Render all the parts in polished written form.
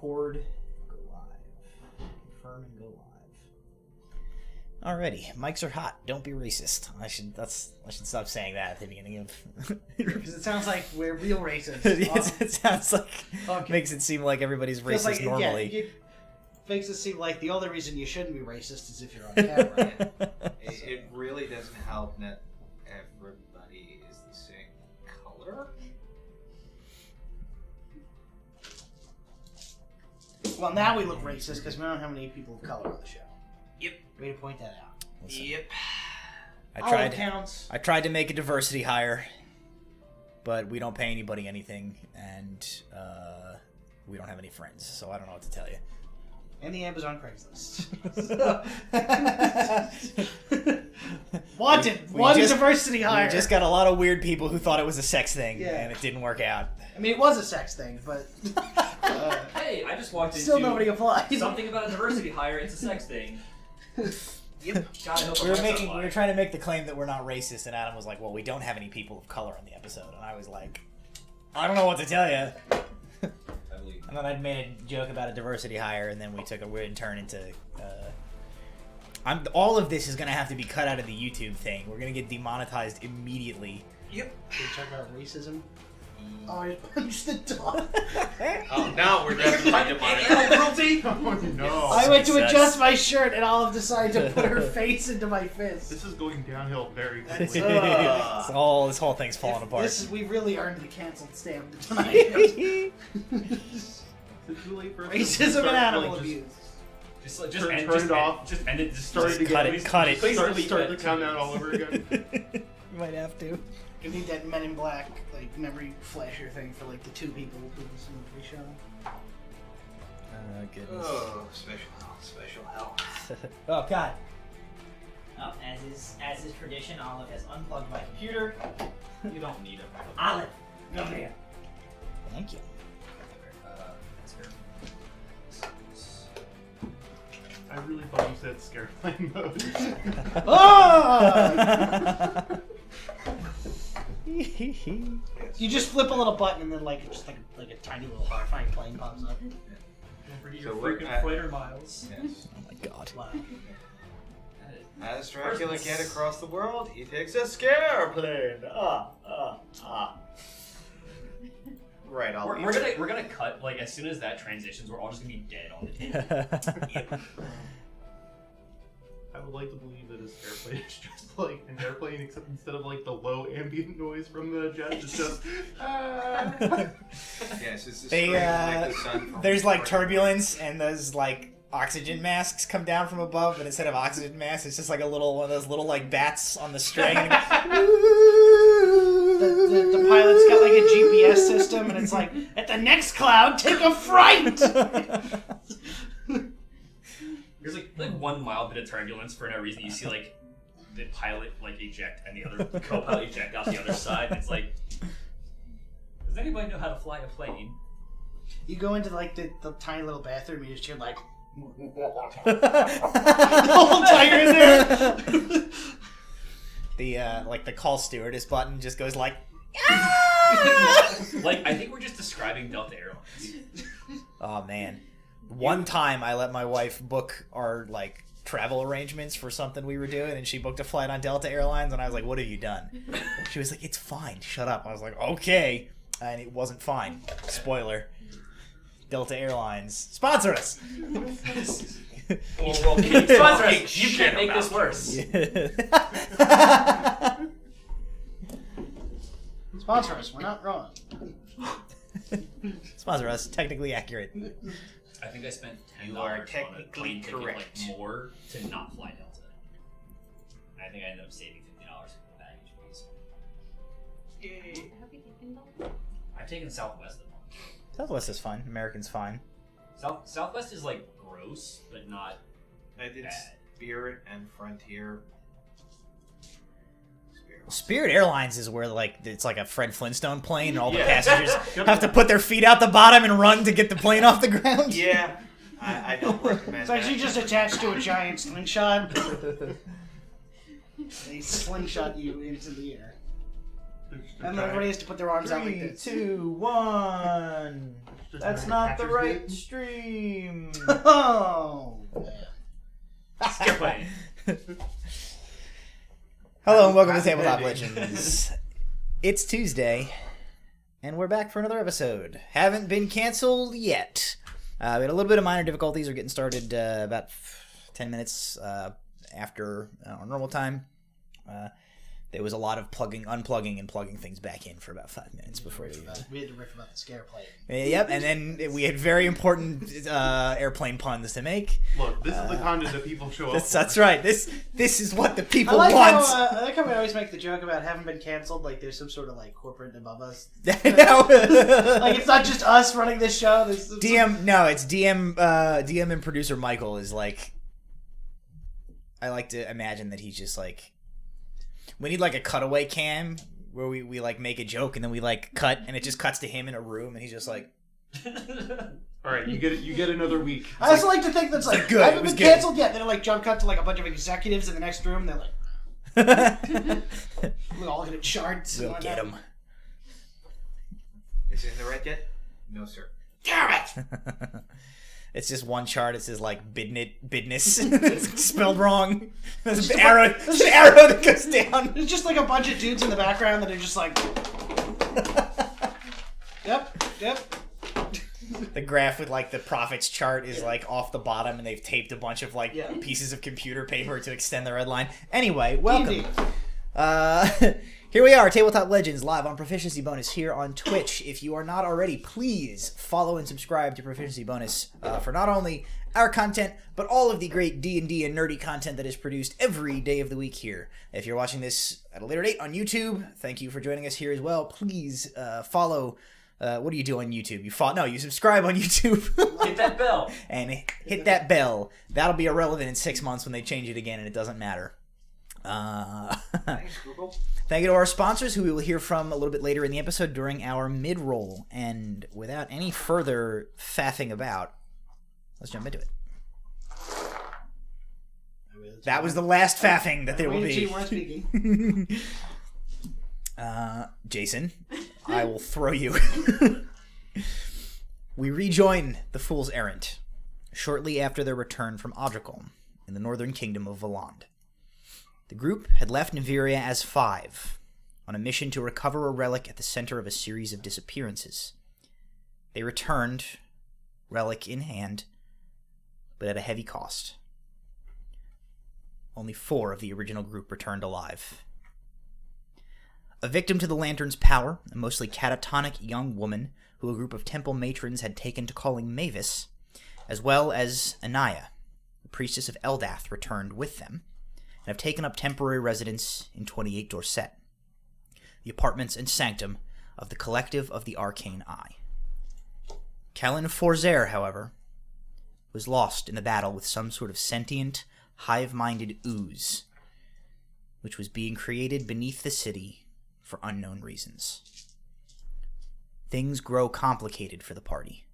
record, go live. Confirm and go live. Alrighty, mics are hot. Don't be racist. I should stop saying that at the beginning of. Because it sounds like we're real racist. It sounds like makes it seem like everybody's racist like, normally. Yeah, it makes it seem like the only reason you shouldn't be racist is if you're on camera. It really doesn't help that everybody is the same color. Well, now we look racist because we don't have any people of color on the show. Yep. Way to point that out. Listen, Yep. I tried to make a diversity hire, but we don't pay anybody anything, and we don't have any friends, so I don't know what to tell you. And the ad was on Craigslist. Wanted diversity hire. We just got a lot of weird people who thought it was a sex thing, Yeah. and it didn't work out. I mean, it was a sex thing, but Hey, I just walked into still nobody applied. something about a diversity hire. It's a sex thing. Yep. God, I hope We I'm were trying to make the claim that we're not racist, and Adam was like, "Well, we don't have any people of color on the episode," and I was like, "I don't know what to tell you." I believe. And then I made a joke about a diversity hire, and then we took a weird turn into. All of this is gonna have to be cut out of the YouTube thing. We're gonna get demonetized immediately. Yep. Should we talk about racism? Oh, I punched the dog. Oh, now we're definitely Animal cruelty? Oh no! I went to Jesus. adjust my shirt, and Olive decided to put her face into my fist. This is going downhill very That's- quickly. This whole thing's falling apart. We really earned the canceled stamp tonight. Is it too late for us to Racism start, and animal like, abuse. Just Turn end, it just off. End, just end it. Just Start it cut again. it, cut it. Please Start delete the that. countdown all over again. You might have to. You need that Men in Black, like, memory flasher thing for, like, the two people who was in the show. Oh, goodness. Oh, special hell. Oh, God. Oh, as is tradition, Olive has unplugged my computer. You don't need it. Olive, come here. Thank you. That's fair. I really thought you said scare plane mode. Oh! You just flip a little button and then, like a tiny little horrifying plane pops up. Don't forget So your we're freaking at- fighter miles. Yes. Oh, my God. Wow. As Dracula get across the world, he takes a scare plane. Right, We're gonna cut like as soon as that transitions. We're all just gonna be dead on the table. I would like to believe that this airplane is just like an airplane, except instead of like the low ambient noise from the jet, it's just. Yes, it's They, like the sun from There's like Earth. turbulence, and those like oxygen masks come down from above, but instead of oxygen masks, it's just like one of those little like bats on the string. The pilot's got like a GPS system, and it's like, at the next cloud, take a fright! There's like 1 mild bit of turbulence for no reason. You see like the pilot like eject and the other co-pilot eject out the other side. And it's like, does anybody know how to fly a plane? You go into like the tiny little bathroom, you just hear like the whole tiger in there. The like the call stewardess button just goes like. Like I think we're just describing Delta Airlines. Oh man. One time I let my wife book our like travel arrangements for something we were doing, and she booked a flight on Delta Airlines, and I was like, "What have you done?" She was like, "It's fine. Shut up." I was like, "Okay," and it wasn't fine. Spoiler. Delta Airlines sponsor us. Well, sponsor us. You can't make this worse. Sponsor us, we're not wrong. Sponsor us. Technically accurate. I think I spent $10 You are on a technically plane ticket, correct. like more to not fly Delta. And I think I ended up saving $50 for the baggage fees. Yay. I've taken Southwest a bunch. Southwest is fine. American's fine. Southwest is like gross, but not I did bad. Spirit and Frontier. Spirit Airlines is where like it's like a Fred Flintstone plane, and all the Yeah. passengers have to put their feet out the bottom and run to get the plane off the ground. Yeah, I don't recommend It's actually that. just attached to a giant slingshot. They slingshot you into the air. And then everybody has to put their arms out like 3, this. 2, 1. That's not the right Catcher's stream. Oh. Skip playing. Hello and welcome to Happy Tabletop ending. Legends. It's Tuesday, and we're back for another episode. Haven't been canceled yet. We had a little bit of minor difficulties. We're getting started about 10 minutes after our normal time. There was a lot of unplugging, and plugging things back in for about 5 minutes before We had to riff about the scare plane. Yep, and then we had very important airplane puns to make. Look, this is the content that people show up That's for. right. This is what the people I want. like how we always make the joke about having been canceled. Like there's some sort of like corporate above us. Like Like it's not just us running this show. There's DM, no, it's DM. DM and producer Michael is like. I like to imagine that he's just like. We need like a cutaway cam where we like make a joke and then we like cut and it just cuts to him in a room and he's just like. All right, you get another week. I also like to think that's like good, I it haven't was been good. canceled yet. Then like jump cut to like a bunch of executives in the next room. They're like we're all looking at charts. We'll and get whatnot. him. Is it in the red yet? No, sir. Damn it! It's just one chart. It says like bidness. It's spelled wrong. There's an arrow. There's an arrow that goes down. There's just like a bunch of dudes in the background that are just like, yep. The graph with like the profits chart is like off the bottom, and they've taped a bunch of like Yeah. pieces of computer paper to extend the red line. Anyway, welcome. D&D. Here we are, Tabletop Legends, live on Proficiency Bonus here on Twitch. If you are not already, please follow and subscribe to Proficiency Bonus for not only our content, but all of the great D&D and nerdy content that is produced every day of the week here. If you're watching this at a later date on YouTube, thank you for joining us here as well. Please follow. What do you do on YouTube? You subscribe on YouTube. Hit that bell. And hit that bell. That'll be irrelevant in 6 months when they change it again, and it doesn't matter. Thanks, Google. Thank you to our sponsors, who we will hear from a little bit later in the episode during our mid-roll. And without any further faffing about, let's jump into it. That was the last faffing that there will Wayne G. be. weren't speaking. Jason, I will throw you. We rejoin the Fools Errant shortly after their return from Odrikholme in the northern kingdom of Valand. The group had left Niviria as 5, on a mission to recover a relic at the center of a series of disappearances. They returned, relic in hand, but at a heavy cost. Only 4 of the original group returned alive. A victim to the Lantern's power, a mostly catatonic young woman who a group of temple matrons had taken to calling Mavis, as well as Anaya, the priestess of Eldath, returned with them, and have taken up temporary residence in 28 Dorset, the apartments and sanctum of the Collective of the Arcane Eye. Kellen Forzair, however, was lost in the battle with some sort of sentient, hive-minded ooze, which was being created beneath the city for unknown reasons. Things grow complicated for the party.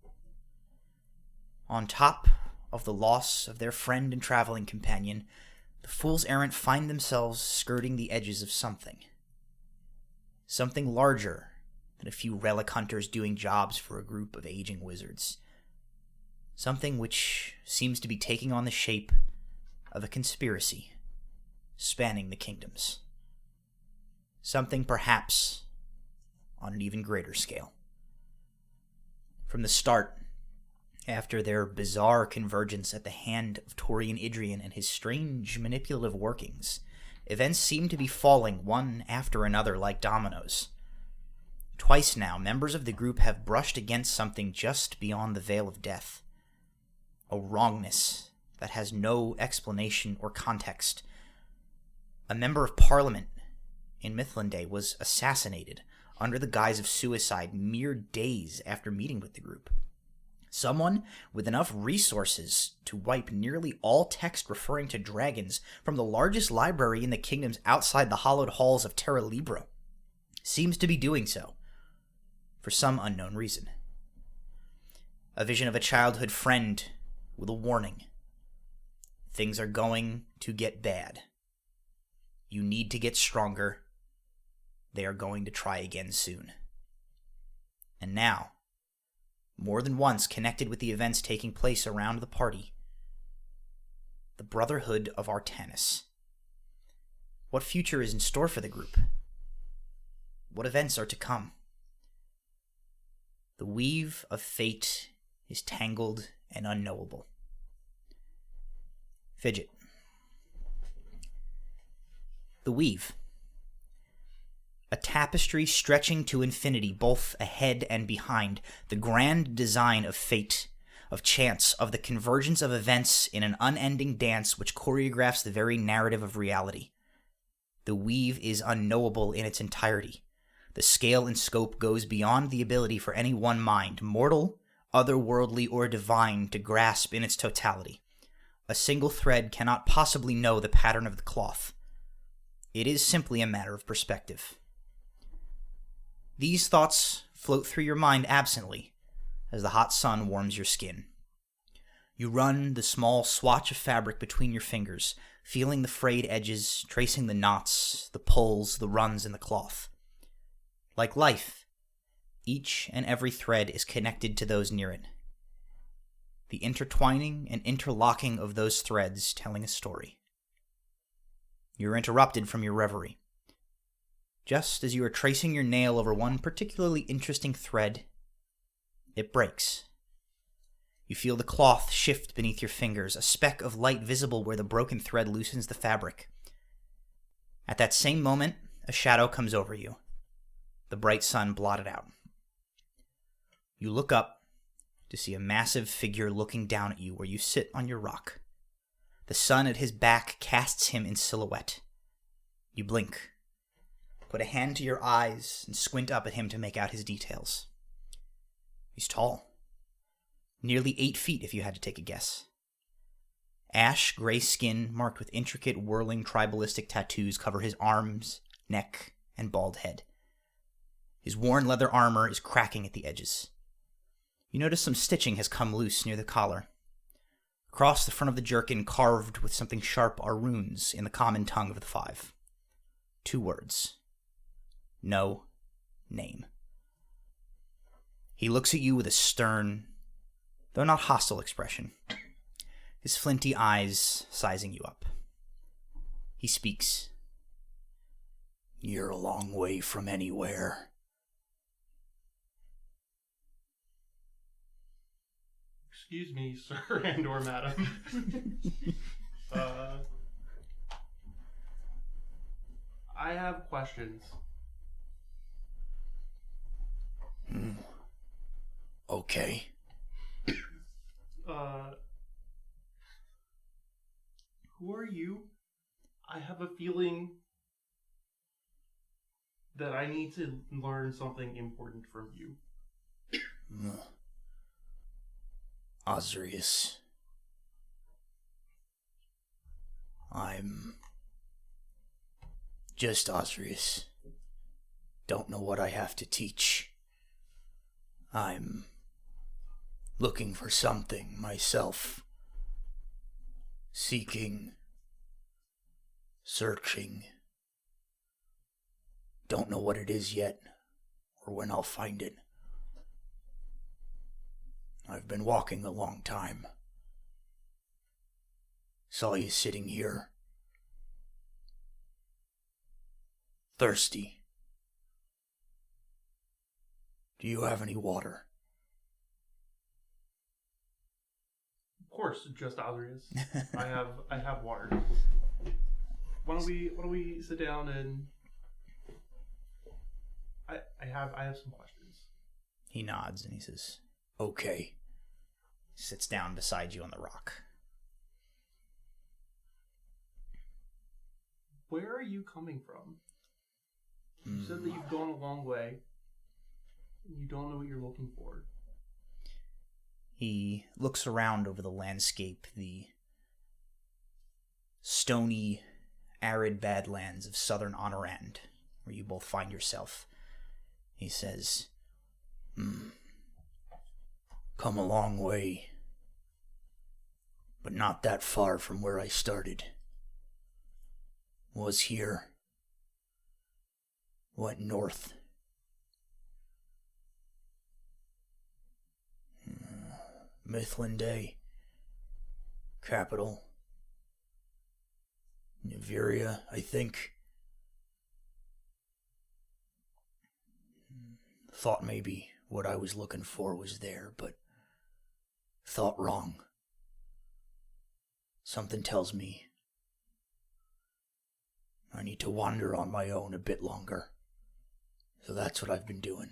On top of the loss of their friend and traveling companion, the Fools Errant find themselves skirting the edges of something. Something larger than a few relic hunters doing jobs for a group of aging wizards. Something which seems to be taking on the shape of a conspiracy spanning the kingdoms. Something perhaps on an even greater scale. From the start, after their bizarre convergence at the hand of Torian Idrian and his strange manipulative workings, events seem to be falling one after another like dominoes. Twice now, members of the group have brushed against something just beyond the veil of death. A wrongness that has no explanation or context. A member of Parliament in Mithlande was assassinated under the guise of suicide mere days after meeting with the group. Someone with enough resources to wipe nearly all text referring to dragons from the largest library in the kingdoms outside the hallowed halls of Terra Libra seems to be doing so for some unknown reason. A vision of a childhood friend with a warning. Things are going to get bad. You need to get stronger. They are going to try again soon. And now, more than once connected with the events taking place around the party. The Brotherhood of Artanis. What future is in store for the group? What events are to come? The weave of fate is tangled and unknowable. Fidget. The weave. A tapestry stretching to infinity, both ahead and behind, the grand design of fate, of chance, of the convergence of events in an unending dance which choreographs the very narrative of reality. The weave is unknowable in its entirety. The scale and scope goes beyond the ability for any one mind, mortal, otherworldly, or divine, to grasp in its totality. A single thread cannot possibly know the pattern of the cloth. It is simply a matter of perspective. These thoughts float through your mind absently as the hot sun warms your skin. You run the small swatch of fabric between your fingers, feeling the frayed edges, tracing the knots, the pulls, the runs in the cloth. Like life, each and every thread is connected to those near it. The intertwining and interlocking of those threads telling a story. You're interrupted from your reverie. Just as you are tracing your nail over one particularly interesting thread, it breaks. You feel the cloth shift beneath your fingers, a speck of light visible where the broken thread loosens the fabric. At that same moment, a shadow comes over you, the bright sun blotted out. You look up to see a massive figure looking down at you where you sit on your rock. The sun at his back casts him in silhouette. You blink. Put a hand to your eyes and squint up at him to make out his details. He's tall. Nearly 8 feet if you had to take a guess. Ash gray skin marked with intricate whirling tribalistic tattoos cover his arms, neck, and bald head. His worn leather armor is cracking at the edges. You notice some stitching has come loose near the collar. Across the front of the jerkin, carved with something sharp, are runes in the common tongue of the five. 2 words. No name. He looks at you with a stern, though not hostile expression, his flinty eyes sizing you up. He speaks. You're a long way from anywhere. Excuse me, sir and or madam. I have questions. Okay. Who are you? I have a feeling that I need to learn something important from you. Osrius. I'm just Osrius. Don't know what I have to teach. I'm looking for something myself. Seeking. Searching. Don't know what it is yet, or when I'll find it. I've been walking a long time. Saw you sitting here. Thirsty. Do you have any water? Of course, just Osrius. I have water. Why don't we sit down and I have some questions. He nods and he says, okay. Sits down beside you on the rock. Where are you coming from? You said that you've gone a long way. And you don't know what you're looking for. He looks around over the landscape, the stony, arid badlands of southern Honorand, where you both find yourself. He says, come a long way, but not that far from where I started. Was here. Went north. Mithlinde. Capital. Niviria, I think. Thought maybe what I was looking for was there, but thought wrong. Something tells me I need to wander on my own a bit longer. So that's what I've been doing.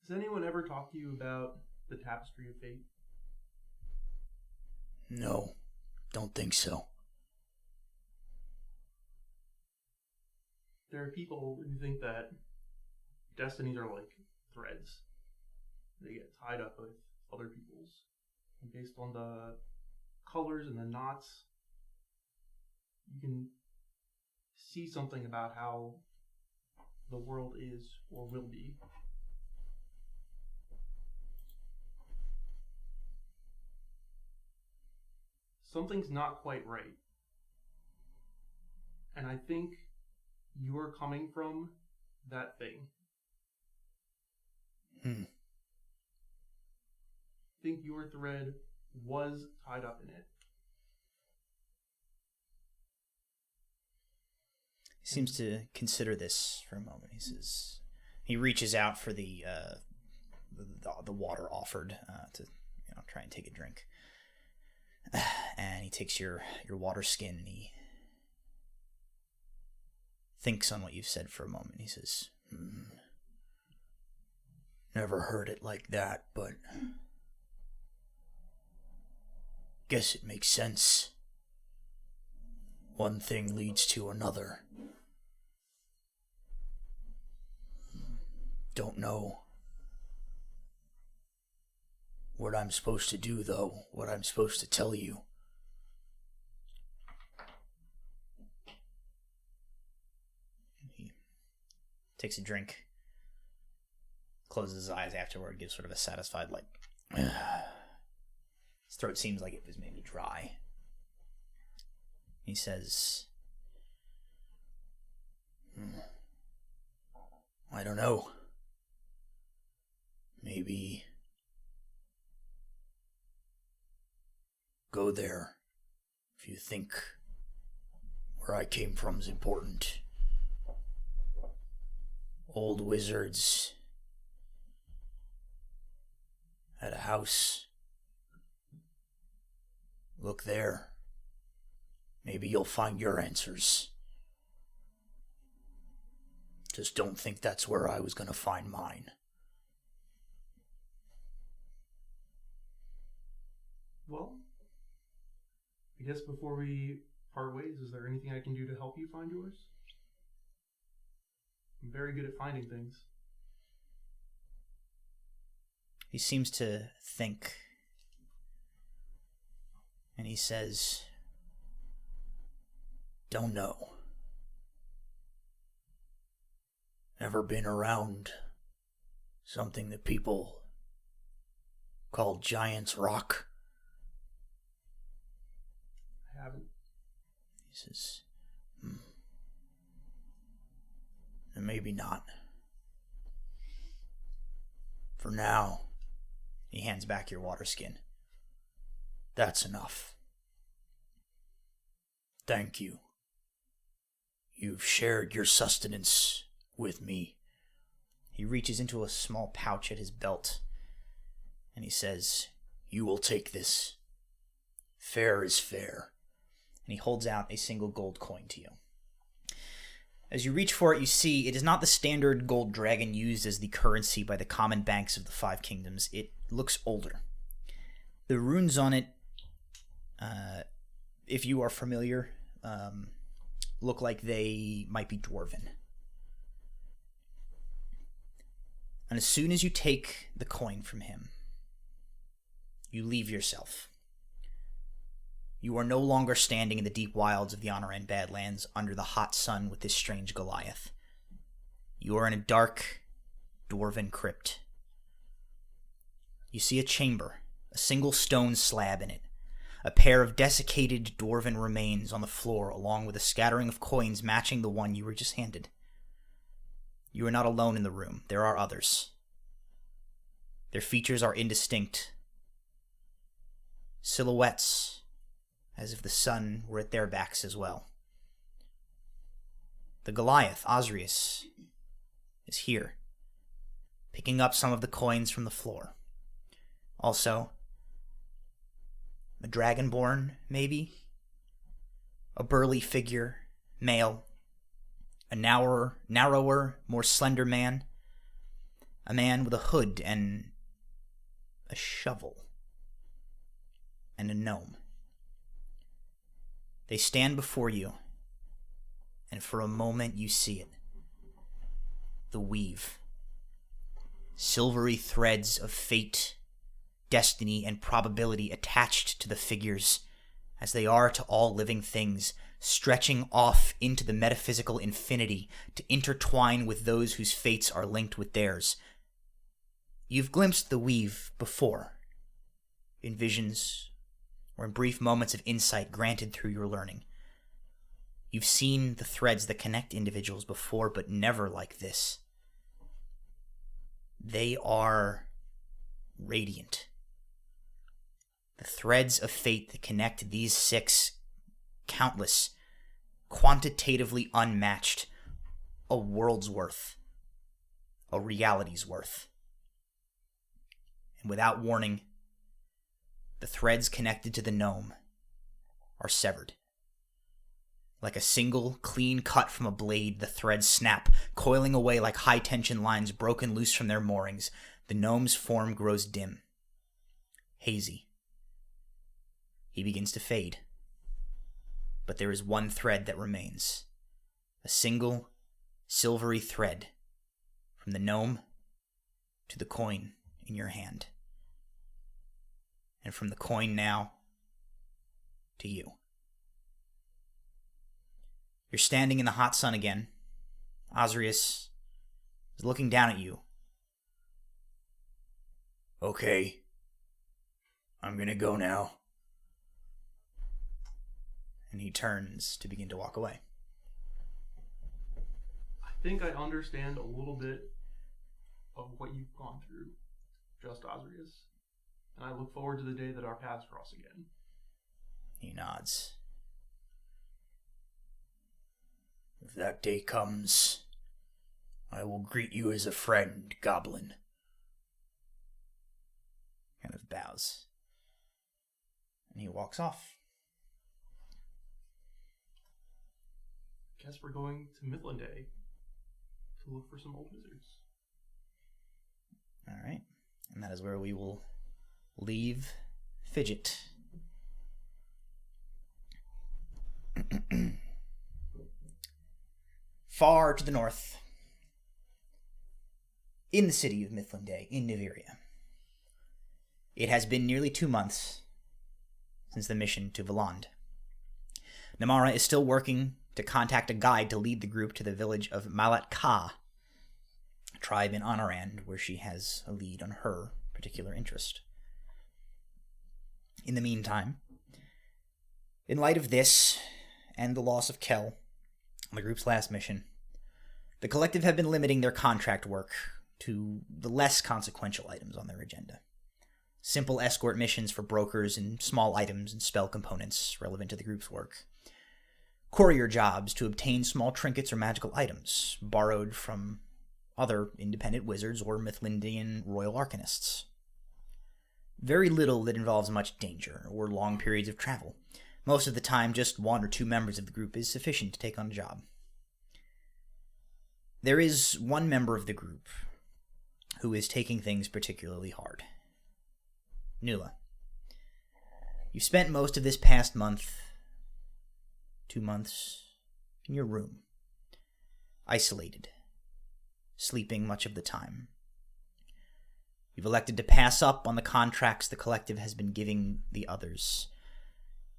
Has anyone ever talked to you about the Tapestry of Fate? No, don't think so. There are people who think that destinies are like threads. They get tied up with other people's. And based on the colors and the knots, you can see something about how the world is or will be. Something's not quite right. And I think you're coming from that thing. I think your thread was tied up in it. He seems to consider this for a moment. He reaches out for the water offered to try and take a drink. And he takes your water skin and he thinks on what you've said for a moment. He says, never heard it like that, but guess it makes sense. One thing leads to another. Don't know what I'm supposed to do, though. What I'm supposed to tell you. He takes a drink, closes his eyes afterward, gives sort of a satisfied, like... His throat seems like it was maybe dry. He says, I don't know. Maybe go there if you think where I came from is important. Old wizards had a house. Look there. Maybe you'll find your answers. Just don't think that's where I was going to find mine. Well, I guess before we part ways, is there anything I can do to help you find yours? I'm very good at finding things. He seems to think, and he says, don't know. Ever been around something that people call Giant's Rock? I haven't. He says, and maybe not. For now, he hands back your water skin. That's enough. Thank you. You've shared your sustenance with me. He reaches into a small pouch at his belt, and he says, you will take this. Fair is fair. And he holds out a single gold coin to you. As you reach for it, you see it is not the standard gold dragon used as the currency by the common banks of the Five Kingdoms. It looks older. The runes on it, if you are familiar, look like they might be dwarven. And as soon as you take the coin from him, you leave yourself. You are no longer standing in the deep wilds of the Honoran Badlands under the hot sun with this strange Goliath. You are in a dark, dwarven crypt. You see a chamber, a single stone slab in it. a pair of desiccated dwarven remains on the floor, along with a scattering of coins matching the one you were just handed. You are not alone in the room. There are others. Their features are indistinct. Silhouettes, as if the sun were at their backs as well. The Goliath, Osrius, is here, picking up some of the coins from the floor. Also, a dragonborn, maybe? A burly figure, male. A narrower, more slender man. A man with a hood and a shovel. And a gnome. They stand before you, and for a moment you see it. The weave. Silvery threads of fate, destiny, and probability attached to the figures, as they are to all living things, stretching off into the metaphysical infinity to intertwine with those whose fates are linked with theirs. You've glimpsed the weave before, in visions or in brief moments of insight granted through your learning. You've seen the threads that connect individuals before, but never like this. They are radiant. The threads of fate that connect these 6, countless, quantitatively unmatched, a world's worth, a reality's worth. And without warning, the threads connected to the gnome are severed. Like a single, clean cut from a blade, the threads snap, coiling away like high-tension lines broken loose from their moorings. The gnome's form grows dim, hazy. He begins to fade. But there is one thread that remains. A single, silvery thread from the gnome to the coin in your hand. And from the coin now to you. You're standing in the hot sun again. Osrius is looking down at you. Okay. I'm gonna go now. And he turns to begin to walk away. I think I understand a little bit of what you've gone through, just Osrius. And I look forward to the day that our paths cross again. He nods. If that day comes, I will greet you as a friend, goblin. Kind of bows. And he walks off. Guess we're going to Midland Day to look for some old wizards. Alright. And that is where we will leave Fidget. Far to the north, in the city of Midland in Niviria. It has been nearly 2 months since the mission to Valand. Namara is still working to contact a guide to lead the group to the village of Malat Ka, a tribe in Honorand, where she has a lead on her particular interest. In the meantime, in light of this and the loss of Kel, the group's last mission, the collective have been limiting their contract work to the less consequential items on their agenda. Simple escort missions for brokers and small items and spell components relevant to the group's work. Courier jobs to obtain small trinkets or magical items borrowed from other independent wizards or Midlandian royal arcanists. Very little that involves much danger or long periods of travel. Most of the time, just 1 or 2 members of the group is sufficient to take on a job. There is one member of the group who is taking things particularly hard. Nula. You spent most of this past month, 2 months, in your room, isolated, sleeping much of the time. You've elected to pass up on the contracts the collective has been giving the others.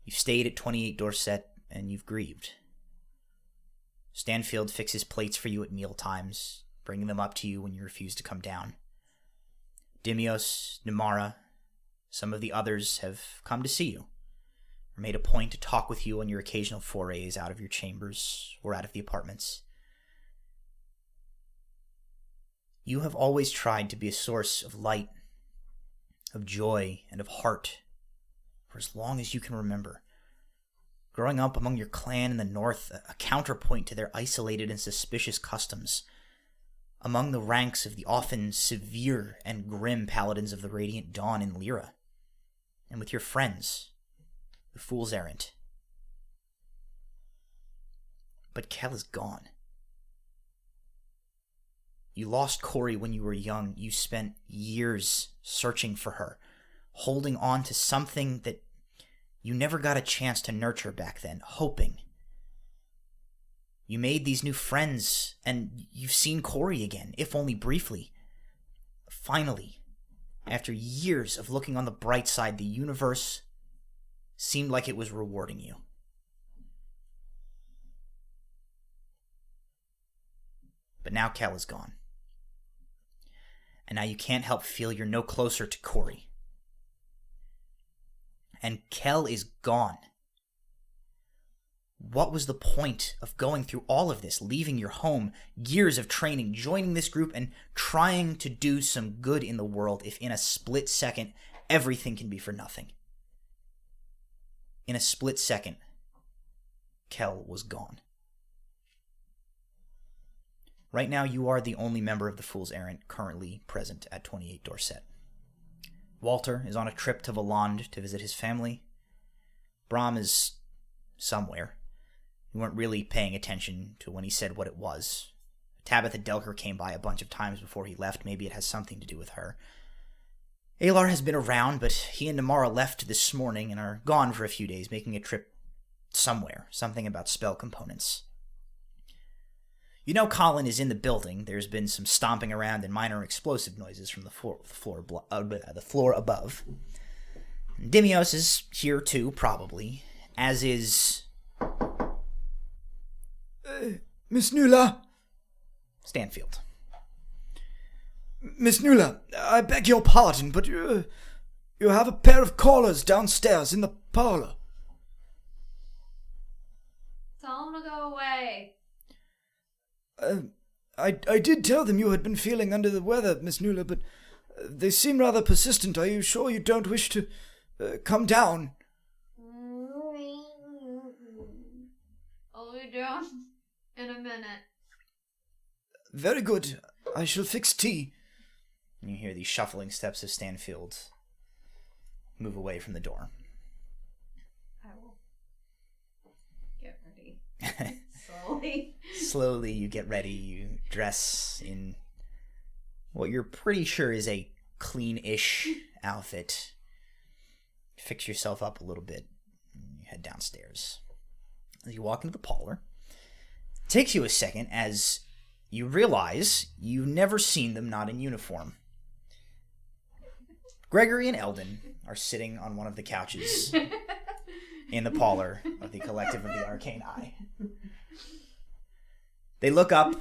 You've stayed at 28 Dorset, and you've grieved. Stanfield fixes plates for you at meal times, bringing them up to you when you refuse to come down. Dimios, Namara, some of the others have come to see you. or made a point to talk with you on your occasional forays out of your chambers or out of the apartments. You have always tried to be a source of light, of joy, and of heart for as long as you can remember. Growing up among your clan in the north, a counterpoint to their isolated and suspicious customs, among the ranks of the often severe and grim paladins of the Radiant Dawn in Lyra, and with your friends, the Fools Errant. But Kel is gone. You lost Cori when you were young. You spent years searching for her, holding on to something that you never got a chance to nurture back then, hoping. You made these new friends, and you've seen Cori again, if only briefly. Finally, after years of looking on the bright side, the universe seemed like it was rewarding you. But now Kel is gone. And now you can't help feel you're no closer to Cori. And Kel is gone. What was the point of going through all of this, leaving your home, years of training, joining this group, and trying to do some good in the world if in a split second everything can be for nothing? In a split second, Kel was gone. Right now, you are the only member of the Fools Errant currently present at 28 Dorset. Walter is on a trip to Valand to visit his family. Brom is somewhere. You weren't really paying attention to when he said what it was. Tabitha Delker came by a bunch of times before he left. Maybe it has something to do with her. Alar has been around, but he and Namara left this morning and are gone for a few days, making a trip somewhere. Something about spell components. You know Colin is in the building. There's been some stomping around and minor explosive noises from the floor above. Dimios is here too, probably, as is... Miss Nula? Stanfield. Miss Nula, I beg your pardon, but you have a pair of callers downstairs in the parlor. Tell them to go away. I did tell them you had been feeling under the weather, Miss Nula, but they seem rather persistent. Are you sure you don't wish to come down? I'll be down in a minute. Very good. I shall fix tea. And you hear the shuffling steps of Stanfield move away from the door. I will get ready. Slowly. Slowly you get ready. You dress in what you're pretty sure is a clean-ish outfit. Fix yourself up a little bit. And you head downstairs. As you walk into the parlor, it takes you a second as you realize you've never seen them not in uniform. Gregory and Eldon are sitting on one of the couches in the parlor of the Collective of the Arcane Eye. They look up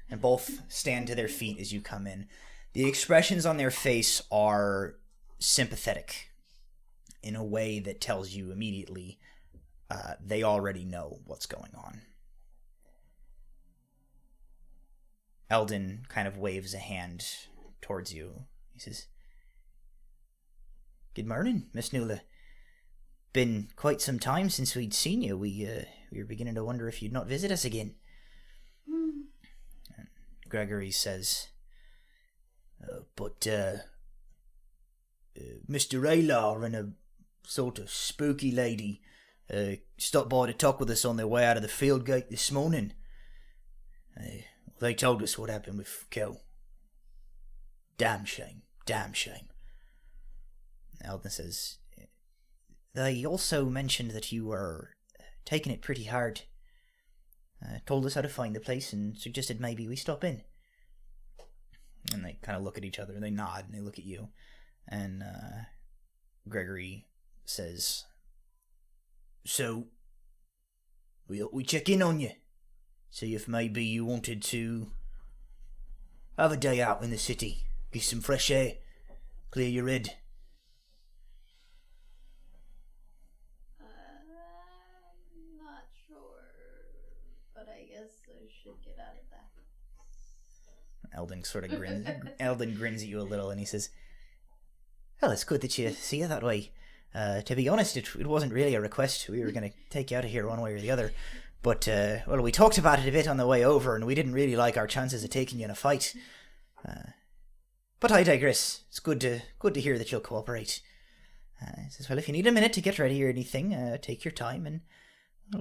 and both stand to their feet as you come in. The expressions on their face are sympathetic in a way that tells you immediately they already know what's going on. Eldon kind of waves a hand towards you. He says, "Good morning, Miss Nula. Been quite some time since we'd seen you. We were beginning to wonder if you'd not visit us again." And Gregory says, "But Mr. Aylar and a sort of spooky lady stopped by to talk with us on their way out of the field gate this morning. They told us what happened with Kel. Damn shame, damn shame." Eldon says, "They also mentioned that you were taking it pretty hard. Told us how to find the place and suggested maybe we stop in." And they kind of look at each other, they nod, and they look at you. And Gregory says, "So, we check in on you. See if maybe you wanted to have a day out in the city. Get some fresh air. Clear your head." But I guess I should get out of that. Eldon sort of grins. Eldon grins at you a little, and he says, "Well, it's good that you see it that way. To be honest, it wasn't really a request. We were going to take you out of here one way or the other. But, well, we talked about it a bit on the way over, and we didn't really like our chances of taking you in a fight. But I digress. It's good to hear that you'll cooperate." He says, "Well, if you need a minute to get ready or anything, take your time, and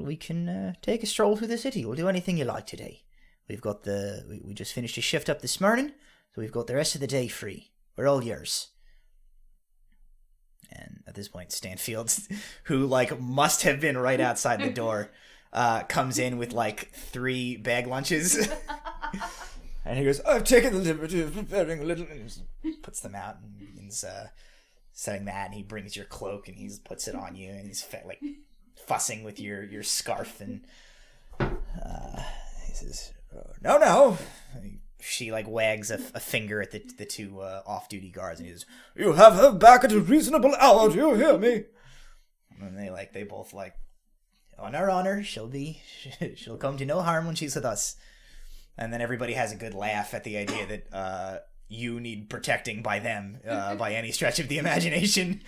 we can take a stroll through the city. We'll do anything you like today. We've got we just finished a shift up this morning, so we've got the rest of the day free. We're all yours." And at this point, Stanfield, who, like, must have been right outside the door, comes in with, like, 3 bag lunches. And he goes, "I've taken the liberty of preparing a little," and he just puts them out and begins setting that, and he brings your cloak and he puts it on you, and he's like fussing with your scarf, and he says, No. She like wags a finger at the 2 off-duty guards, and he says, "You have her back at a reasonable hour, do you hear me?" And they both like, "On our honor, she'll come to no harm when she's with us." And then everybody has a good laugh at the idea that you need protecting by them by any stretch of the imagination.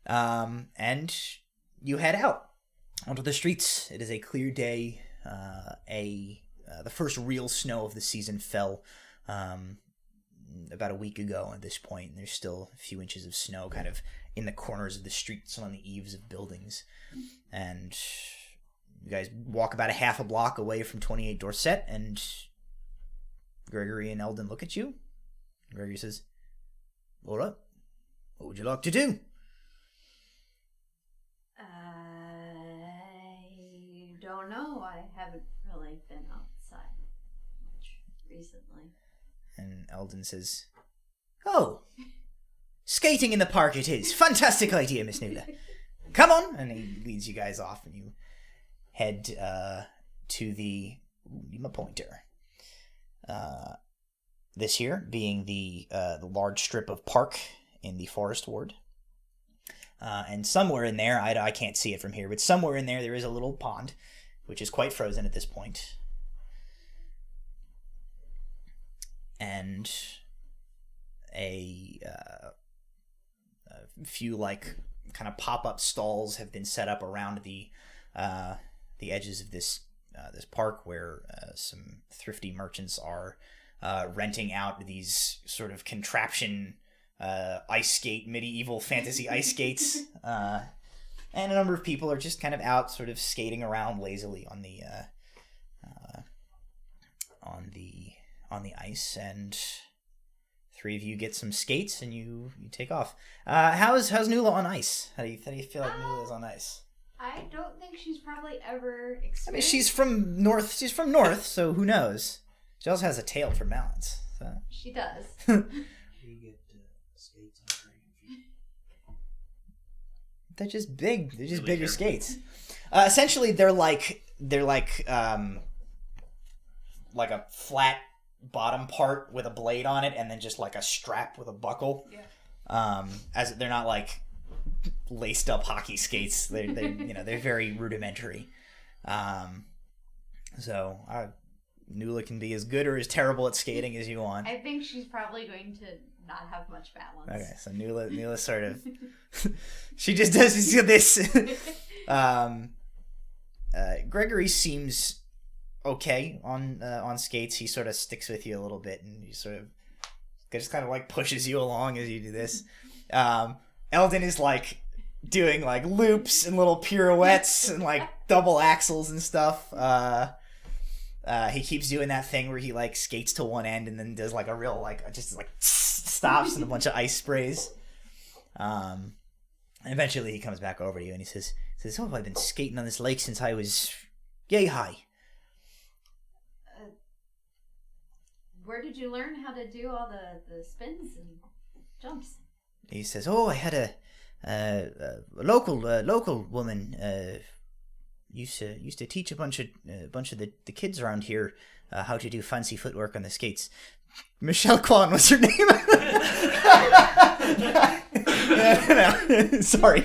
And you head out onto the streets. It is a clear day. The first real snow of the season fell about a week ago at this point, and there's still a few inches of snow kind of in the corners of the streets and on the eaves of buildings. And you guys walk about a half a block away from 28 Dorset, and Gregory and Eldon look at you. Gregory says, "All right, what would you like to do?" I don't know. I haven't really been outside much recently. And Eldon says, "Oh, skating in the park it is. Fantastic idea, Miss Nula. Come on." And he leads you guys off, and you head to the... Need my pointer. This here being the large strip of park in the Forest Ward. And somewhere in there, I can't see it from here, but somewhere in there is a little pond, which is quite frozen at this point. And a few like kind of pop-up stalls have been set up around the edges of this park, where some thrifty merchants are renting out these sort of contraption ice skate, medieval fantasy ice skates, and a number of people are just kind of out sort of skating around lazily on the ice. And 3 of you get some skates and you take off. How's Nula on ice? How do you feel like Nula's on ice? I don't think she's probably ever experienced. I mean, she's from north, so who knows? She also has a tail for balance. So. She does. You get skates on dragon feet. They're just big. They're just Really bigger careful. skates. Essentially, they're like a flat bottom part with a blade on it, and then just like a strap with a buckle. Yeah. As they're not like laced up hockey skates. They're very rudimentary. So Nula can be as good or as terrible at skating as you want. I think she's probably going to not have much balance. Okay, so Nula sort of she just does this. Gregory seems okay on skates. He sort of sticks with you a little bit, and he sort of just kind of like pushes you along as you do this. Eldon is like doing like loops and little pirouettes and like double axles and stuff. He keeps doing that thing where he like skates to one end and then does like a real like just like stops and a bunch of ice sprays. And eventually he comes back over to you and he says, "Oh, I've been skating on this lake since I was yay high." Where did you learn how to do all the spins and jumps? He says, "Oh, I had a local woman used to teach a bunch of the kids around here how to do fancy footwork on the skates. Michelle Kwan was her name." No. Sorry.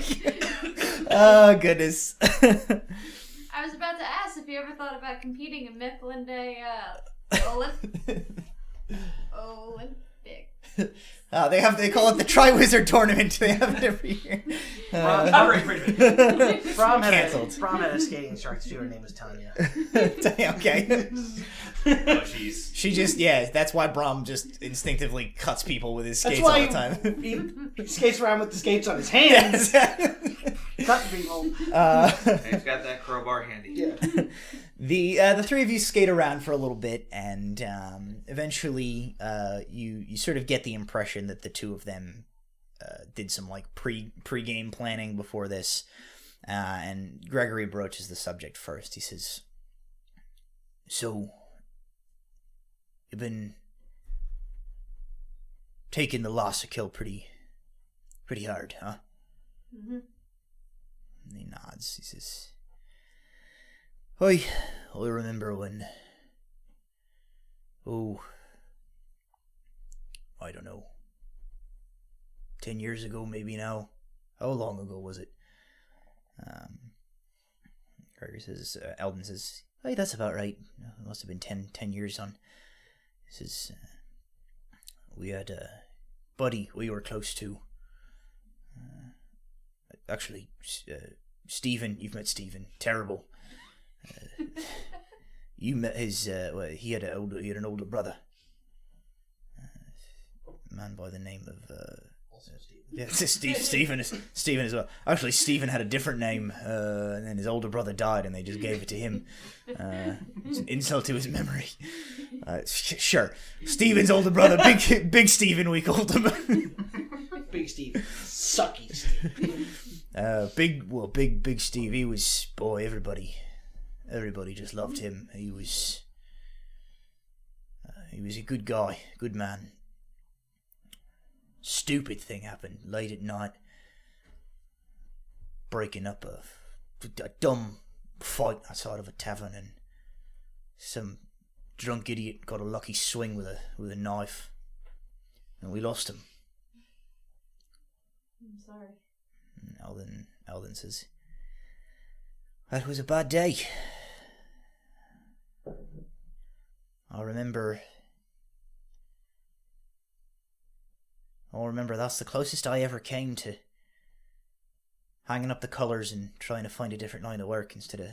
Oh goodness. I was about to ask ask if you ever thought about competing in Mifflin Day Olympic. They call it the Triwizard Tournament. They have it every year. Brom had Cancelled. a skating instructor too. Her name was Tanya. Okay. Oh, jeez. She just, that's why Brom just instinctively cuts people with his skates That's why all the time. he skates around with the skates on his hands, cutting people. He's got that crowbar handy. Yeah. The three of you skate around for a little bit, and eventually you sort of get the impression that the two of them did some like pre-game planning before this, and Gregory broaches the subject first. He says, "So, you've been taking the loss of kill pretty hard, huh?" Mm-hmm. And he nods. He says, I remember when, I don't know, 10 years ago maybe now. How long ago was it? Gregory says, Eldon says, that's about right. It must have been 10 years on. He says, we had a buddy we were close to. Actually, Stephen, you've met Stephen. Terrible. You met his. He had an older brother. A man by the name of. Stephen as well. Actually, Stephen had a different name, and then his older brother died, and they just gave it to him. It's an insult to his memory. Sure, Stephen's older brother, Big Stephen, we called him. Big Steve, sucky Steve. Big Steve. He was everybody just loved him. He was a good guy, good man. Stupid thing happened late at night. Breaking up a dumb fight outside of a tavern, and some drunk idiot got a lucky swing with a knife, and we lost him. I'm sorry. Eldon says, that was a bad day. I remember that's the closest I ever came to hanging up the colours and trying to find a different line of work instead of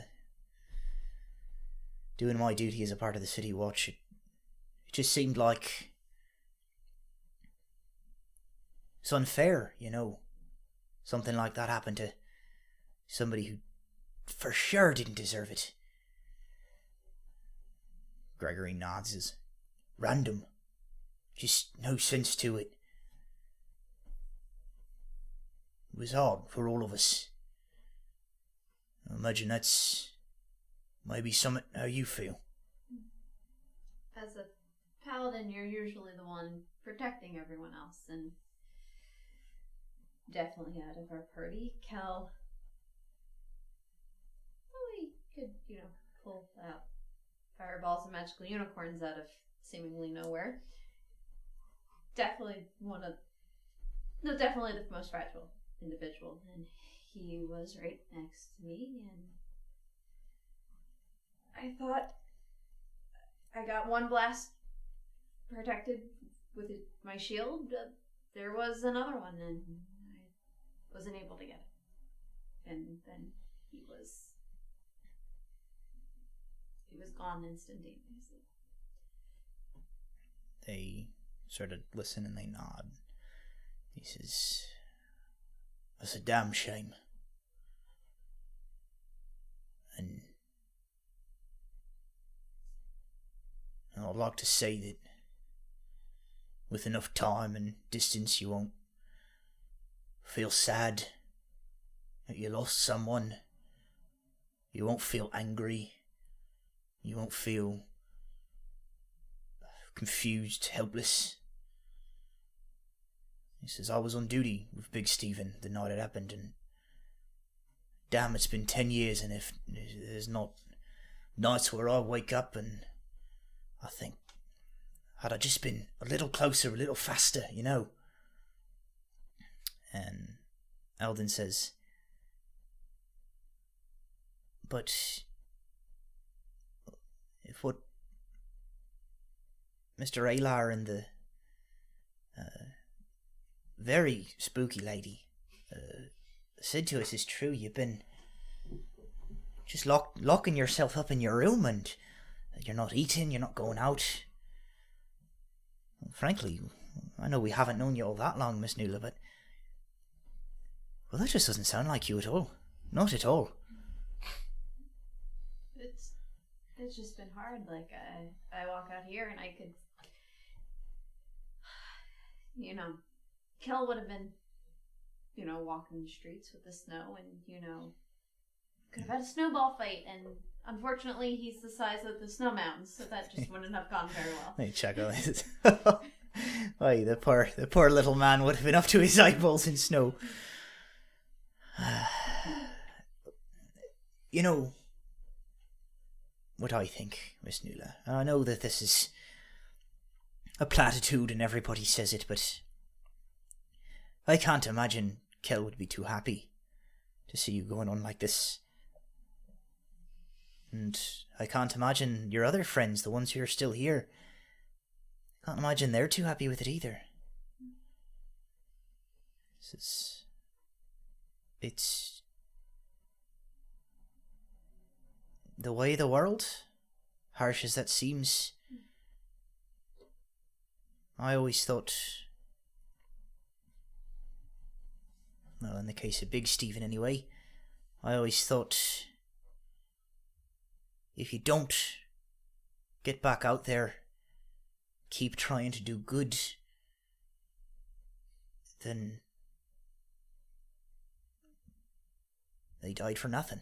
doing my duty as a part of the City Watch. It just seemed like it's unfair, something like that happened to somebody who for sure didn't deserve it. Gregory nods. As random. Just no sense to it. It was hard for all of us. I imagine that's maybe something how you feel. As a paladin, you're usually the one protecting everyone else, and definitely out of our party, Cal. Well, he could, pull out fireballs and magical unicorns out of seemingly nowhere. Definitely definitely the most fragile individual, and he was right next to me, and I thought I got one blast protected with my shield. There was another one, and I wasn't able to get it, and then he was gone instantaneously. They sort of listen and they nod. He says, that's a damn shame. And I'd like to say that with enough time and distance you won't feel sad that you lost someone. You won't feel angry. You won't feel confused, helpless. He says, I was on duty with Big Stephen the night it happened, and damn, it's been 10 years, and if there's not nights where I wake up and I think, had I just been a little closer, a little faster, And Eldon says, but what Mr. Aylar and the very spooky lady said to us is true. You've been just locking yourself up in your room, and you're not eating, you're not going out. Frankly, I know we haven't known you all that long, Miss Nuala, but well, that just doesn't sound like you at all. Not at all. It's just been hard. Like, I walk out here and I could, Kel would have been, walking the streets with the snow and, could have had a snowball fight, and unfortunately he's the size of the snow mountains, so that just wouldn't have gone very well. Let me check on this. Why, the poor little man would have been up to his eyeballs in snow. You know what I think, Miss Nuala. And I know that this is a platitude and everybody says it, but I can't imagine Kel would be too happy to see you going on like this. And I can't imagine your other friends, the ones who are still here, I can't imagine they're too happy with it either. It's the way of the world, harsh as that seems. I always thought, well, in the case of Big Stephen anyway, I always thought if you don't get back out there, keep trying to do good, then they died for nothing.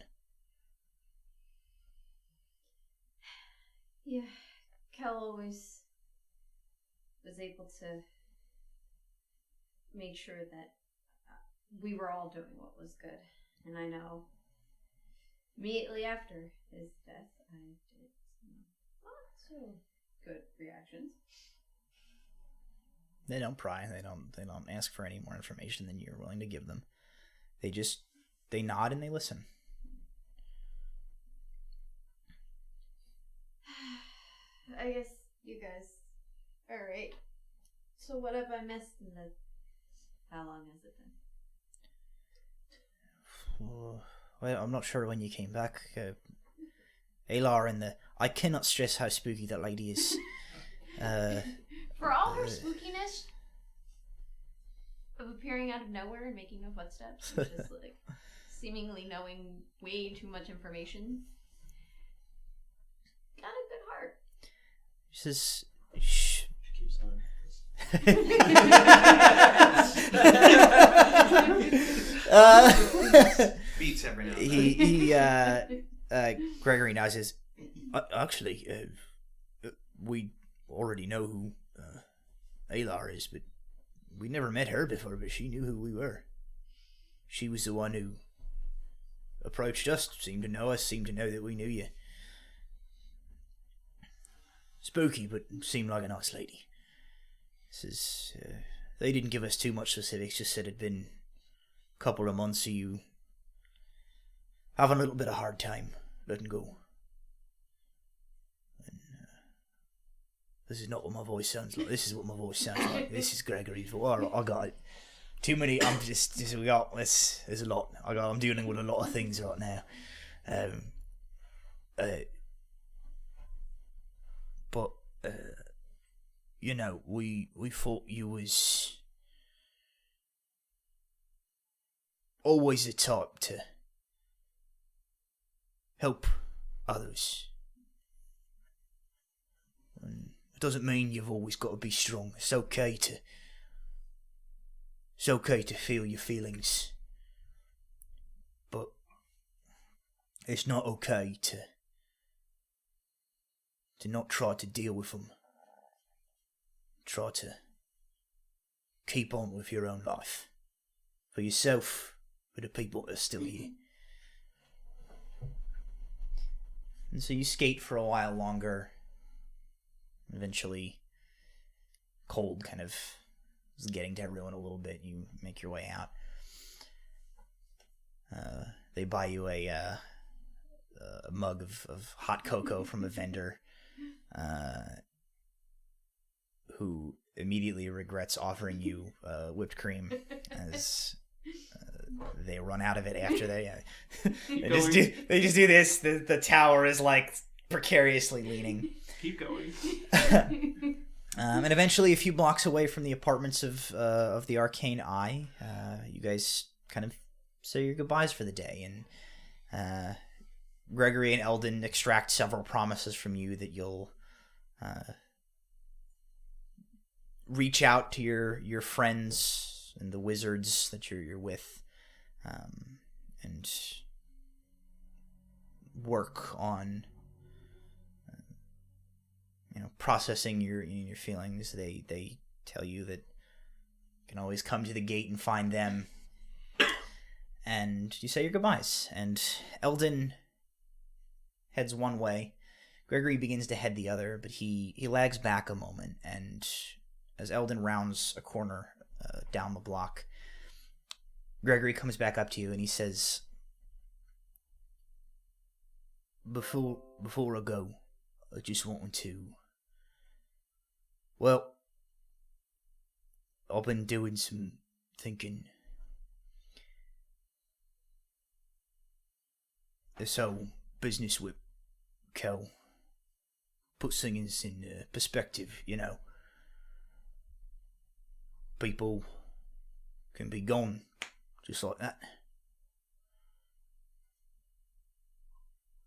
Yeah, Kel always was able to make sure that we were all doing what was good. And I know immediately after his death, I did not so good reactions. They don't pry. They don't ask for any more information than you're willing to give them. They nod and they listen. I guess you guys are right. So what have I missed in the... How long has it been? Well, I'm not sure when you came back. Aylar and the... I cannot stress how spooky that lady is. For all her spookiness of appearing out of nowhere and making no footsteps, and just like seemingly knowing way too much information, got a good heart. She says, shh. She keeps on. Beats every now and then. Gregory now says, actually, we already know who Aylar is, but we never met her before, but she knew who we were. She was the one who approached us, seemed to know us, seemed to know that we knew you. Spooky, but seemed like a nice lady. They didn't give us too much specifics, just said it'd been a couple of months of you having a little bit of hard time letting go. And this is not what my voice sounds like. This is what my voice sounds like. This is Gregory's voice. I got it. Too many. There's a lot. I'm dealing with a lot of things right now. But we thought you was always the type to help others. And it doesn't mean you've always got to be strong. It's okay to feel your feelings, but it's not okay to not try to deal with them. Try to keep on with your own life. For yourself, for the people that are still here. And so you skate for a while longer. Eventually, cold kind of is getting to everyone a little bit. You make your way out. They buy you a mug of hot cocoa from a vendor. who immediately regrets offering you whipped cream as they run out of it after they they just do this. The tower is like precariously leaning. Keep going. And eventually, a few blocks away from the apartments of the Arcane Eye, you guys kind of say your goodbyes for the day, and Gregory and Eldon extract several promises from you that you'll reach out to your friends and the wizards that you're with, and work on processing your feelings. They tell you that you can always come to the gate and find them, and you say your goodbyes. And Eldon heads one way. Gregory begins to head the other, but he lags back a moment, and as Eldon rounds a corner down the block, Gregory comes back up to you and he says, Before I go, I just wanted to... Well, I've been doing some thinking. This whole business with Kel puts things in perspective, People can be gone just like that.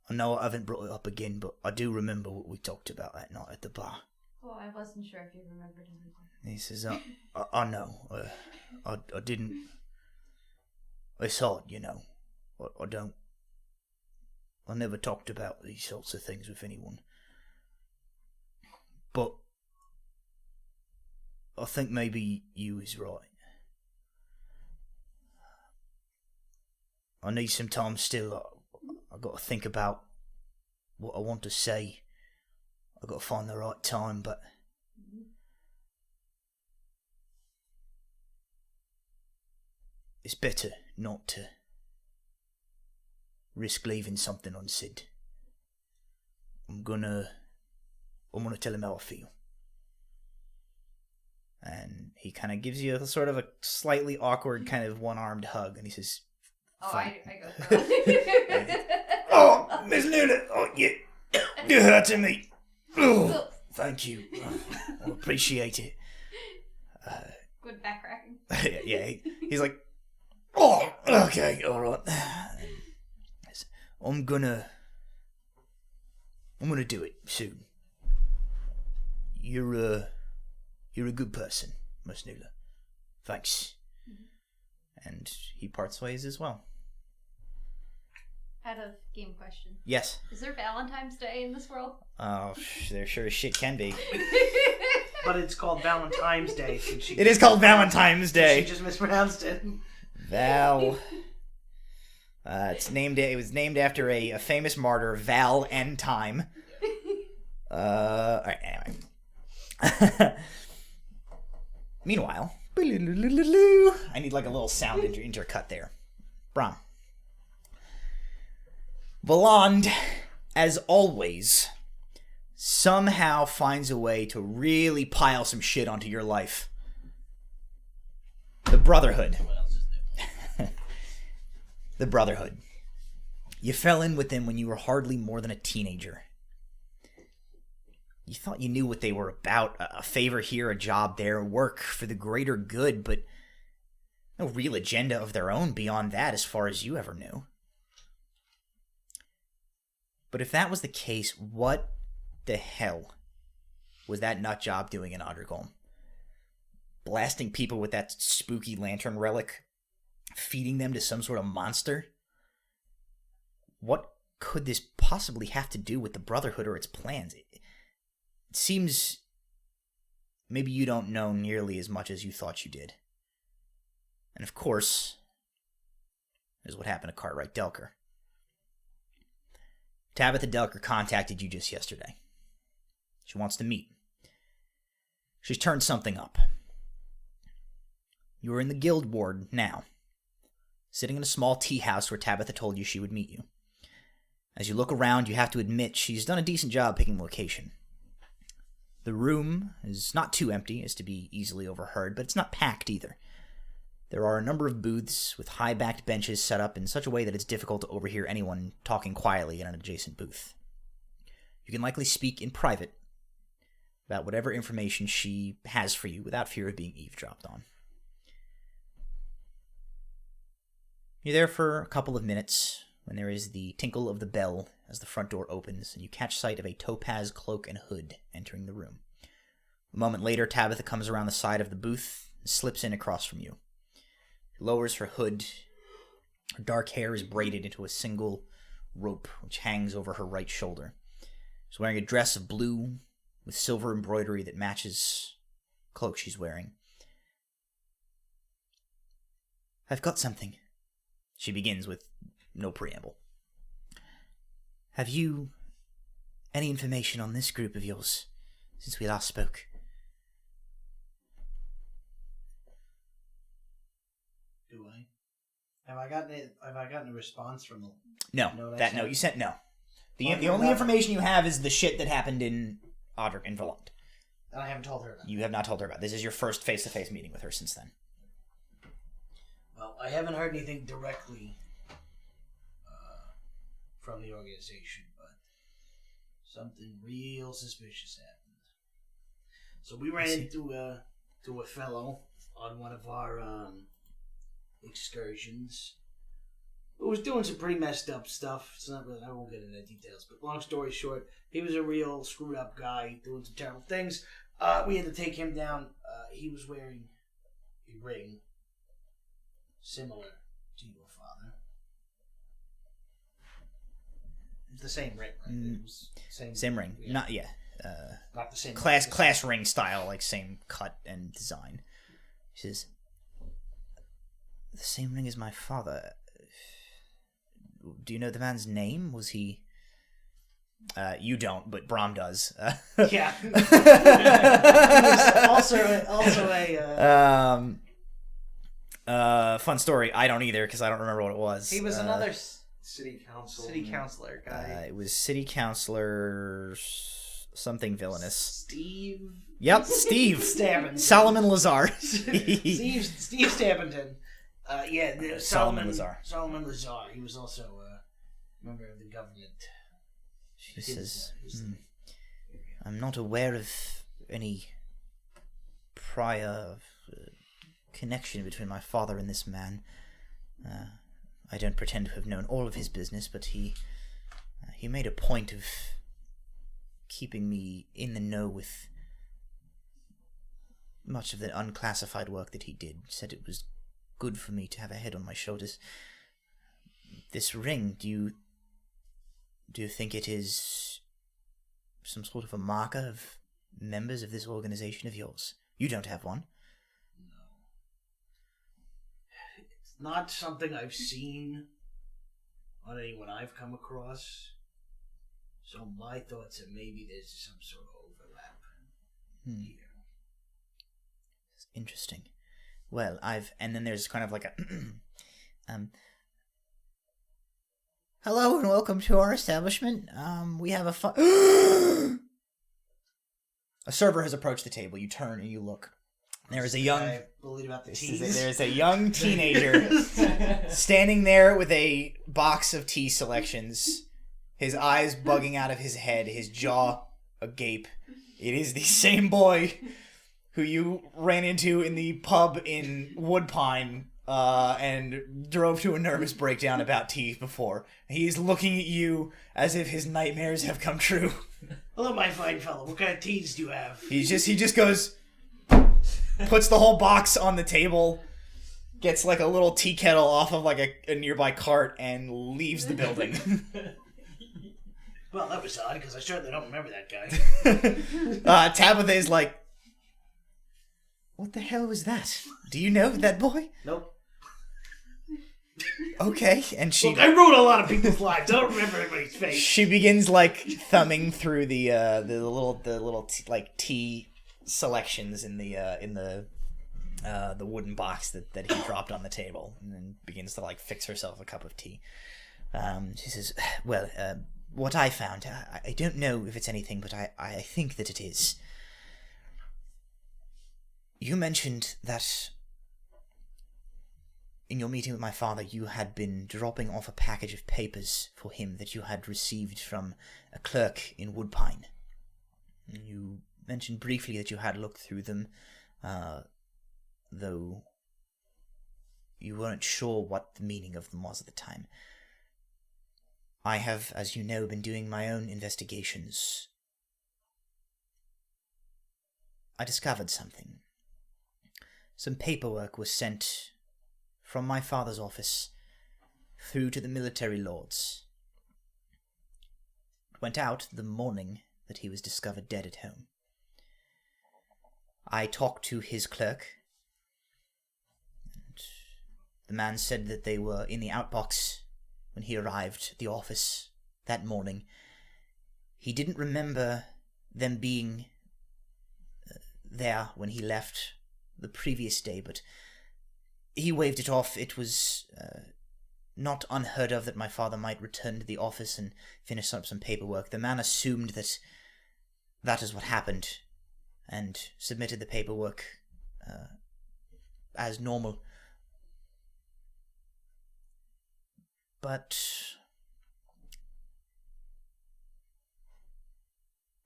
I know I haven't brought it up again, but I do remember what we talked about that night at the bar. Oh, I wasn't sure if you remembered anything. He says, I know. I didn't... It's hard, I don't... I never talked about these sorts of things with anyone. But I think maybe you is right. I need some time still. I got to think about what I want to say. I got to find the right time, but it's better not to risk leaving something unsaid. I'm gonna tell him how I feel. And he kind of gives you a sort of a slightly awkward kind of one-armed hug, and he says, I go for it. Oh, Miss Luna! Oh, you're hurting me. Oh, thank you. I appreciate it. Good back cracking. Yeah, he's like, oh, okay, all right. I'm gonna do it soon. You're a good person, Miss Nula. Thanks. Mm-hmm. And he parts ways as well. Out of game question. Yes. Is there Valentine's Day in this world? Oh, there sure as shit can be. But it's called Valentine's Day. It is called Valentine's Day. She just mispronounced it. Val. It was named after a famous martyr, Val and Time. Alright, anyway. Meanwhile, I need like a little sound intercut there. Brom. Valand, as always, somehow finds a way to really pile some shit onto your life. The Brotherhood. The Brotherhood. You fell in with them when you were hardly more than a teenager. You thought you knew what they were about. A favor here, a job there, work for the greater good, but no real agenda of their own beyond that as far as you ever knew. But if that was the case, what the hell was that nut job doing in Odrikholme? Blasting people with that spooky lantern relic? Feeding them to some sort of monster? What could this possibly have to do with the Brotherhood or its plans? It seems maybe you don't know nearly as much as you thought you did. And of course, is what happened to Cartwright Delker. Tabitha Delker contacted you just yesterday. She wants to meet. She's turned something up. You are in the guild ward now, sitting in a small tea house where Tabitha told you she would meet you. As you look around, you have to admit she's done a decent job picking location. The room is not too empty as to be easily overheard, but it's not packed either. There are a number of booths with high-backed benches set up in such a way that it's difficult to overhear anyone talking quietly in an adjacent booth. You can likely speak in private about whatever information she has for you without fear of being eavesdropped on. You're there for a couple of minutes when there is the tinkle of the bell as the front door opens, and you catch sight of a topaz cloak and hood entering the room. A moment later, Tabitha comes around the side of the booth and slips in across from you. She lowers her hood. Her dark hair is braided into a single rope which hangs over her right shoulder. She's wearing a dress of blue with silver embroidery that matches the cloak she's wearing. "I've got something," she begins with no preamble. "Have you any information on this group of yours since we last spoke?" Do I? Have I gotten a response from the... No, you sent no. The only information you have is the shit that happened in Odrikholme and Valant. And I haven't told her about it. You have not told her about it. This is your first face-to-face meeting with her since then. Well, I haven't heard anything directly from the organization, but something real suspicious happened. So we ran into a fellow on one of our excursions who was doing some pretty messed up stuff. It's not really, I won't get into details, but long story short, he was a real screwed up guy doing some terrible things. We had to take him down. He was wearing a ring similar to your father. It's the same ring, right? It was Same ring. Yeah. Not the same class ring style, like same cut and design. She says, "The same ring as my father. Do you know the man's name? Was he..." You don't, but Brahm does. Yeah. He was also a... fun story. I don't either, because I don't remember what it was. He was another City council. city councilor guy. It was city councilor something villainous. Steve. Yep, Steve. Stabbington. Solomon Lazar. Steve Stabbington. Solomon Lazar. Solomon Lazar. He was also a member of the government. She says, "I'm not aware of any prior connection between my father and this man. I don't pretend to have known all of his business, but he made a point of keeping me in the know with much of the unclassified work that he did. Said it was good for me to have a head on my shoulders. This ring, do you think it is some sort of a marker of members of this organization of yours? You don't have one." It's not something I've seen on anyone I've come across. So my thoughts are maybe there's some sort of overlap here. Interesting. Well, and then there's kind of like a, "Hello and welcome to our establishment. We have a A server has approached the table. You turn and you look. There is a young... I believe about the teas. There's a young teenager standing there with a box of tea selections, his eyes bugging out of his head, his jaw agape. It is the same boy who you ran into in the pub in Woodpine and drove to a nervous breakdown about tea before. He's looking at you as if his nightmares have come true. Hello, my fine fellow. What kind of teas do you have? He just goes, puts the whole box on the table, gets like a little tea kettle off of like a nearby cart, and leaves the building. Well, that was odd, because I certainly don't remember that guy. Tabitha is like, what the hell was that? Do you know that boy? Nope. Okay, and she... Look, I ruined a lot of people's lives. I don't remember everybody's face. She begins like thumbing through the little tea selections in the wooden box that he dropped on the table, and then begins to like fix herself a cup of tea. She says, "Well, what I found, I don't know if it's anything, but I think that it is. You mentioned that in your meeting with my father, you had been dropping off a package of papers for him that you had received from a clerk in Woodpine. You mentioned briefly that you had looked through them, though you weren't sure what the meaning of them was at the time. I have, as you know, been doing my own investigations. I discovered something. Some paperwork was sent from my father's office through to the military lords. It went out the morning that he was discovered dead at home. I talked to his clerk, and the man said that they were in the outbox when he arrived at the office that morning. He didn't remember them being there when he left the previous day, but he waved it off. It was not unheard of that my father might return to the office and finish up some paperwork. The man assumed that that is what happened and submitted the paperwork as normal. But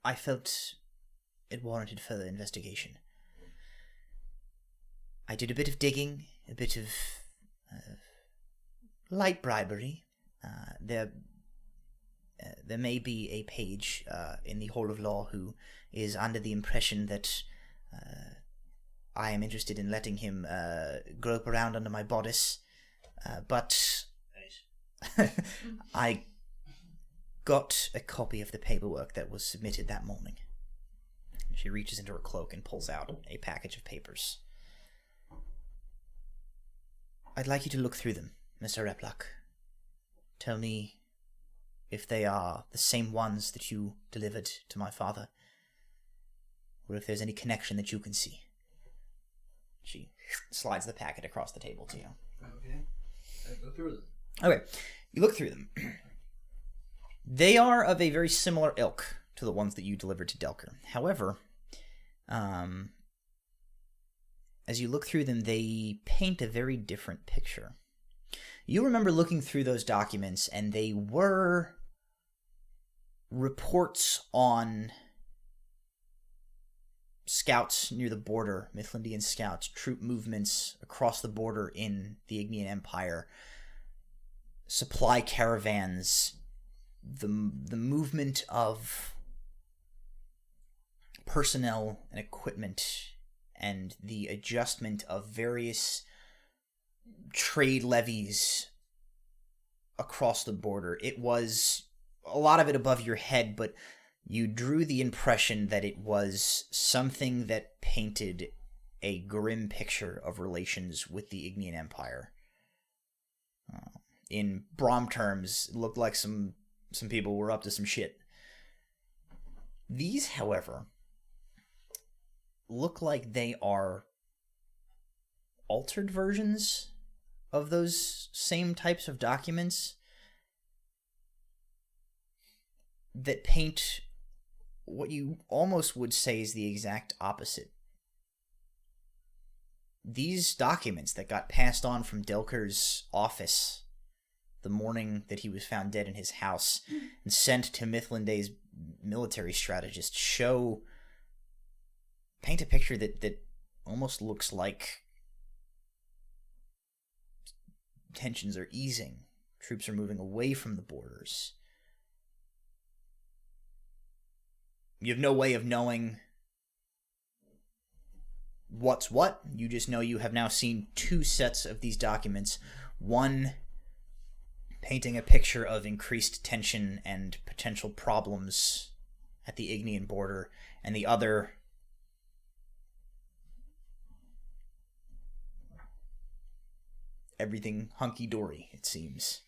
I felt it warranted further investigation. I did a bit of digging, a bit of light bribery. There may be a page in the Hall of Law who is under the impression that I am interested in letting him grope around under my bodice, but I got a copy of the paperwork that was submitted that morning. She reaches into her cloak and pulls out a package of papers. I'd like you to look through them, Mr. Replock. Tell me if they are the same ones that you delivered to my father, or if there's any connection that you can see. She slides the packet across the table to you. Okay. I go through them. Okay, you look through them. They are of a very similar ilk to the ones that you delivered to Delker. However, as you look through them, they paint a very different picture. You remember looking through those documents, and they were reports on scouts near the border, Mithlandian scouts, troop movements across the border in the Ignean Empire, supply caravans, the movement of personnel and equipment, and the adjustment of various trade levies across the border. It was a lot of it above your head, but you drew the impression that it was something that painted a grim picture of relations with the Ignean Empire. In Brahm terms, it looked like some people were up to some shit. These, however, look like they are altered versions of those same types of documents that paint what you almost would say is the exact opposite. These documents that got passed on from Delker's office the morning that he was found dead in his house and sent to Mithlanday's military strategist paint a picture that almost looks like tensions are easing. Troops are moving away from the borders. You have no way of knowing what's what. You just know you have now seen two sets of these documents. One painting a picture of increased tension and potential problems at the Ignean border, and the other everything hunky-dory, it seems.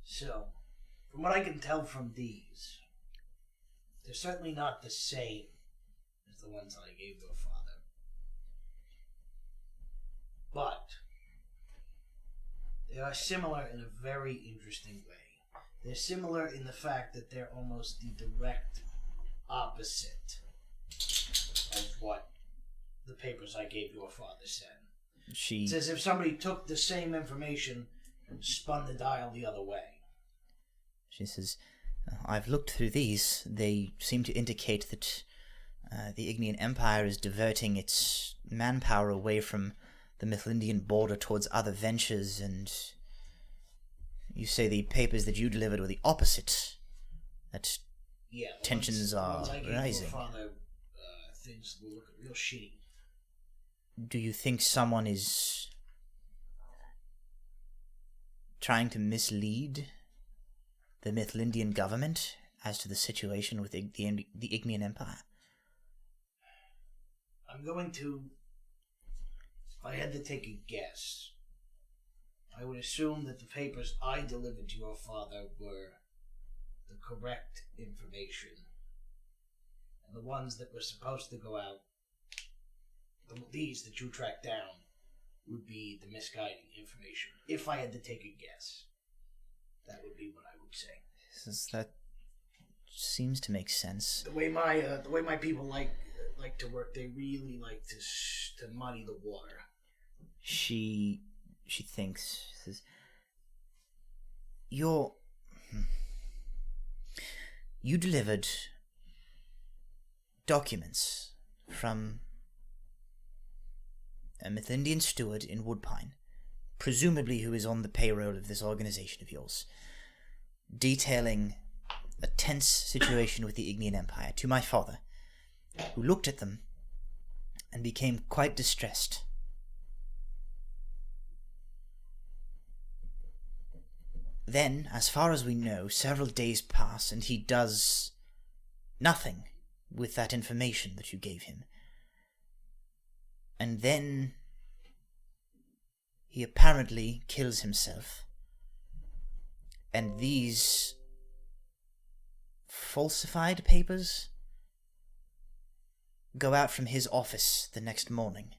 So, from what I can tell from these, they're certainly not the same as the ones that I gave your father. But they are similar in a very interesting way. They're similar in the fact that they're almost the direct opposite of what the papers I gave your father said. She... It's as if somebody took the same information and spun the dial the other way. She says, I've looked through these. They seem to indicate that the Ignean Empire is diverting its manpower away from the Mifflindian border towards other ventures, and you say the papers that you delivered were the opposite. That tensions are rising. Your father, things will look real shitty. Do you think someone is trying to mislead the Mifflindian government as to the situation with the Ignean Empire? I'm going to... If I had to take a guess, I would assume that the papers I delivered to your father were the correct information. And the ones that were supposed to go out, these that you tracked down, would be the misguiding information. If I had to take a guess, that would be what I would say. That seems to make sense. The way my people like to work, they really like to muddy the water. She thinks. She says, you delivered documents from a Mifflindian steward in Woodpine, presumably who is on the payroll of this organization of yours, detailing a tense situation with the Ignean Empire to my father, who looked at them and became quite distressed. Then, as far as we know, several days pass and he does nothing with that information that you gave him. And then he apparently kills himself. And these falsified papers go out from his office the next morning.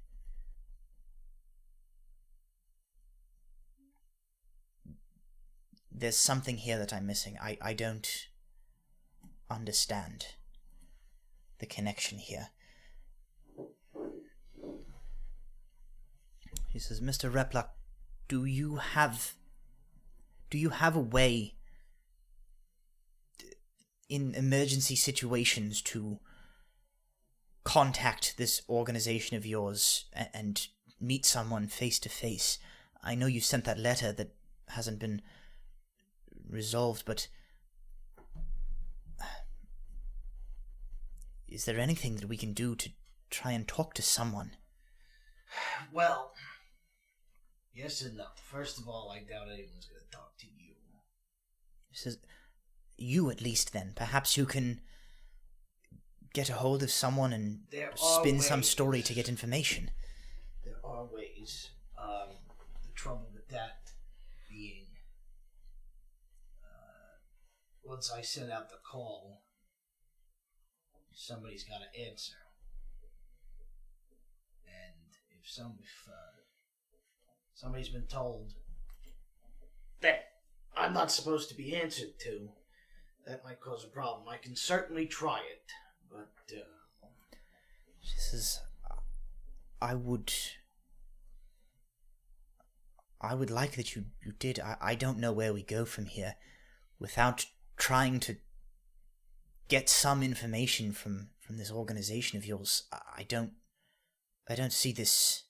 There's something here that I'm missing. I don't understand the connection here. He says, Mr. Repluck, do you have a way in emergency situations to contact this organization of yours and meet someone face to face? I know you sent that letter that hasn't been resolved, but is there anything that we can do to try and talk to someone? Well, yes and no. First of all, I doubt anyone's going to talk to you. He says, you at least then. Perhaps you can get a hold of someone and spin some story to get information. There are ways. The trouble with that being, once I send out the call, somebody's got to answer. And if somebody's been told that I'm not supposed to be answered to, that might cause a problem. I can certainly try it, but... She says, I would like that you did. I don't know where we go from here without trying to get some information from this organization of yours. I don't see this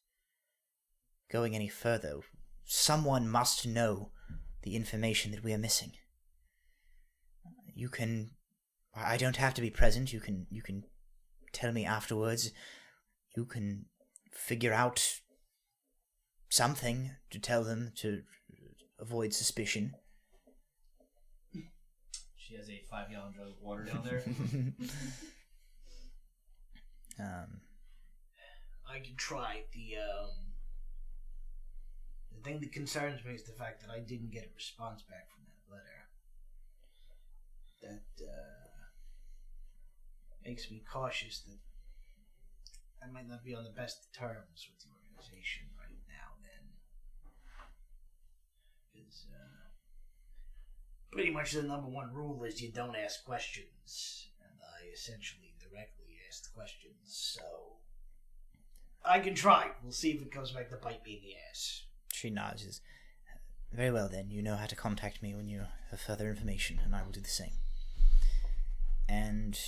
going any further. Someone must know the information that we are missing. I don't have to be present. You can tell me afterwards. You can figure out something to tell them to avoid suspicion. She has a 5-gallon jug of water down there. I can try. The thing that concerns me is the fact that I didn't get a response back from that letter. That makes me cautious that I might not be on the best terms with the organization right now then. Because pretty much the number one rule is you don't ask questions, and I essentially directly asked ask the questions, so I can try. We'll see if it comes back to bite me in the ass. She nods. Very well, then. You know how to contact me when you have further information, and I will do the same. And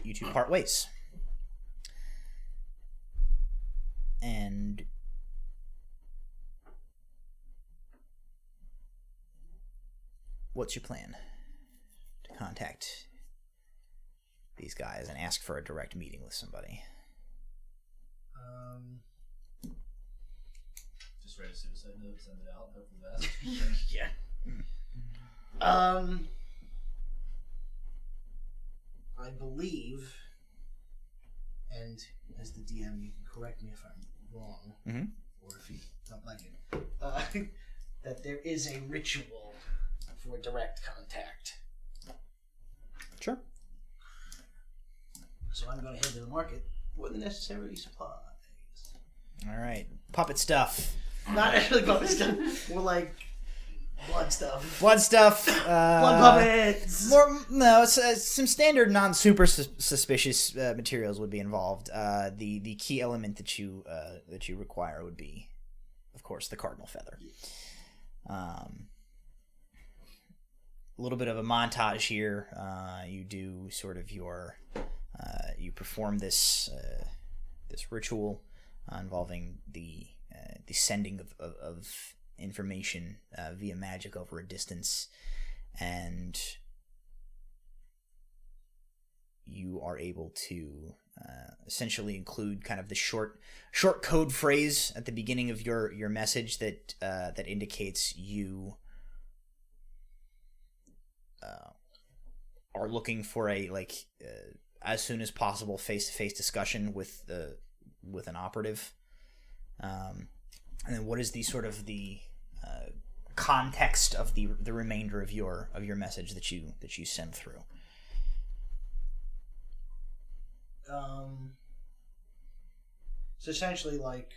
you two part ways. And what's your plan? To contact these guys and ask for a direct meeting with somebody. Just write a suicide note, send it out, hope for the best. Yeah. I believe, and as the DM, you can correct me if I'm wrong, or if you don't like it, that there is a ritual for direct contact. Sure. So I'm going to head to the market for the necessary supplies. All right. Puppet stuff. Not actually puppet stuff, more like blood stuff. Blood stuff. Blood puppets. Some standard non-super suspicious materials would be involved. The key element that you require would be, of course, the cardinal feather. A little bit of a montage here. You do sort of your you perform this ritual involving the sending of information via magic over a distance, and you are able to essentially include kind of the short code phrase at the beginning of your message that indicates you are looking for a as soon as possible face-to-face discussion with an operative. And then what is the sort of the context of the remainder of your message that you send through? It's essentially like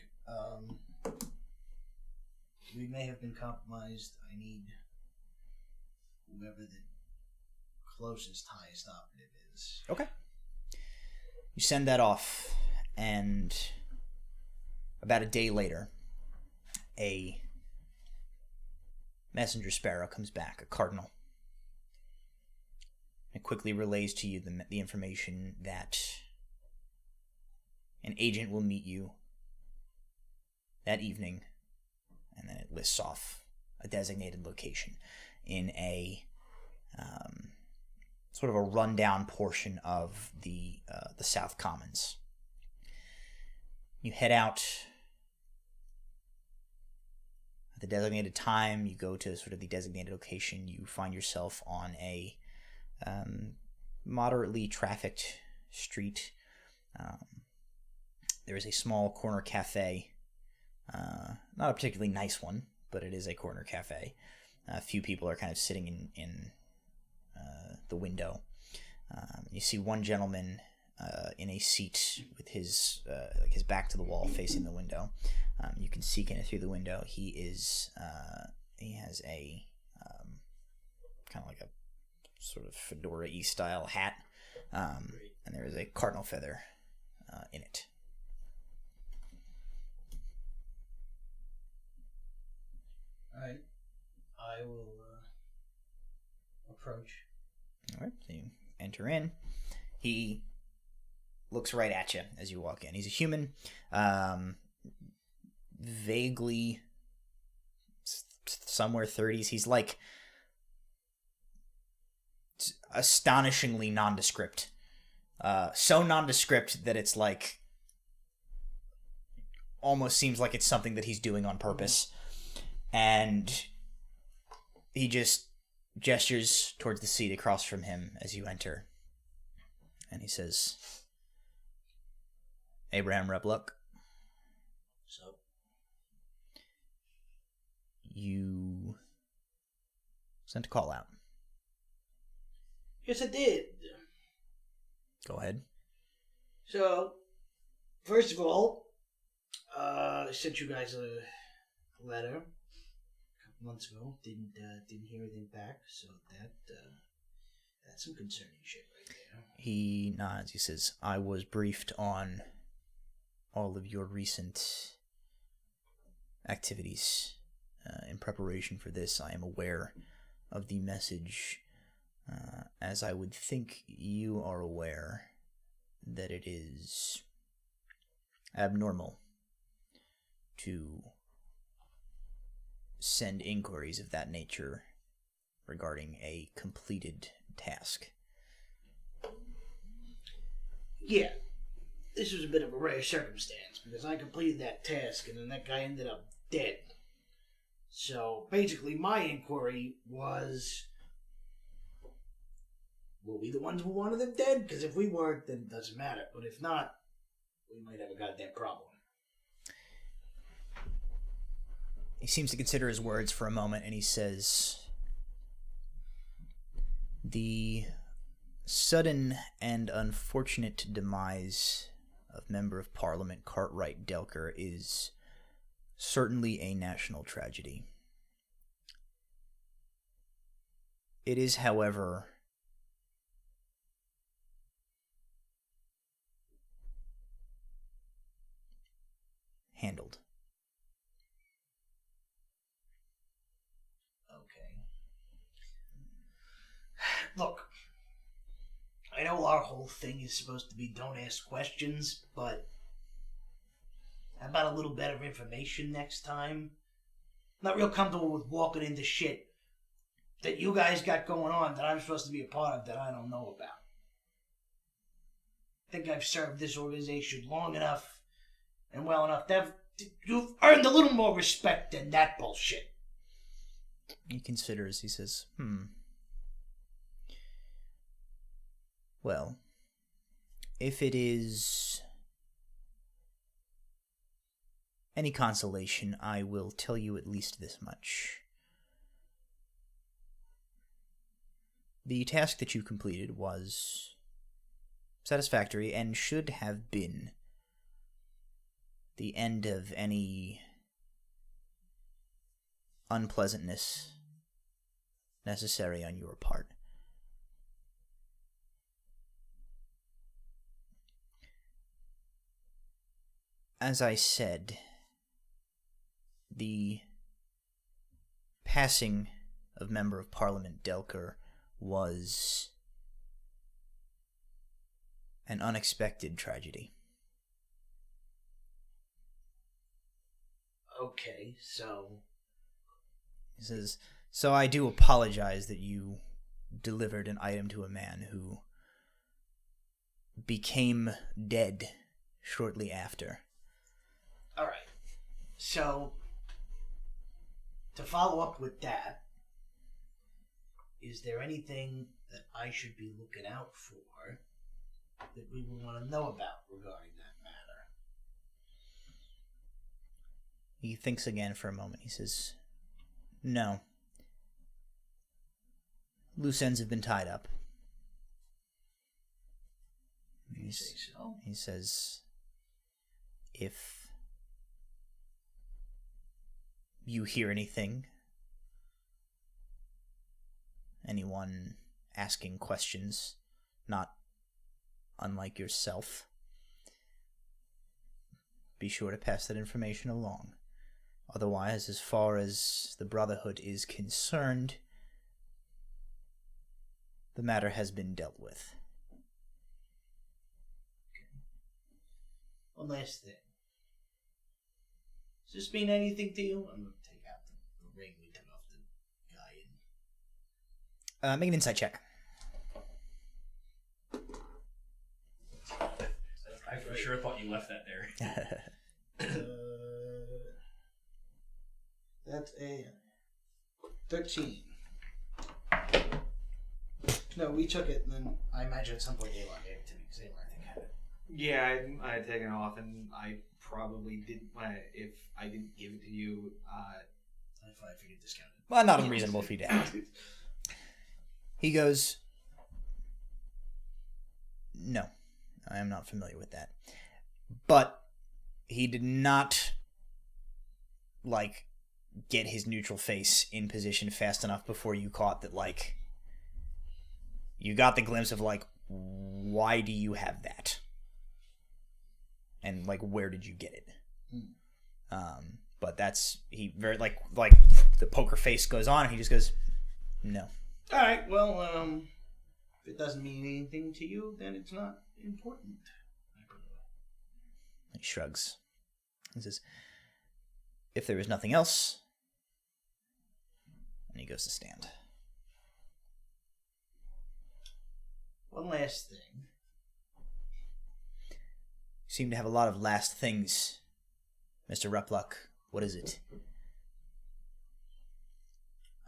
we may have been compromised. I need whoever the closest, highest operative is. Okay. You send that off, and about a day later, a messenger sparrow comes back, a cardinal. It quickly relays to you the information that an agent will meet you that evening, and then it lists off a designated location in a sort of a rundown portion of the South Commons. You head out at the designated time. You go to sort of the designated location. You find yourself on a moderately trafficked street. There is a small corner cafe. Not a particularly nice one, but it is a corner cafe. A few people are kind of sitting in the window. You see one gentleman in a seat with his back to the wall, facing the window. You can see kind of through the window. He has a kind of like a sort of fedora-y style hat, and there is a cardinal feather in it. All right, I will approach. All right, so you enter in. He looks right at you as you walk in. He's a human, vaguely somewhere 30s. He's like astonishingly nondescript. So nondescript that it's like almost seems like it's something that he's doing on purpose. And he just gestures towards the seat across from him as you enter. And he says, Abraham Repluck. So, you sent a call out. yes, I did. Go ahead. So, first of all, I sent you guys a letter a couple months ago. Didn't hear anything back, so that's some concerning shit right there. He nods. He says, I was briefed on all of your recent activities. In preparation for this, I am aware of the message, as I would think you are aware that it is abnormal to send inquiries of that nature regarding a completed task. Yeah, this was a bit of a rare circumstance because I completed that task and then that guy ended up dead. So basically my inquiry was, were we the ones who wanted him dead? Because if we weren't, then it doesn't matter. But if not, we might have a goddamn problem. He seems to consider his words for a moment, and he says, the sudden and unfortunate demise of Member of Parliament Cartwright Delker is certainly a national tragedy. It is, however, handled. Okay. Look, I know our whole thing is supposed to be don't ask questions, but how about a little better information next time? Not real comfortable with walking into shit that you guys got going on that I'm supposed to be a part of that I don't know about. I think I've served this organization long enough and well enough that you've earned a little more respect than that bullshit. He considers, he says, well, if it is any consolation, I will tell you at least this much. The task that you completed was satisfactory and should have been the end of any unpleasantness necessary on your part. As I said, the passing of Member of Parliament Delker was an unexpected tragedy. Okay, so... He says, so I do apologize that you delivered an item to a man who became dead shortly after. Alright, so to follow up with that, is there anything that I should be looking out for that we would want to know about regarding that matter? He thinks again for a moment. He says, no. Loose ends have been tied up. You say so? He says, if you hear anything, anyone asking questions, not unlike yourself, be sure to pass that information along. Otherwise, as far as the Brotherhood is concerned, the matter has been dealt with. One last thing. Does this mean anything to you? I'm going to take out the ring we took off the guy. Make an insight check. I for sure thought you left that there. That's a 13. No, we took it, and then I imagine at some point Aelon gave it to me, because Aelon, I think, had it. Yeah, I had taken it off, and I probably didn't. If I didn't give it to you, I figured discounted. Well, not unreasonable for you to ask. He goes, no, I am not familiar with that. But he did not, get his neutral face in position fast enough before you caught that, you got the glimpse of, why do you have that? And, like, where did you get it? But that's, he very, like, the poker face goes on, and he just goes, no. All right, well, if it doesn't mean anything to you, then it's not important. He shrugs. He says, if there is nothing else, and he goes to stand. One last thing. You seem to have a lot of last things, Mr. Repluck. What is it?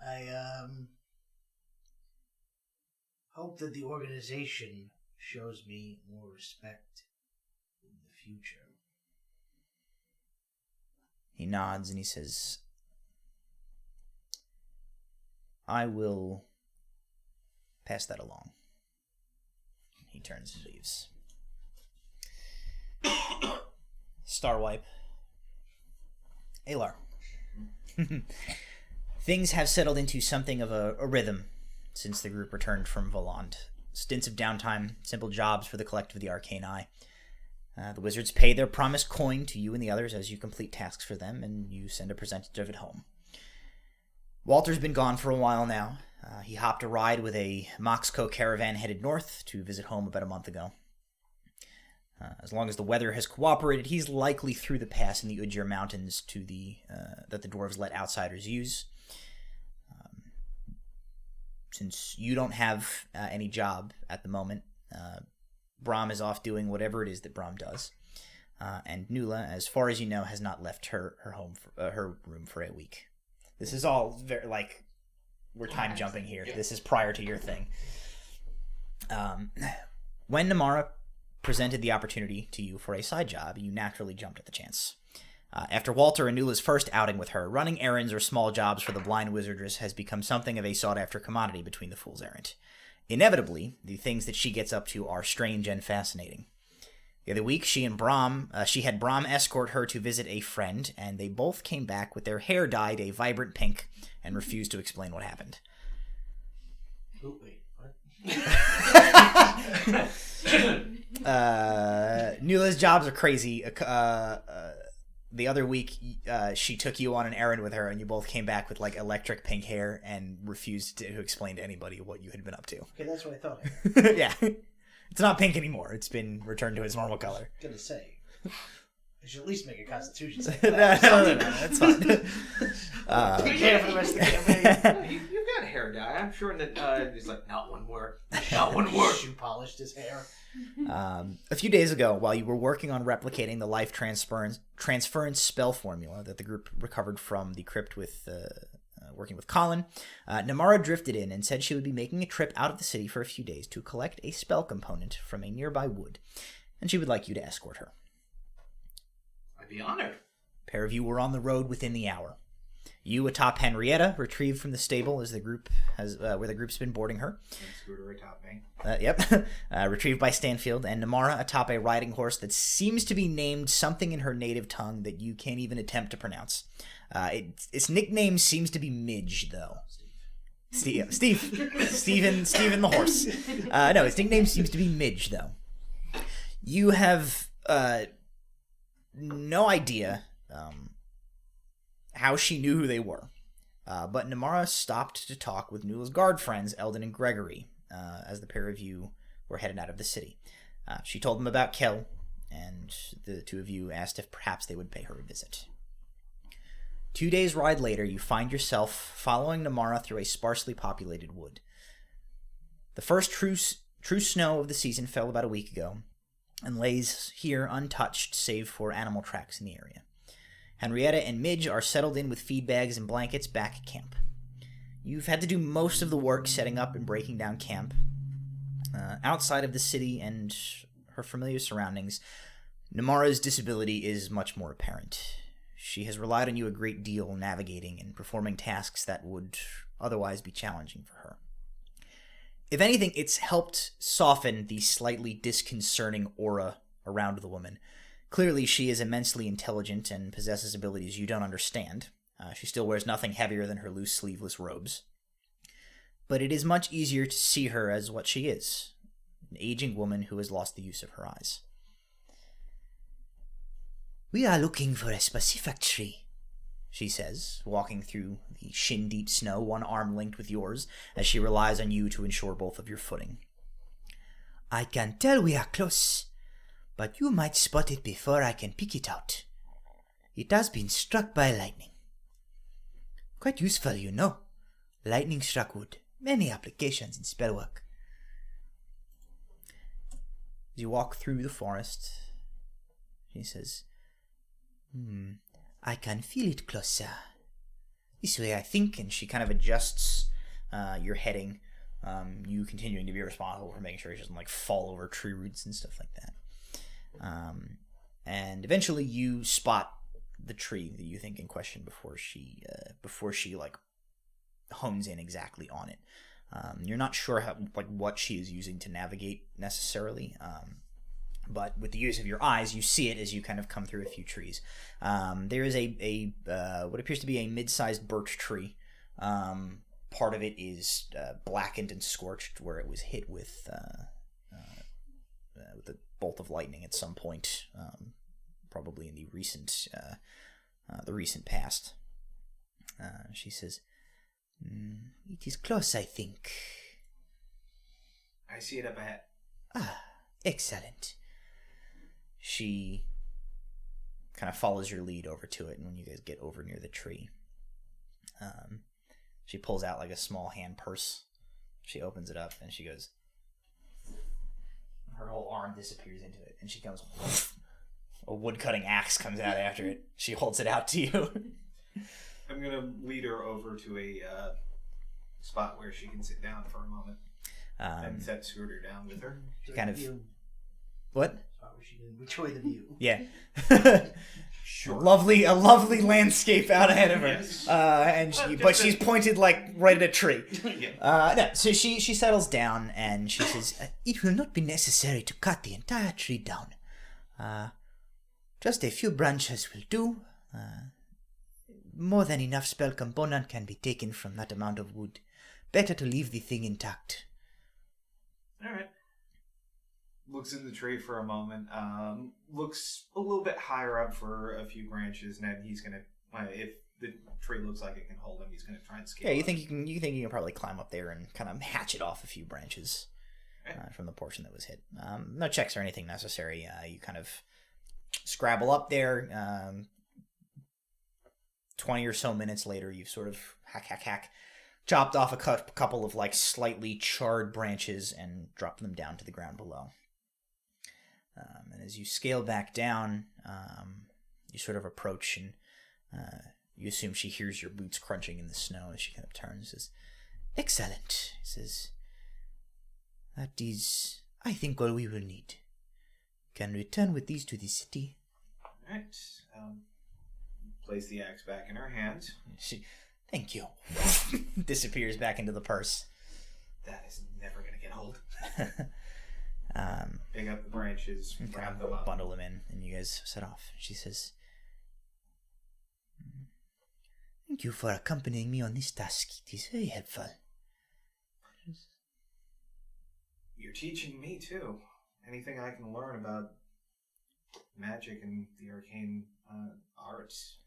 I hope that the organization shows me more respect in the future. He nods and he says, I will pass that along. He turns and leaves. Starwipe. Alar. Things have settled into something of a rhythm since the group returned from Voland. Stints of downtime, simple jobs for the collective of the Arcane Eye. The wizards pay their promised coin to you and the others as you complete tasks for them, and you send a percentage of it home. Walter's been gone for a while now. He hopped a ride with a Moxco caravan headed north to visit home about a month ago. As long as the weather has cooperated, he's likely through the pass in the Ujir Mountains to that the dwarves let outsiders use. Since you don't have any job at the moment, Brahm is off doing whatever it is that Brahm does. And Nula, as far as you know, has not left her home, her room for a week. This is all very, like, we're time jumping here. Yeah. This is prior to your thing. When Namara presented the opportunity to you for a side job, you naturally jumped at the chance. After Walter and Nula's first outing with her, running errands or small jobs for the blind wizardress has become something of a sought-after commodity between the Fools Errant. Inevitably, the things that she gets up to are strange and fascinating. The other week, she had Brahm escort her to visit a friend, and they both came back with their hair dyed a vibrant pink and refused to explain what happened. Oh, wait, what? Nula's jobs are crazy. The other week, she took you on an errand with her, and you both came back with, like, electric pink hair and refused to explain to anybody what you had been up to. Okay, that's what I thought. Yeah. It's not pink anymore. It's been returned to its normal color. Gonna say. I should at least make a constitution save. No, that's fine. Take care for the rest of the campaign. You've got hair dye. I'm sure that he's like, not one word. Not one word. Shoe polished his hair. A few days ago, while you were working on replicating the life transference spell formula that the group recovered from the crypt with working with Colin, Namara drifted in and said she would be making a trip out of the city for a few days to collect a spell component from a nearby wood, and she would like you to escort her. I'd be honored. A pair of you were on the road within the hour. You atop Henrietta, retrieved from the stable as the group has where the group's been boarding her. And Scooter atop me. Yep. Retrieved by Stanfield, and Namara atop a riding horse that seems to be named something in her native tongue that you can't even attempt to pronounce. Its nickname seems to be Midge, though. Steve. Steven the horse. No, its nickname seems to be Midge, though. You have no idea how she knew who they were. But Namara stopped to talk with Nula's guard friends, Eldon and Gregory, as the pair of you were headed out of the city. She told them about Kel, and the two of you asked if perhaps they would pay her a visit. 2 days' ride later, you find yourself following Namara through a sparsely populated wood. The first true snow of the season fell about a week ago, and lays here untouched save for animal tracks in the area. Henrietta and Midge are settled in with feed bags and blankets back at camp. You've had to do most of the work setting up and breaking down camp. Outside of the city and her familiar surroundings, Namara's disability is much more apparent. She has relied on you a great deal navigating and performing tasks that would otherwise be challenging for her. If anything, it's helped soften the slightly disconcerting aura around the woman. Clearly, she is immensely intelligent and possesses abilities you don't understand. She still wears nothing heavier than her loose sleeveless robes. But it is much easier to see her as what she is. an aging woman who has lost the use of her eyes. "We are looking for a specific tree," she says, walking through the shin-deep snow, one arm linked with yours, as she relies on you to ensure both of your footing. "I can tell we are close, but you might spot it before I can pick it out. It has been struck by lightning. Quite useful, you know. Lightning-struck wood. Many applications in spellwork." As you walk through the forest, she says, "I can feel it closer. This way, I think," and she kind of adjusts your heading, you continuing to be responsible for making sure she doesn't fall over tree roots and stuff like that. And eventually you spot the tree that you think in question before she hones in exactly on it. You're not sure what she is using to navigate necessarily, but with the use of your eyes, you see it as you kind of come through a few trees. There is a what appears to be a mid-sized birch tree. Part of it is blackened and scorched, where it was hit with a bolt of lightning at some point, probably in the recent past. She says, "It is close, I think." I see it up ahead. "Ah, excellent." She kind of follows your lead over to it, and when you guys get over near the tree, she pulls out a small hand purse. She opens it up, and she goes, her whole arm disappears into it, and she comes, a wood-cutting axe comes out after it. She holds it out to you. I'm going to lead her over to a spot where she can sit down for a moment and set Scooter down with her. She kind of... What? She can enjoy the view. Yeah. Sure. A lovely landscape out ahead of her. Yes. But she's pointed right at a tree. Yeah. No, so she settles down and she says, "It will not be necessary to cut the entire tree down. Just a few branches will do. More than enough spell component can be taken from that amount of wood. Better to leave the thing intact." All right. Looks in the tree for a moment. Looks a little bit higher up for a few branches, and then he's gonna, if the tree looks like it can hold him, he's gonna try and scale. yeah, you up. think you can probably climb up there and kind of hatchet off a few branches from the portion that was hit. No checks or anything necessary. You kind of scrabble up there. 20 or so minutes later, you've sort of hack, chopped off a couple of slightly charred branches and dropped them down to the ground below. And as you scale back down, you sort of approach, and you assume she hears your boots crunching in the snow as she kind of turns and says, "Excellent," says. "That is, I think, all we will need. Can return with these to the city." All right. Place the axe back in her hand. She, "Thank you." Disappears back into the purse. That is never gonna get old. Pick up the branches, grab them up. Bundle them in, and you guys set off. She says, "Thank you for accompanying me on this task. It is very helpful." You're teaching me too. Anything I can learn about magic and the arcane arts.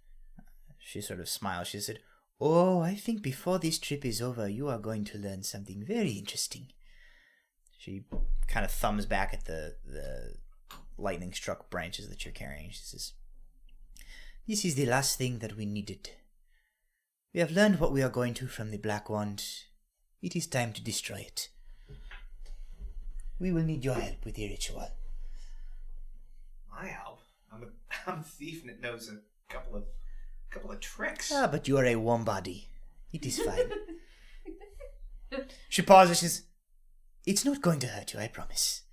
She sort of smiles. She said, "Oh, I think before this trip is over, you are going to learn something very interesting." She kind of thumbs back at the lightning-struck branches that you're carrying. She says, "This is the last thing that we needed. We have learned what we are going to from the Black Wand. It is time to destroy it. We will need your help with the ritual." My help? I'm a thief that knows a couple of tricks. "Ah, but you are a warm body. It is fine." She pauses. She says, "It's not going to hurt you, I promise."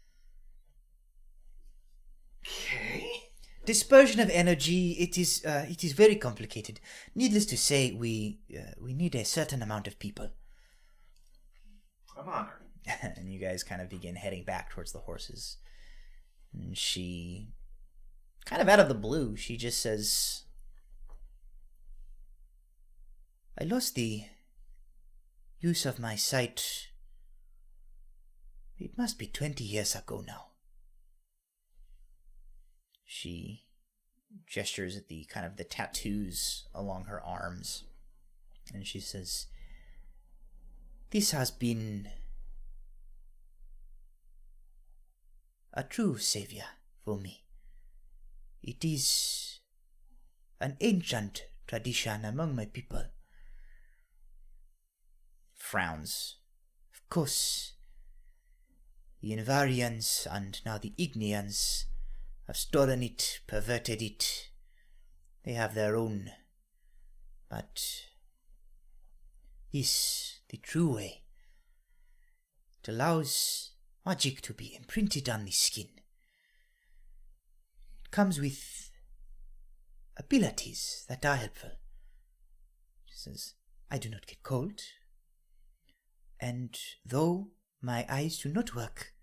Okay. Dispersion of energy, it is very complicated. Needless to say, we need a certain amount of people. I'm honored. and you guys kind of begin heading back towards the horses. And she, kind of out of the blue, she just says, "I lost the use of my sight It must be 20 years ago now. She gestures at the kind of the tattoos along her arms, and she says, "This has been a true savior for me. It is an ancient tradition among my people." Frowns. Of course, the Nivirians and now the Ignians have stolen it, perverted it. They have their own. But this, the true way, it allows magic to be imprinted on the skin. It comes with abilities that are helpful. She says, "I do not get cold. And though my eyes do not work,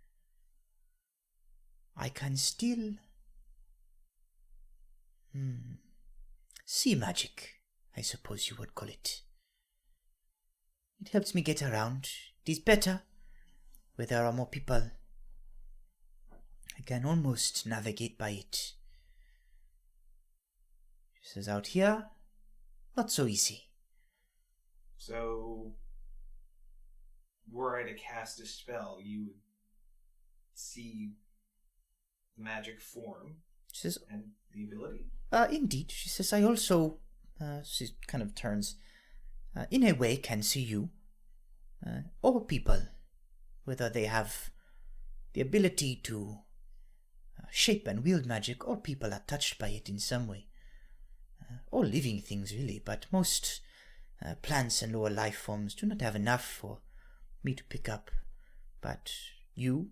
I can still see magic, I suppose you would call it. It helps me get around. It is better where there are more people. I can almost navigate by it." She says, "Out here, not so easy." So, were I to cast a spell, you would see magic form She says, and the ability? Indeed. She says, "I also," she kind of turns, "in a way can see you. All people, whether they have the ability to shape and wield magic, all people are touched by it in some way. All living things, really, but most plants and lower life forms do not have enough for me to pick up. But you,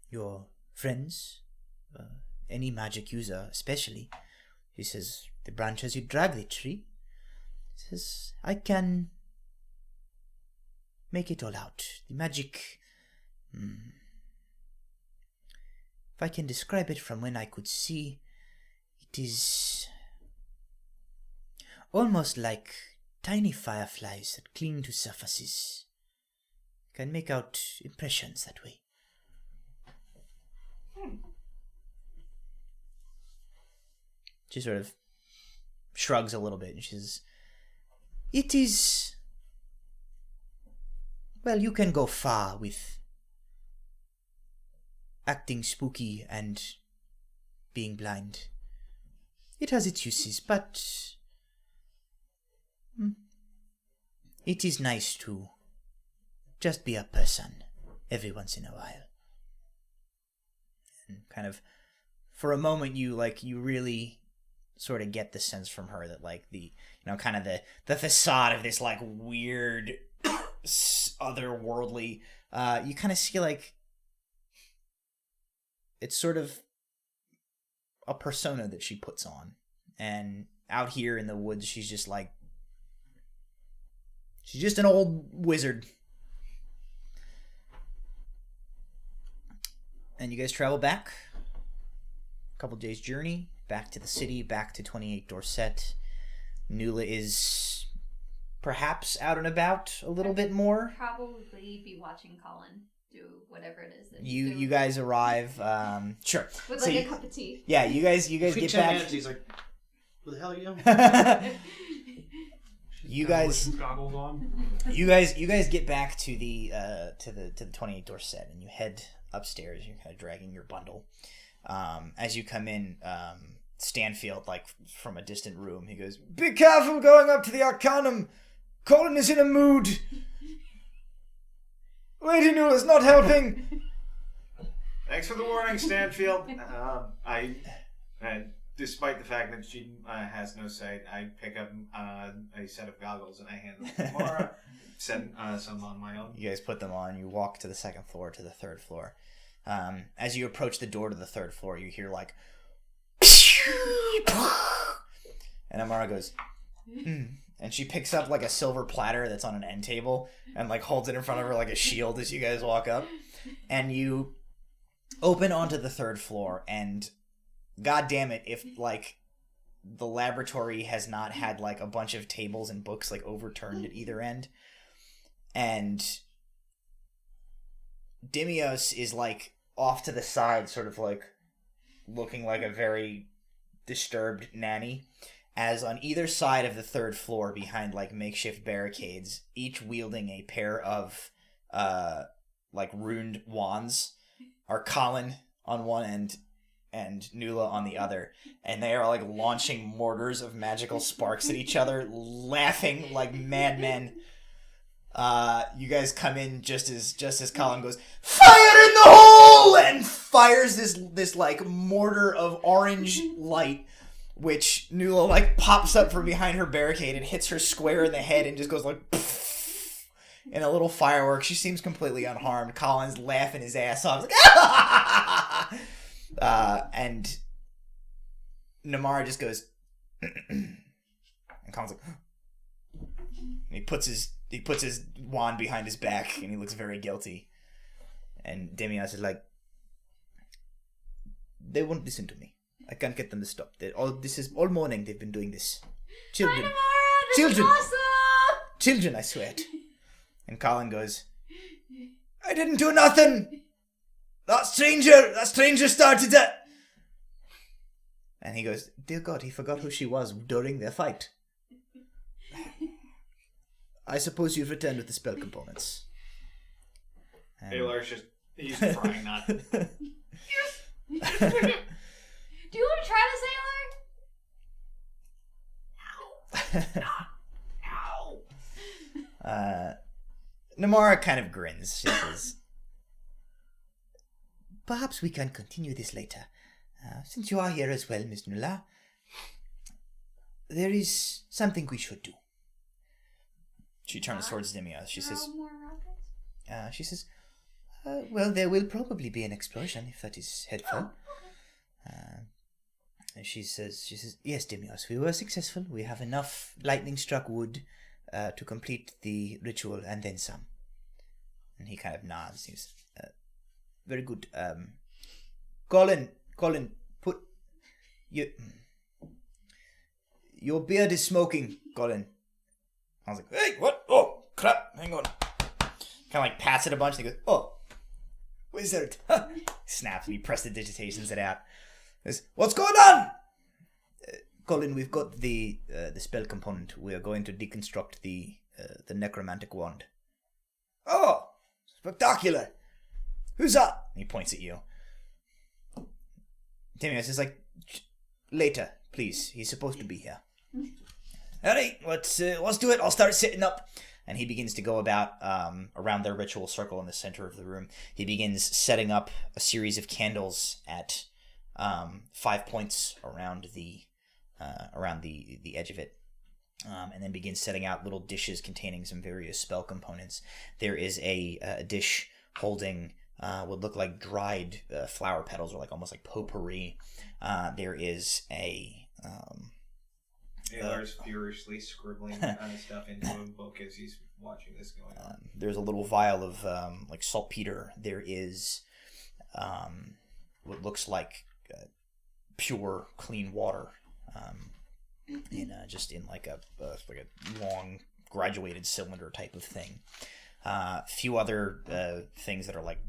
your friends, any magic user especially," she says, "the branches you drag the tree," she says, "I can make it all out. The magic, if I can describe it from when I could see, it is almost like tiny fireflies that cling to surfaces. Can make out impressions that way." She sort of shrugs a little bit and she says, "It is... well, you can go far with acting spooky and being blind. It has its uses, but it is nice to just be a person every once in a while." And kind of, for a moment, you really sort of get the sense from her that kind of the facade of this weird otherworldly, you kind of see it's sort of a persona that she puts on, and out here in the woods she's just an old wizard. And you guys travel back a couple days journey back to the city, back to 28 Dorset. Nula is perhaps out and about a little bit more. Probably be watching Colin do whatever it is that he's You doing. guys arrive. Sure. With So a cup of tea. Yeah, you guys get 10 back. minutes, he's like, "Where the hell are you?" You Kinda guys, with goggles on. you guys get back to the 28 Dorset, and you head upstairs. You're kind of dragging your bundle. As you come in, Stanfield, from a distant room, he goes, "Be careful going up to the Arcanum. Colin is in a mood. Lady Nula's not helping." Thanks for the warning, Stanfield. I despite the fact that she has no sight, I pick up a set of goggles and I hand them to Mara. Send some on my own. You guys put them on. You walk to the second floor, to the third floor. As you approach the door to the third floor, you hear and Amara goes, and she picks up a silver platter that's on an end table and holds it in front of her like a shield as you guys walk up. And you open onto the third floor, and god damn it if the laboratory has not had a bunch of tables and books overturned at either end. And Dimios is like off to the side, sort of like looking like a very disturbed nanny, as on either side of the third floor, behind like makeshift barricades, each wielding a pair of like runed wands, are Colin on one end and Nula on the other, and they are like launching mortars of magical sparks at each other, laughing like madmen. You guys come in just as Colin goes, "Fire in the hole!" and fires this like mortar of orange light, which Nula like pops up from behind her barricade and hits her square in the head and just goes like pfft, in a little firework. She seems completely unharmed. Colin's laughing his ass off. Like, and Namara just goes, and Colin's like, and he puts his wand behind his back and he looks very guilty. And Demios is like, they won't listen to me. I can't get them to stop. All morning they've been doing this. Children. Hi, Namara, this Children. is awesome! Children, I swear it. And Colin goes, I didn't do nothing. That stranger started it. And he goes, dear God, he forgot who she was during their fight. I suppose you've returned with the spell components. Aylar's he's trying not. Do you want to try this, Aylar? Namara kind of grins. She says, Perhaps we can continue this later. Since you are here as well, Miss Nula, there is something we should do. she turns towards Demios. She says, More rockets? Well, there will probably be an explosion if that is helpful. And she says, yes, Demios, we were successful. We have enough lightning-struck wood to complete the ritual and then some. And he kind of nods. He's very good. Colin, put your beard is smoking, Colin. I was like, hey, what? Oh, crap, hang on. Kind of like pats it a bunch and he goes, oh, wizard. Snaps and he prestidigitations it out. He goes, what's going on? Colin, we've got the spell component. We are going to deconstruct the necromantic wand. Oh, spectacular. Who's that? And he points at you. Demios is like, later, please. He's supposed to be here. All right, let's do it. I'll start sitting up. And he begins to go about around their ritual circle in the center of the room. He begins setting up a series of candles at 5 points around the edge of it, and then begins setting out little dishes containing some various spell components. There is a dish holding would look like dried flower petals, or like almost like potpourri. There is a Aylar's furiously scribbling stuff into a book as he's watching this going on. There's a little vial of like saltpeter. There is what looks like pure, clean water. Just in like a long graduated cylinder type of thing. A few other things that are like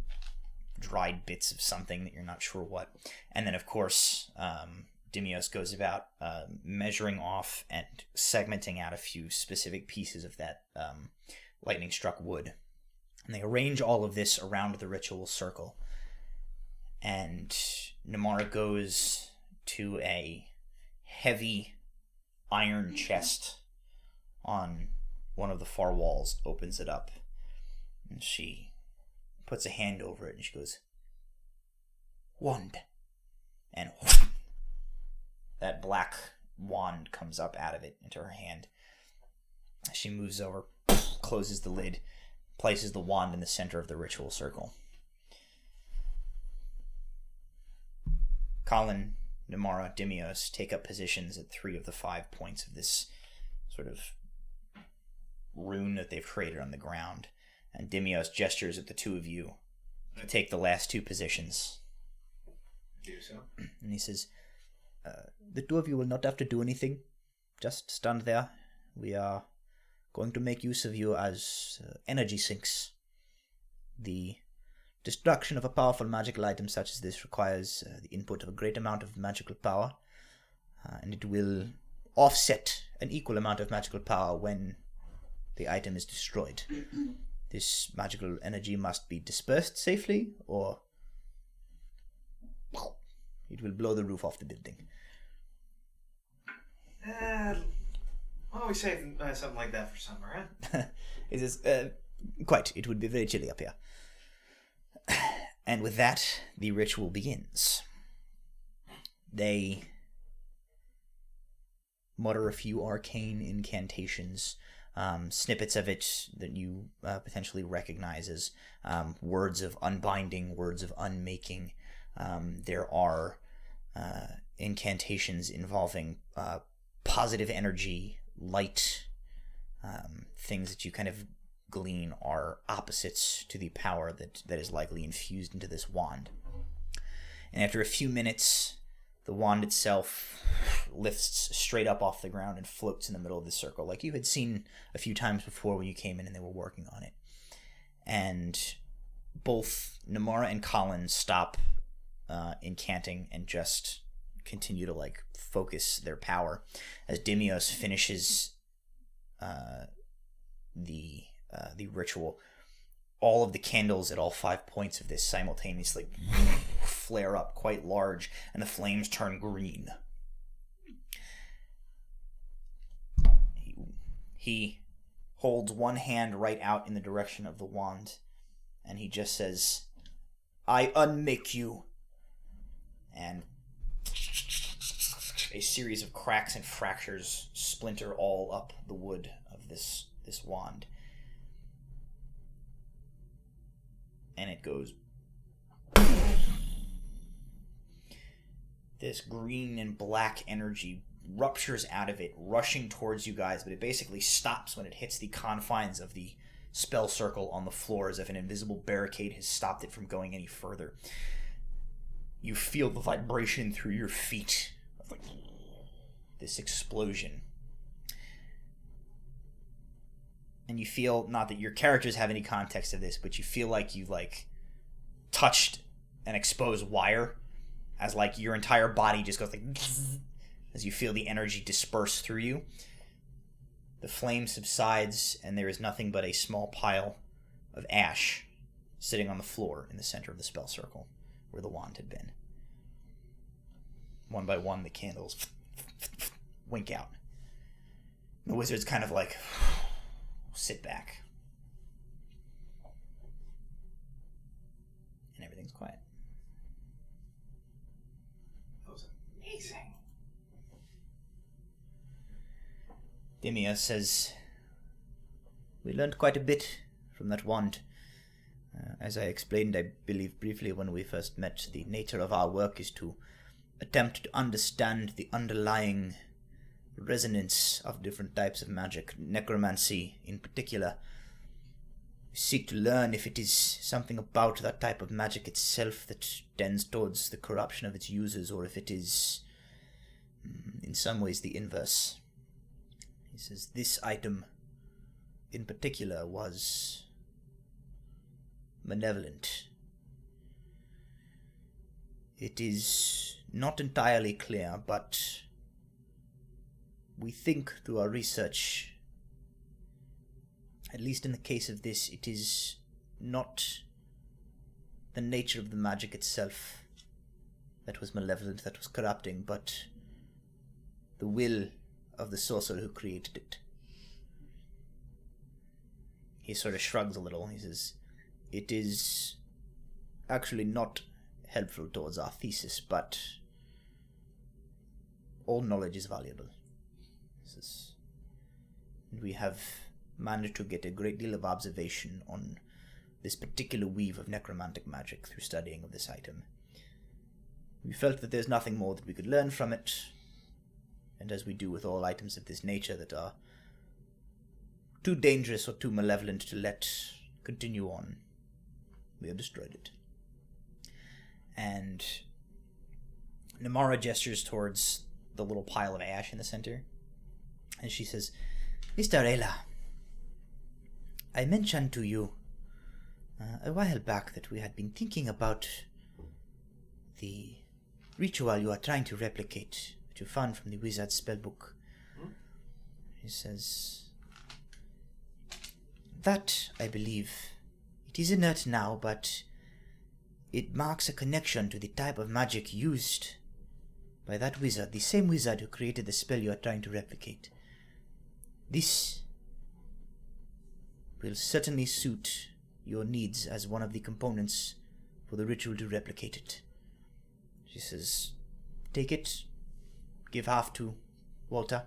dried bits of something that you're not sure what. And then of course Demios goes about measuring off and segmenting out a few specific pieces of that lightning struck wood. And they arrange all of this around the ritual circle. And Namara goes to a heavy iron chest on one of the far walls, opens it up, and she puts a hand over it and she goes, wand. And that black wand comes up out of it into her hand. She moves over, closes the lid, places the wand in the center of the ritual circle. Colin, Namara, Demios take up positions at 3 of the 5 points of this sort of rune that they've created on the ground. And Demios gestures at the 2 of you to take the last 2 positions. Do so. And he says, the 2 of you will not have to do anything. Just stand there. We are going to make use of you as energy sinks. The Destruction of a powerful magical item such as this requires the input of a great amount of magical power, and it will offset an equal amount of magical power when the item is destroyed. This magical energy must be dispersed safely, or it will blow the roof off the building. Why don't we save something like that for summer, huh? It is quite. It would be very chilly up here. And with that, the ritual begins. They mutter a few arcane incantations, snippets of it that you potentially recognize as words of unbinding, words of unmaking. There are incantations involving positive energy, light, things that you kind of glean are opposites to the power that is likely infused into this wand. And after a few minutes, the wand itself lifts straight up off the ground and floats in the middle of the circle, like you had seen a few times before when you came in and they were working on it. And both Namara and Colin stop incanting and just continue to focus their power as Dimios finishes the ritual. All of the candles at all 5 points of this simultaneously flare up quite large, and the flames turn green. He holds one hand right out in the direction of the wand, and he just says, "I unmake you." And a series of cracks and fractures splinter all up the wood of this wand. And it goes. This green and black energy ruptures out of it, rushing towards you guys, but it basically stops when it hits the confines of the spell circle on the floor, as if an invisible barricade has stopped it from going any further. You feel the vibration through your feet of this explosion. And you feel, not that your characters have any context of this, but you feel like you've touched an exposed wire, as your entire body just goes as you feel the energy disperse through you. The flame subsides, and there is nothing but a small pile of ash sitting on the floor in the center of the spell circle where the wand had been. One by one, the candles wink out. The wizard's kind of sit back. And everything's quiet. That was amazing. Dimia says, "We learned quite a bit from that wand. As I explained, I believe briefly when we first met, the nature of our work is to attempt to understand the underlying resonance of different types of magic, necromancy in particular. We seek to learn if it is something about that type of magic itself that tends towards the corruption of its users, or if it is, in some ways, the inverse." He says, "This item, in particular, was malevolent. It is not entirely clear, but we think through our research, at least in the case of this, it is not the nature of the magic itself that was malevolent, that was corrupting, but the will of the sorcerer who created it." He sort of shrugs a little. He says, "It is actually not helpful towards our thesis, but all knowledge is valuable. We have managed to get a great deal of observation on this particular weave of necromantic magic through studying of this item. We felt that there's nothing more that we could learn from it, and as we do with all items of this nature that are too dangerous or too malevolent to let continue on, we have destroyed it." And Namara gestures towards the little pile of ash in the center, and she says, "Mr. Ayla, I mentioned to you a while back that we had been thinking about the ritual you are trying to replicate that you found from the wizard's spellbook. He says that, I believe, it is inert now, but it marks a connection to the type of magic used by that wizard, the same wizard who created the spell you are trying to replicate. This will certainly suit your needs as one of the components for the ritual to replicate it. She says, take it, give half to Walter.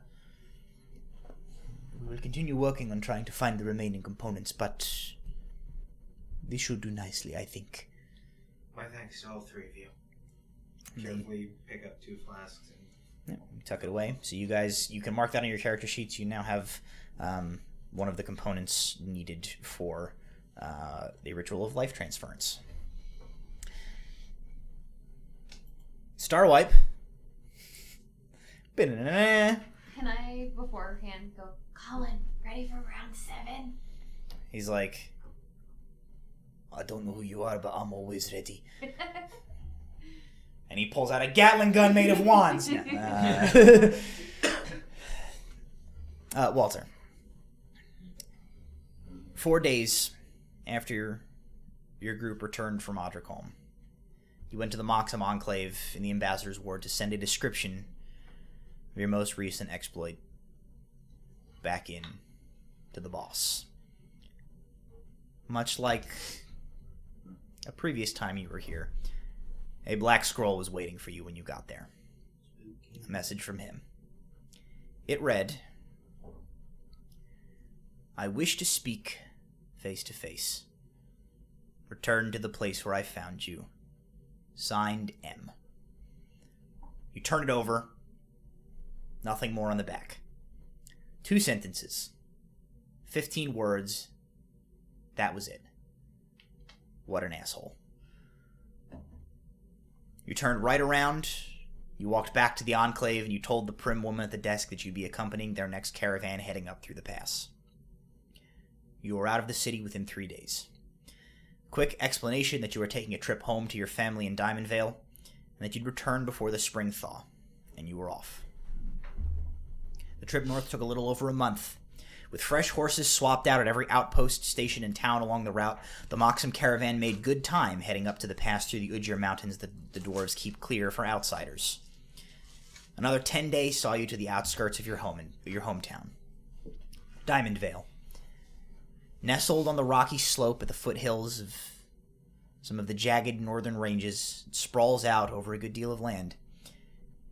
We will continue working on trying to find the remaining components, but this should do nicely, I think. My thanks to all three of you. Carefully pick up 2 flasks and Tuck it away. So you guys, you can mark that on your character sheets. You now have one of the components needed for the ritual of life transference. Starwipe. Can I, beforehand, go, Colin, ready for round 7? He's like, I don't know who you are, but I'm always ready. And he pulls out a Gatling gun made of wands. Walter. 4 days after your group returned from Odrikholme, you went to the Moxham Enclave in the Ambassador's Ward to send a description of your most recent exploit back in to the boss. Much like a previous time you were here, a black scroll was waiting for you when you got there. A message from him. It read, I wish to speak face to face. Return to the place where I found you. Signed, M. You turn it over. Nothing more on the back. 2 sentences. 15 words. That was it. What an asshole. You turned right around. You walked back to the Enclave and you told the prim woman at the desk that you'd be accompanying their next caravan heading up through the pass. You were out of the city within 3 days. Quick explanation that you were taking a trip home to your family in Diamond Vale, and that you'd return before the spring thaw, and you were off. The trip north took a little over a month. With fresh horses swapped out at every outpost station in town along the route, the Moxham caravan made good time heading up to the pass through the Ujir Mountains that the dwarves keep clear for outsiders. Another 10 days saw you to the outskirts of your hometown. Diamond Vale. Nestled on the rocky slope at the foothills of some of the jagged northern ranges, it sprawls out over a good deal of land.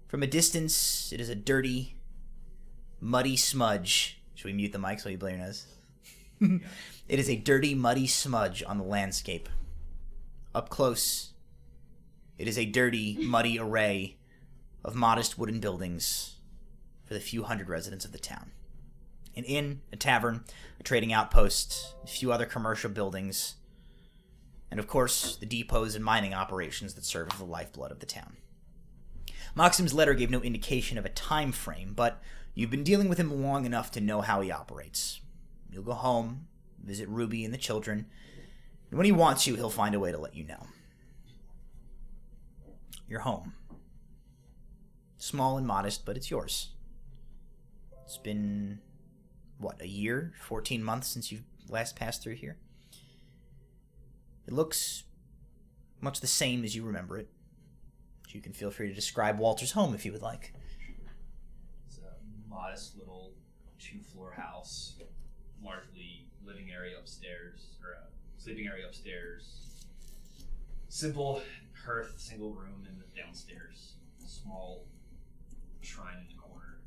From a distance, it is a dirty, muddy smudge. Should we mute the mic so you blow your nose? It is a dirty, muddy smudge on the landscape. Up close, it is a dirty, muddy array of modest wooden buildings for the few hundred residents of the town. An inn, a tavern, a trading outpost, a few other commercial buildings, and of course, the depots and mining operations that serve as the lifeblood of the town. Moxham's letter gave no indication of a time frame, but you've been dealing with him long enough to know how he operates. You'll go home, visit Ruby and the children, and when he wants you, he'll find a way to let you know. You're home. Small and modest, but it's yours. It's been, a year? 14 months since you last passed through here? It looks much the same as you remember it. You can feel free to describe Walter's home if you would like. It's a modest little 2-floor house, largely living area upstairs, or sleeping area upstairs. Simple hearth, single room in the downstairs. Small shrine in the corner.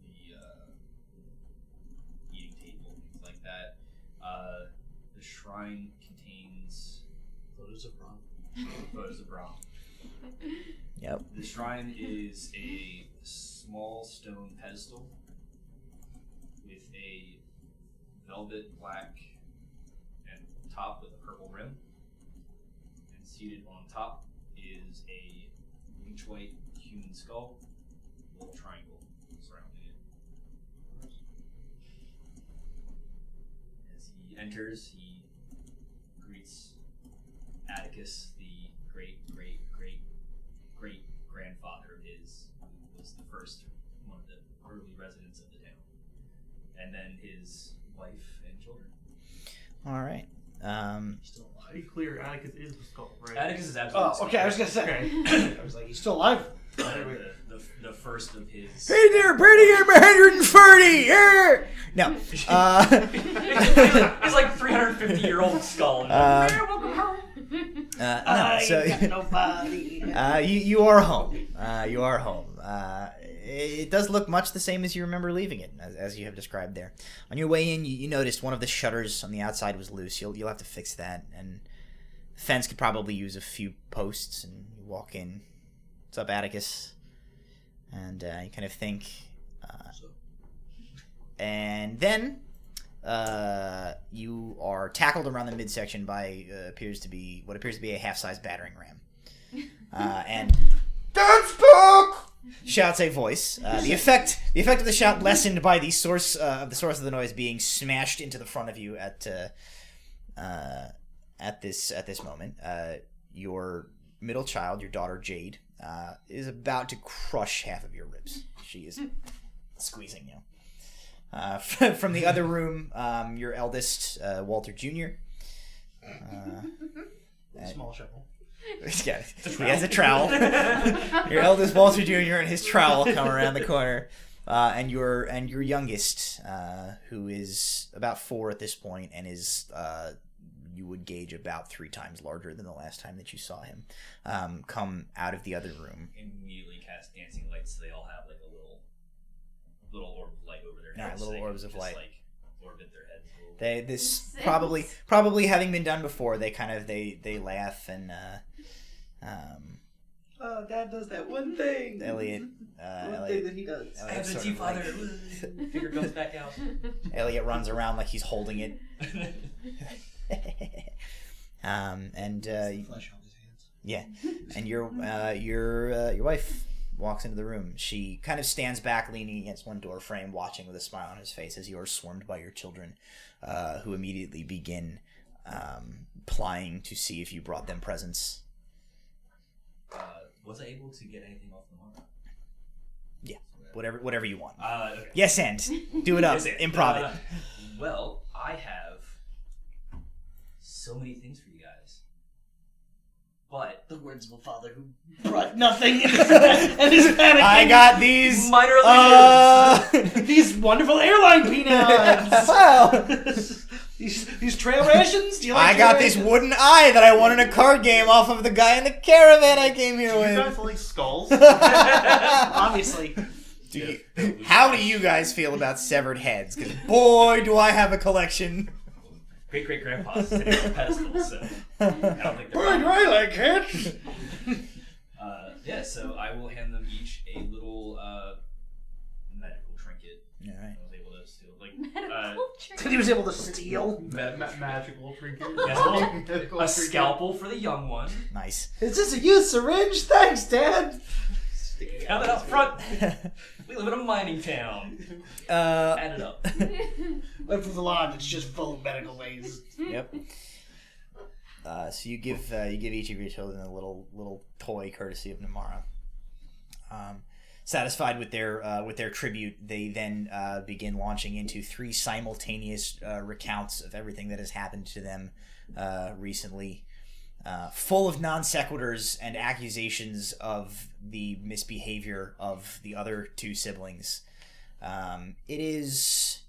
The eating table, things like that. The shrine contains Photos of Ron. photos of Rom. Yep. The shrine is a small stone pedestal with a velvet black and top with a purple rim. And seated on top is a bleach white human skull with a triangle surrounding it. As He enters. He greets Atticus, the great grandfather of his, who was the first one of the early residents of the town, and then his wife and children. All right. Still To alive. be clear, Atticus is the skull, right? Atticus is absolutely. Oh, okay. I was gonna say. I was like, he's still alive. The first of his. Hey there, Bertie, I'm 130. Yeah. No. He's like 350-year-old skull. No. I So ain't got nobody. you are home. You are home. It does look much the same as you remember leaving it, as you have described there. On your way in, you noticed one of the shutters on the outside was loose. You'll have to fix that, and the fence could probably use a few posts. And you walk in. What's up, Atticus? And you kind of think, and then you are tackled around the midsection by what appears to be a half-size battering ram. And "Dance book!" shouts a voice. The effect of the shout lessened by the source of the noise being smashed into the front of you at this moment. Your middle child, your daughter Jade, is about to crush half of your ribs. She is squeezing you. From the other room, your eldest, Walter Jr. Small shovel. Yeah, he has a trowel. Your eldest, Walter Jr., and his trowel come around the corner. And your youngest, who is about 4 at this point, and is you would gauge about 3 times larger than the last time that you saw him, come out of the other room. Immediately cast dancing lights, so they all have like a little orb of light over their heads. Little so they orbs can of just, light. Like, orbit their heads. This probably having been done before, they kind of they laugh and Oh, Dad does that one thing. Elliot that he does. Elliot sort of father. like- Finger goes back out. Elliot runs around like he's holding it. And Flesh on his hands. yeah, and your wife walks into the room. She kind of stands back, leaning against one door frame, watching with a smile on his face as you are swarmed by your children, who immediately begin plying to see if you brought them presents. Was I able to get anything off the mark? Yeah, whatever you want. Okay. Yes, and do it up, Yes, and, improv it. Well, I have so many things for you guys, but The words of a father who brought nothing and is panicking. I got these minor illusions. These wonderful airline peanuts. Well, these trail rations. Do you like I got this wooden eye that I won in a card game off of the guy in the caravan I came here You with. guys like skulls? Obviously. How do you guys feel about severed heads? Because boy, do I have a collection. Great grandpa's sitting on a pedestal, so I don't think they're. I like it. Yeah, so I will hand them each a little medical trinket. All right. I was able to steal, like Medical He was able to steal. Magical trinket. yes, a scalpel for the young one. Nice. Is this a used syringe? Thanks, Dad. Count it up front. We live in a mining town. Add it up. Went from the lawn. It's just full of medical waste. Yep. So you give each of your children a little toy courtesy of Namara. Satisfied with their tribute, they then begin launching into 3 simultaneous recounts of everything that has happened to them recently, full of non sequiturs and accusations of the misbehavior of the other 2 siblings. It is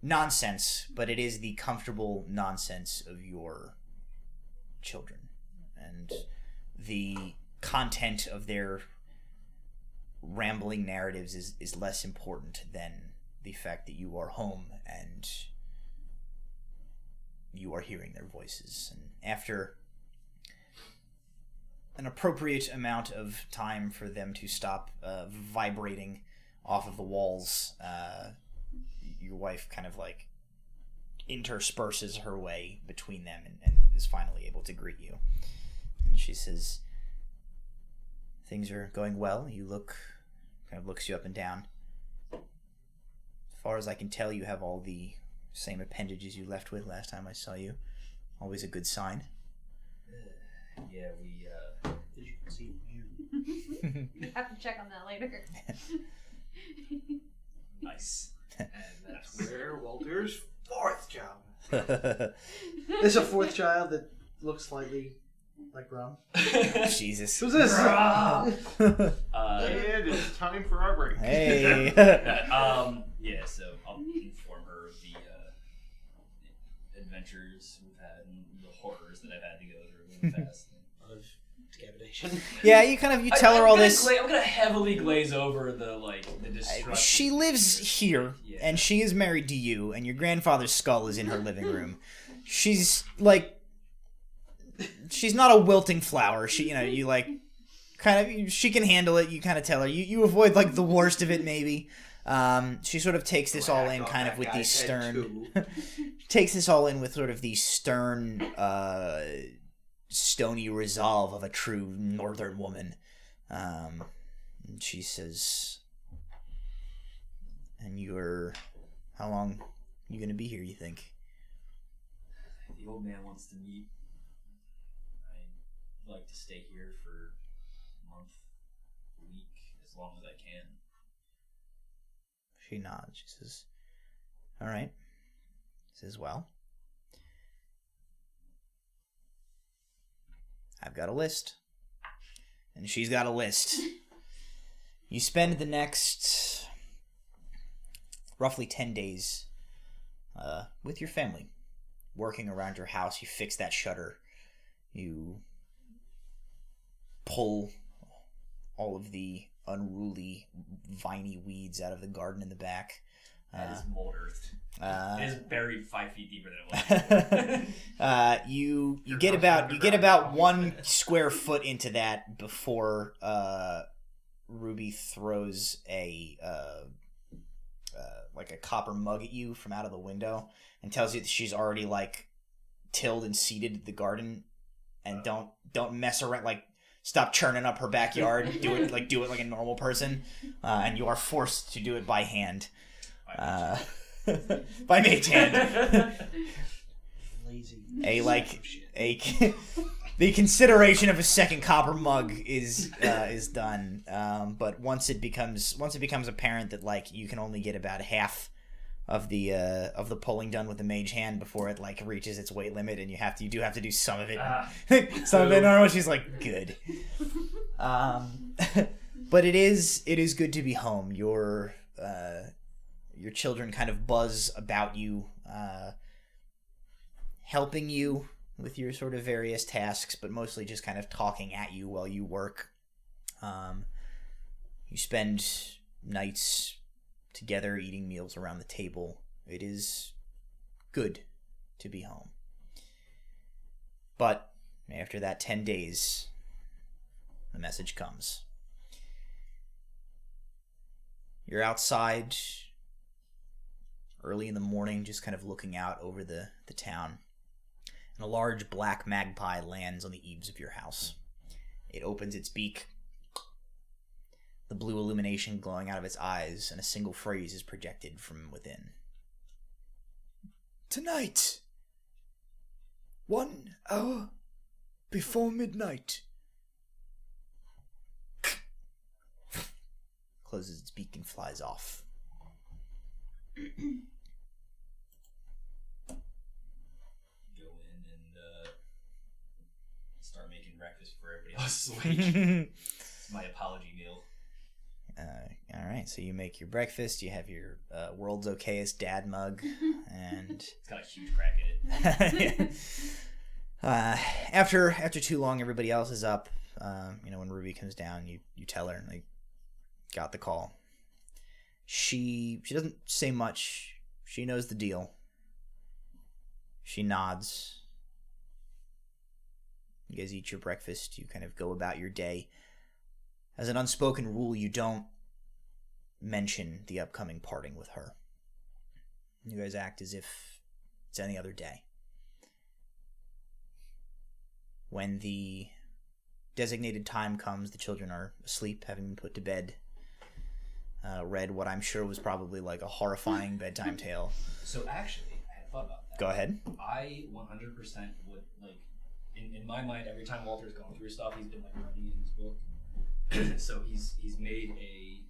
nonsense, but it is the comfortable nonsense of your children, and the content of their rambling narratives is less important than the fact that you are home and you are hearing their voices. And after an appropriate amount of time for them to stop vibrating off of the walls, your wife kind of like intersperses her way between them and is finally able to greet you. And she says, "Things are going well. You look," kind of looks you up and down. "As far as I can tell, you have all the Same appendages you left with last time I saw you. Always a good sign. Yeah, we, As you can see, you. You have to check on that later. Nice. And that's where Walter's fourth job. There's a fourth child that looks slightly like Rum. Jesus. Who's this? And it's time for our break. Hey. Yeah, so I'll inform her of the adventures we've had and the horrors that I've had to go through in the past. Of decapitation. Yeah, you tell her all this. I'm gonna heavily glaze over the destruction. She lives here, Yeah. and she is married to you, and your grandfather's skull is in her living room. She's not a wilting flower. She can handle it. You kind of tell her. You avoid the worst of it, maybe. She sort of takes this all in, kind of with these stern. Takes this all in with sort of the stern, stony resolve of a true northern woman. And she says, "And how long you gonna be here, you think?" The old man wants to meet. I'd like to stay here for a month, a week, as long as I can. She nods. She says, "All right." Says, "Well, I've got a list." And she's got a list. You spend the next roughly 10 days with your family, working around your house. You fix that shutter. You pull all of the unruly, viney weeds out of the garden in the back. That is mold earthed. It is buried 5 feet deeper than it was. You get about 1 square foot into that before Ruby throws a copper mug at you from out of the window and tells you that she's already tilled and seeded the garden, and don't mess around. Stop churning up her backyard. Do it like a normal person, and you are forced to do it by hand. By mage hand. Lazy. The consideration of a second copper mug is done. But once it becomes apparent that you can only get about half of the pulling done with the mage hand before it reaches its weight limit, and you do have to do some of it. Some of it normal. She's good. But it is good to be home. Your children kind of buzz about you, helping you with your sort of various tasks, but mostly just kind of talking at you while you work. You spend nights together eating meals around the table. It is good to be home. But after that 10 days, the message comes. You're outside early in the morning, just kind of looking out over the town. And a large black magpie lands on the eaves of your house. It opens its beak, the blue illumination glowing out of its eyes, and a single phrase is projected from within. "Tonight, 1 hour before midnight." Closes its beak and flies off. Go in and start making breakfast for everybody else's wake. It's my apology meal. All right, so you make your breakfast. You have your world's okayest dad mug, and It's got a huge crack in it. after too long, everybody else is up. When Ruby comes down, you tell her, got the call. She doesn't say much. She knows the deal. She nods. You guys eat your breakfast. You kind of go about your day. As an unspoken rule, you don't mention the upcoming parting with her. You guys act as if it's any other day. When the designated time comes, the children are asleep, having been put to bed. Read what I'm sure was probably a horrifying bedtime tale. So actually, I thought about that. Go ahead. I 100% would, like, in my mind, every time Walter's gone through stuff, he's been, like, running in his book. So he's made a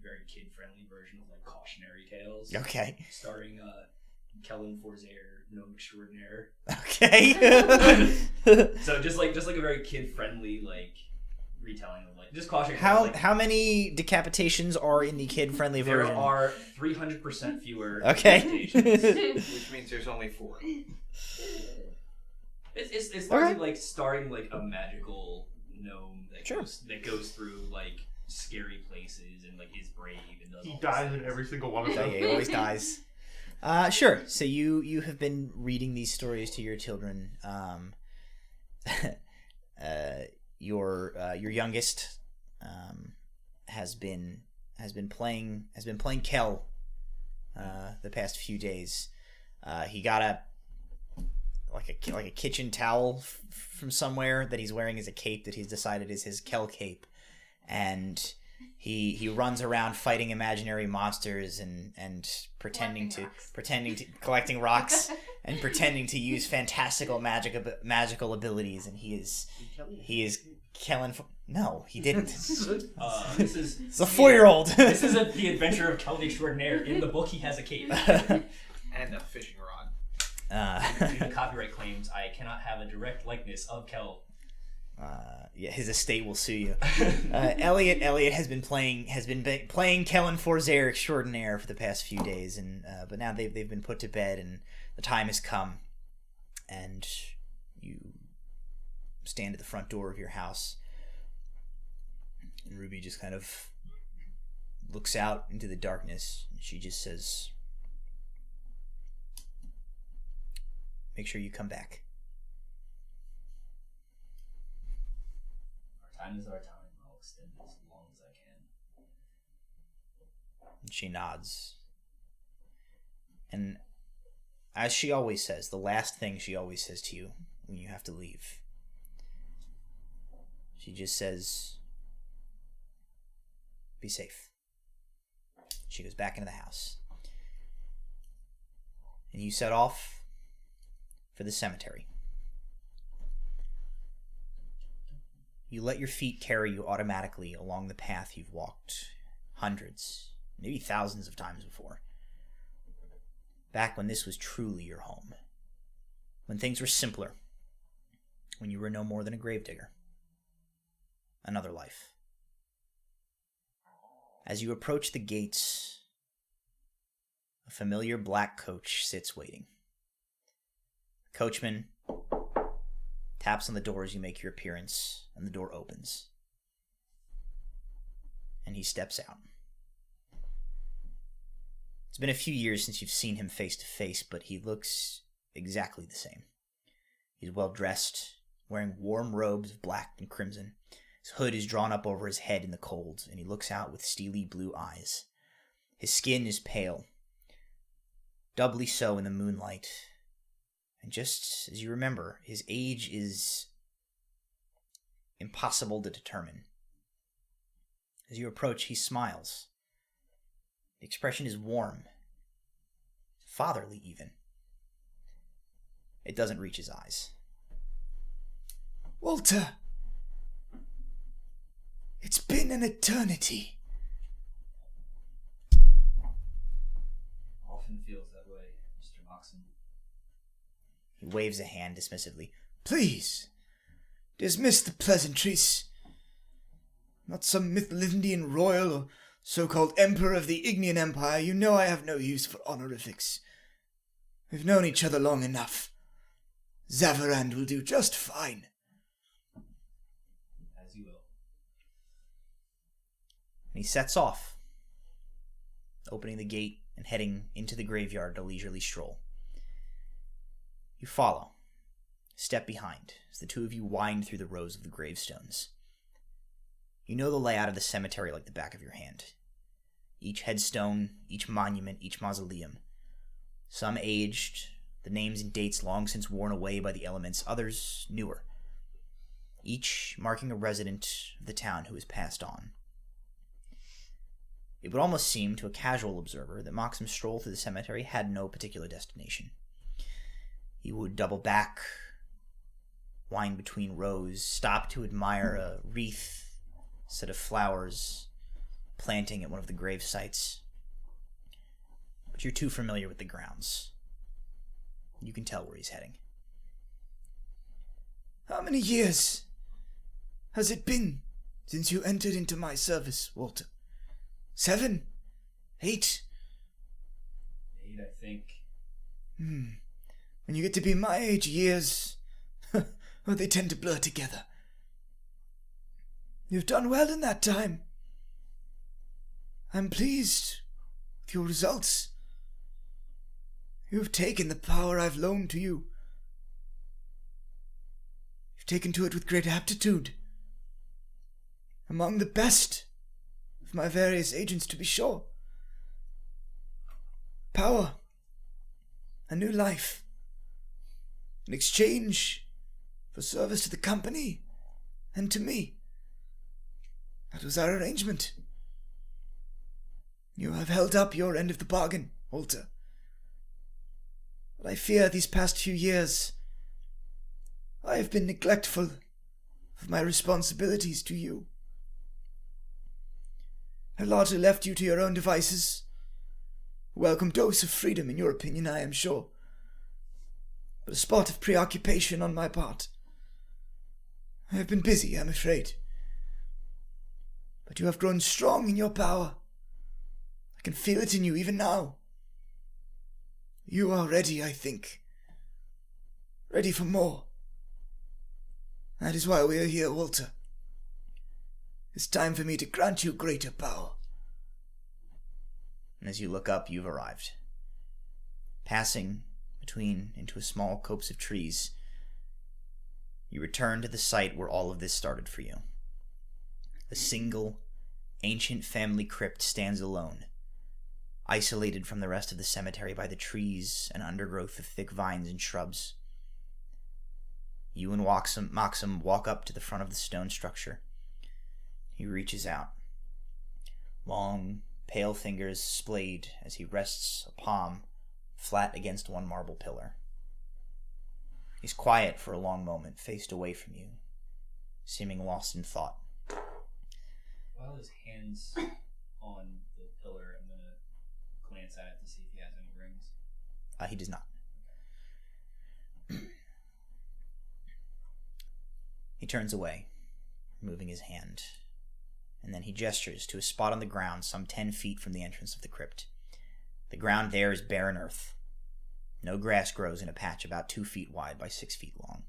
very kid-friendly version of, like, cautionary tales. Okay. Starring, Kellen Forzair, gnome extraordinaire. Okay. So just like a very kid-friendly, like, retelling of, like, just cautionary. How many decapitations are in the kid-friendly There version? are 300% fewer Okay. decapitations. Which means there's only 4. It's largely like starring like a magical gnome that Sure. goes through like scary places and like is brave and does. He all these dies in things. every single one of Yeah, them. he always dies. Sure. So you have been reading these stories to your children. Your youngest has been playing Kel the past few days. He got a kitchen towel from somewhere that he's wearing as a cape that he's decided is his Kel cape, and he runs around fighting imaginary monsters and pretending to collecting rocks and pretending to use fantastical magical abilities, and he is Kellen. No, he didn't. This is It's a 4-year-old. This is the adventure of Kellen the Extraordinaire. In the book, he has a cape. And a fishing rod. Due to copyright claims, I cannot have a direct likeness of Kel. Yeah, his estate will sue you. Elliot has been playing Kellen Forzair Extraordinaire for the past few days, and but now they've been put to bed, and the time has come, and you stand at the front door of your house, and Ruby just kind of looks out into the darkness, and she just says, "Make sure you come back." Our time is our time. I'll extend it as long as I can. And she nods. And as she always says, the last thing she always says to you when you have to leave, she just says, "Be safe." She goes back into the house. And you set off for the cemetery. You let your feet carry you automatically along the path you've walked hundreds, maybe thousands of times before. Back when this was truly your home. When things were simpler. When you were no more than a gravedigger. Another life. As you approach the gates, a familiar black coach sits waiting. The coachman taps on the door as you make your appearance, and the door opens. And he steps out. It's been a few years since you've seen him face to face, but he looks exactly the same. He's well dressed, wearing warm robes of black and crimson. His hood is drawn up over his head in the cold, and he looks out with steely blue eyes. His skin is pale, doubly so in the moonlight. And just as you remember, his age is impossible to determine. As you approach, he smiles. The expression is warm, fatherly even. It doesn't reach his eyes. Walter, it's been an eternity. Often feels that way, Mr. Moxon. He waves a hand dismissively. Please, dismiss the pleasantries. Not some Midlandian royal or so-called emperor of the Ignian Empire. You know I have no use for honorifics. We've known each other long enough. Zavarand will do just fine. As you will. And he sets off, opening the gate and heading into the graveyard at a leisurely stroll. You follow, step behind, as the two of you wind through the rows of the gravestones. You know the layout of the cemetery like the back of your hand. Each headstone, each monument, each mausoleum. Some aged, the names and dates long since worn away by the elements, others newer. Each marking a resident of the town who has passed on. It would almost seem to a casual observer that Moxham's stroll through the cemetery had no particular destination. He would double back, wind between rows, stop to admire a wreath set of flowers planting at one of the grave sites. But you're too familiar with the grounds. You can tell where he's heading. How many years has it been since you entered into my service, Walter? 7? 8? 8, I think. When you get to be my age, years, well, they tend to blur together. You've done well in that time. I'm pleased with your results. You've taken the power I've loaned to you. You've taken to it with great aptitude. Among the best of my various agents, to be sure. Power. A new life. In exchange for service to the company and to me. That was our arrangement. You have held up your end of the bargain, Walter. But I fear these past few years I have been neglectful of my responsibilities to you. I've largely left you to your own devices. A welcome dose of freedom, in your opinion, I am sure. But a spot of preoccupation on my part. I have been busy, I'm afraid. But you have grown strong in your power. I can feel it in you even now. You are ready, I think. Ready for more. That is why we are here, Walter. It's time for me to grant you greater power. And as you look up, you've arrived. Passing between into a small copse of trees, you return to the site where all of this started for you. A single, ancient family crypt stands alone, isolated from the rest of the cemetery by the trees and undergrowth of thick vines and shrubs. You and Moxham walk up to the front of the stone structure. He reaches out. Long, pale fingers splayed as he rests a palm flat against one marble pillar. He's quiet for a long moment, faced away from you, seeming lost in thought. While his hand's on the pillar, I'm going to glance at it to see if he has any rings. He does not. He turns away, removing his hand, and then he gestures to a spot on the ground some 10 feet from the entrance of the crypt. The ground there is barren earth. No grass grows in a patch about 2 feet wide by 6 feet long.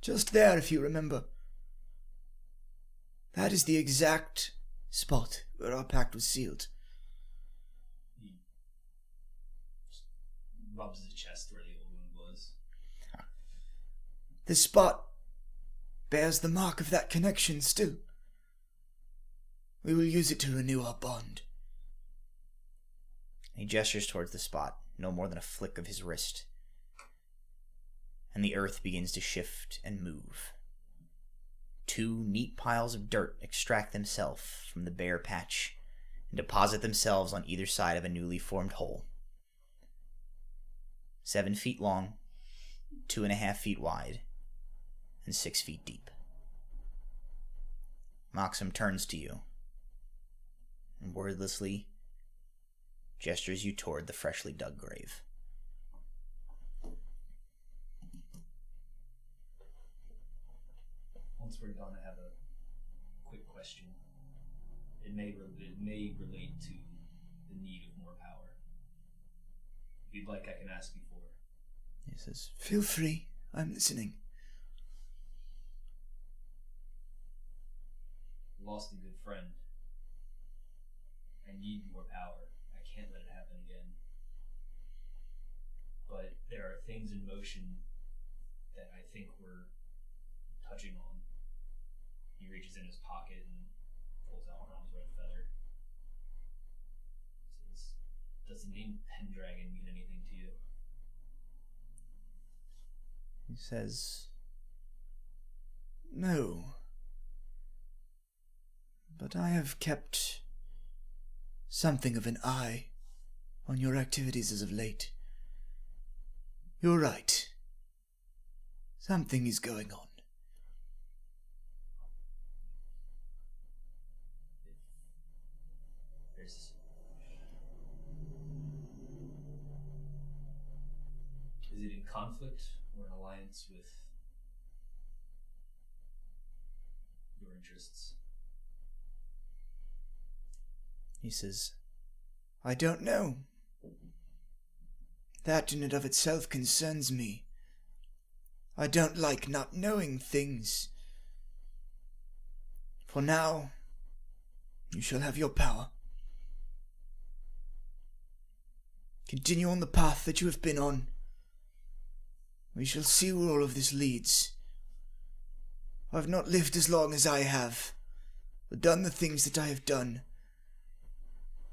Just there, if you remember. That is the exact spot where our pact was sealed. He rubs his chest where the old wound was. This spot bears the mark of that connection still. We will use it to renew our bond. He gestures towards the spot, no more than a flick of his wrist, and the earth begins to shift and move. 2 neat piles of dirt extract themselves from the bare patch and deposit themselves on either side of a newly formed hole. 7 feet long, 2.5 feet wide, and 6 feet deep. Moxham turns to you and wordlessly gestures you toward the freshly dug grave. Once we're done, I have a quick question. It may relate to the need of more power. If you'd like, I can ask before. He says, Feel free. I'm listening. Lost a good friend. I need more power. I can't let it happen again. But there are things in motion that I think we're touching on. He reaches in his pocket and pulls out Rom's red feather. He says, does the name Pendragon mean anything to you? he says, No. But I have kept something of an eye on your activities as of late. You're right. Something is going on. Is it in conflict or an alliance with your interests? He says, I don't know. That in and of itself concerns me. I don't like not knowing things. For now, you shall have your power. Continue on the path that you have been on. We shall see where all of this leads. I've not lived as long as I have, but done the things that I have done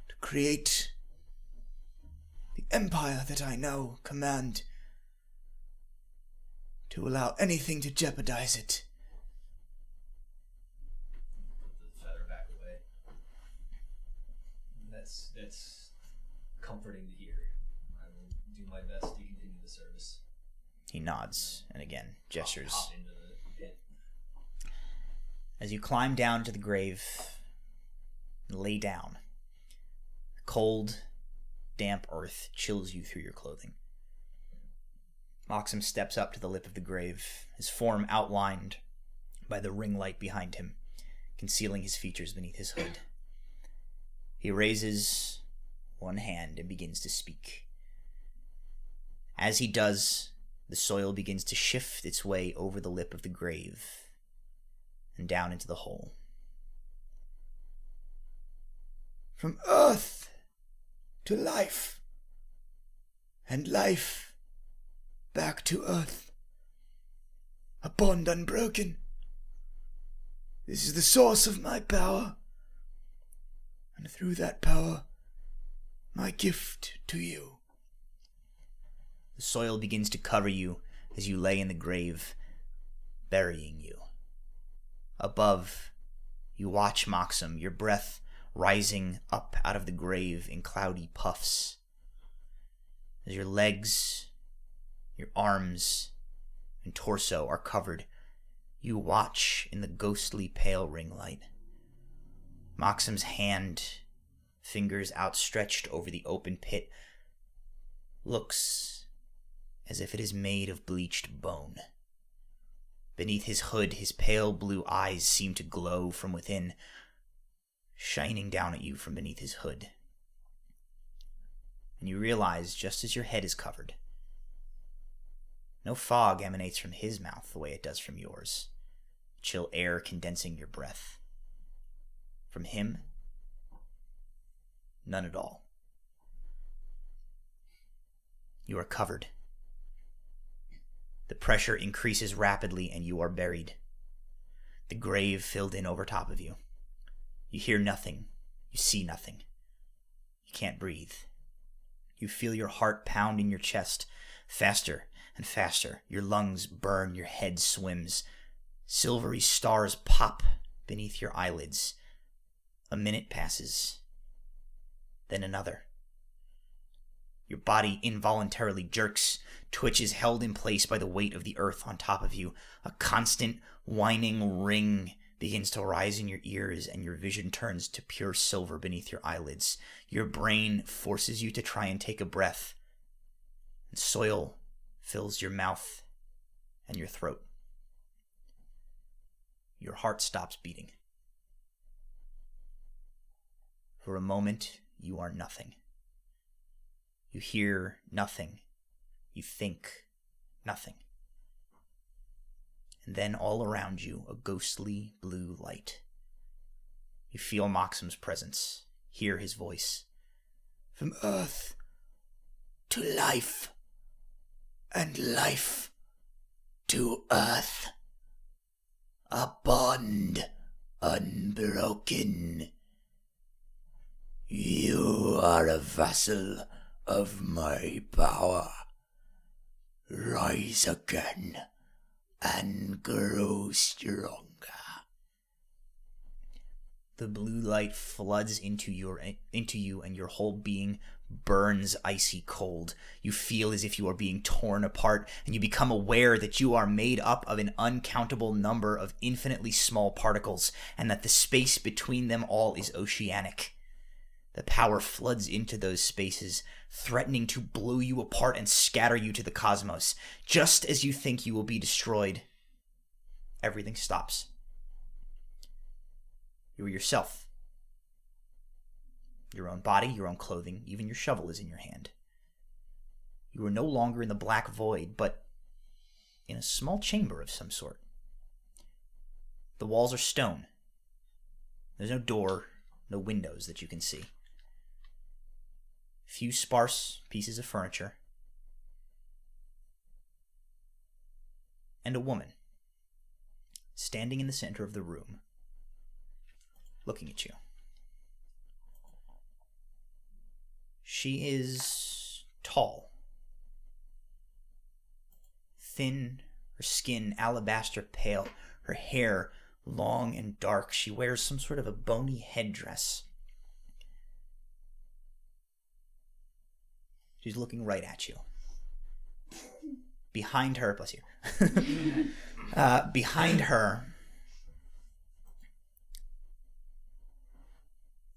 to create the empire that I now command, to allow anything to jeopardize it. Put the feather back away. That's comforting to hear. I will do my best to continue the service. He nods and again gestures. Hop into the pit. As you climb down to the grave and lay down, the cold, damp earth chills you through your clothing. Moxham steps up to the lip of the grave, his form outlined by the ring light behind him, concealing his features beneath his hood. He raises one hand and begins to speak. As he does, the soil begins to shift its way over the lip of the grave and down into the hole. From earth to life, and life back to earth. A bond unbroken. This is the source of my power, and through that power, my gift to you. The soil begins to cover you as you lay in the grave, burying you. Above, you watch Moxham, your breath rising up out of the grave in cloudy puffs. As your legs, your arms, and torso are covered, you watch in the ghostly pale ring light. Moxham's hand, fingers outstretched over the open pit, looks as if it is made of bleached bone. Beneath his hood, his pale blue eyes seem to glow from within, shining down at you from beneath his hood. And you realize, just as your head is covered, no fog emanates from his mouth the way it does from yours, chill air condensing your breath. From him, none at all. You are covered. The pressure increases rapidly and you are buried. The grave filled in over top of you. You hear nothing. You see nothing. You can't breathe. You feel your heart pound in your chest, faster and faster. Your lungs burn, your head swims. Silvery stars pop beneath your eyelids. A minute passes. Then another. Your body involuntarily jerks, twitches, held in place by the weight of the earth on top of you. A constant whining ring begins to rise in your ears, and your vision turns to pure silver beneath your eyelids. Your brain forces you to try and take a breath, and soil fills your mouth and your throat. Your heart stops beating. For a moment, you are nothing. You hear nothing. You think nothing. And then all around you, a ghostly blue light. You feel Moxham's presence, hear his voice. From earth to life, and life to earth. A bond unbroken. You are a vassal of my power. Rise again and grow stronger. The blue light floods into you, and your whole being burns icy cold. You feel as if you are being torn apart, and you become aware that you are made up of an uncountable number of infinitely small particles, and that the space between them all is oceanic. The power floods into those spaces, threatening to blow you apart and scatter you to the cosmos. Just as you think you will be destroyed, everything stops. You are yourself. Your own body, your own clothing, even your shovel is in your hand. You are no longer in the black void, but in a small chamber of some sort. The walls are stone. There's no door, no windows that you can see. Few sparse pieces of furniture. And a woman, standing in the center of the room, looking at you. She is tall, thin, her skin alabaster pale, her hair long and dark. She wears some sort of a bony headdress. She's looking right at you. Behind her, bless you. Behind her,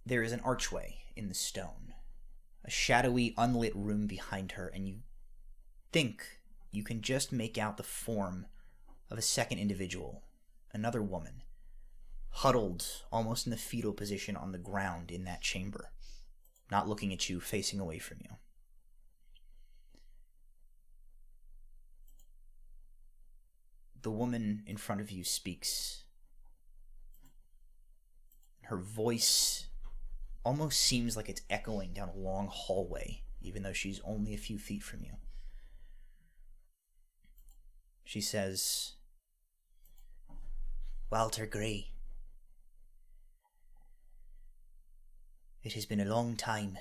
there is an archway in the stone, a shadowy, unlit room behind her, and you think you can just make out the form of a second individual, another woman, huddled almost in the fetal position on the ground in that chamber, not looking at you, facing away from you. The woman in front of you speaks. Her voice almost seems like it's echoing down a long hallway, even though she's only a few feet from you. She says, "Walter Gray, it has been a long time.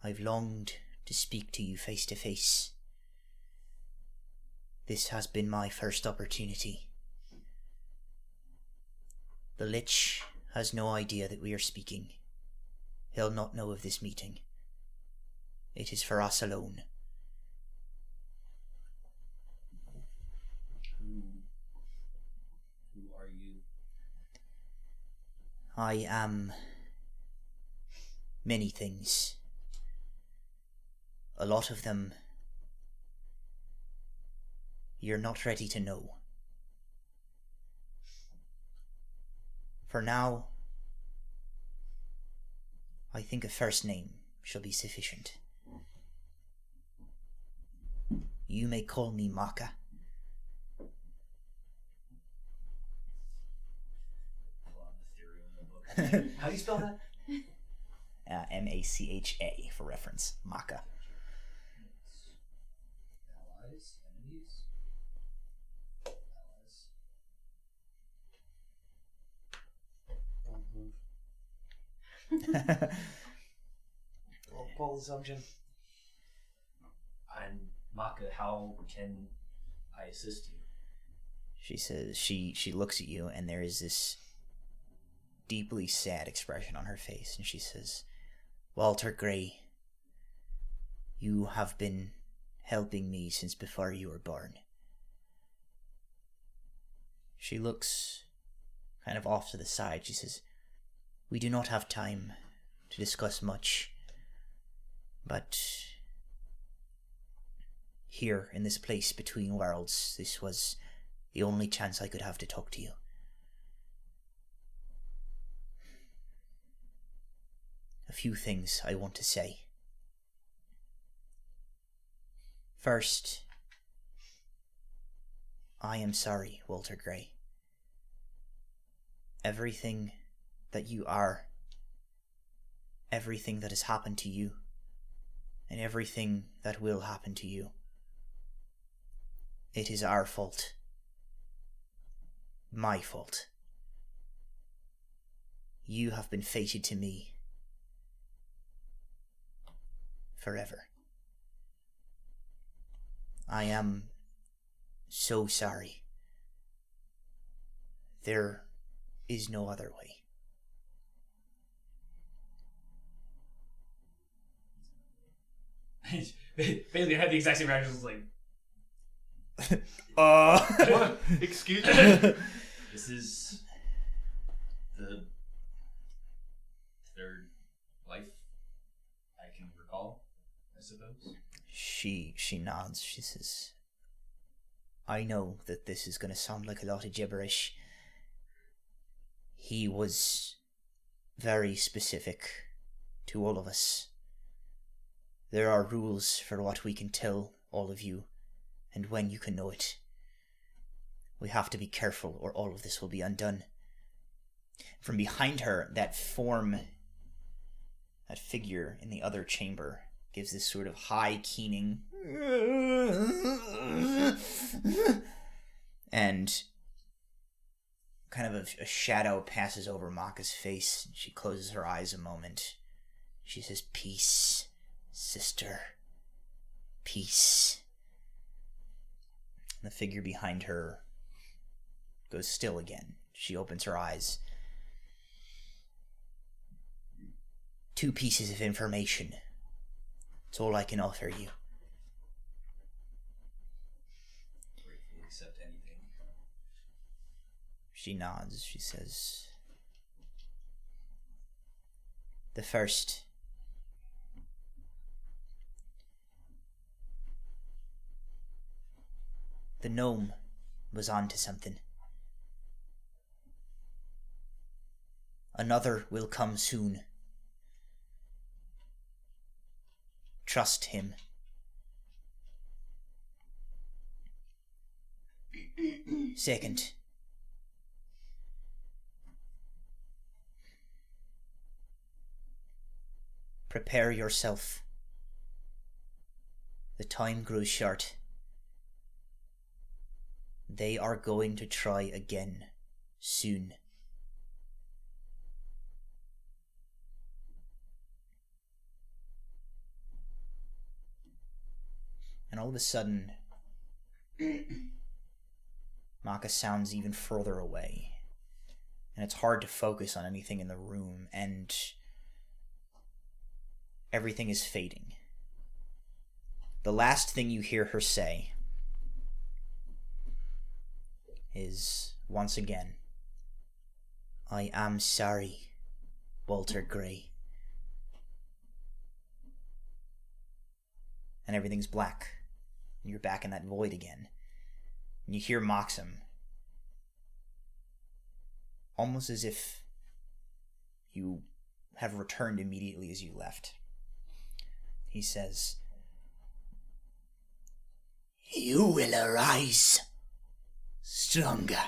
I've longed to speak to you face to face. This has been my first opportunity. The Lich has no idea that we are speaking. He'll not know of this meeting. It is for us alone." Who are you? I am many things. A lot of them you're not ready to know. For now, I think a first name shall be sufficient. You may call me Maka. How do you spell that? Macha for reference. Maka. Allies, enemies, allies. Bold assumption. And Maka, how can I assist you? She says, she looks at you, and there is this deeply sad expression on her face, and she says, "Walter Gray, you have been helping me since before you were born." She looks kind of off to the side. She says, "We do not have time to discuss much, but here in this place between worlds, this was the only chance I could have to talk to you. A few things I want to say. First, I am sorry, Walter Gray. Everything that you are, everything that has happened to you, and everything that will happen to you, it is our fault. My fault. You have been fated to me forever. I am so sorry. There is no other way. Basically, I had the exact same reaction. I was like, What? Excuse me? This is the third life I can recall, I suppose. She nods. She says, I know that this is going to sound like a lot of gibberish. He was very specific to all of us. There are rules for what we can tell all of you, and when you can know it. We have to be careful, or all of this will be undone. From behind her, that form, that figure in the other chamber, gives this sort of high keening, and kind of a shadow passes over Maka's face. She closes her eyes a moment. She says, peace, sister, peace. The figure behind her goes still again. She opens her eyes. 2 pieces of information. It's all I can offer you. Gratefully accept anything. She nods. She says, the first. The gnome was onto something. Another will come soon. Trust him. Second, prepare yourself. The time grows short. They are going to try again soon. And all of a sudden, Maka sounds even further away. And it's hard to focus on anything in the room, and everything is fading. The last thing you hear her say is, once again, I am sorry, Walter Gray. And everything's black. And you're back in that void again. And you hear Moxham, almost as if you have returned immediately as you left. He says, you will arise stronger.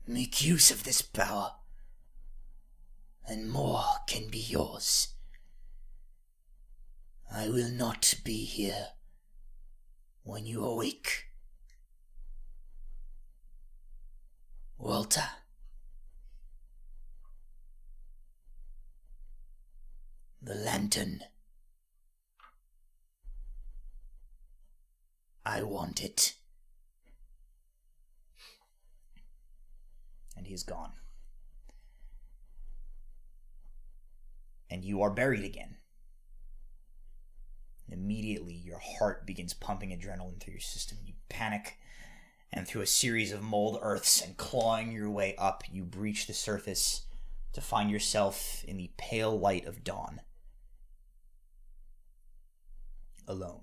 Make use of this power, and more can be yours. I will not be here when you awake. Walter. The lantern. I want it. And he is gone. And you are buried again. Immediately, your heart begins pumping adrenaline through your system. You panic, and through a series of mold earths and clawing your way up, you breach the surface to find yourself in the pale light of dawn. Alone.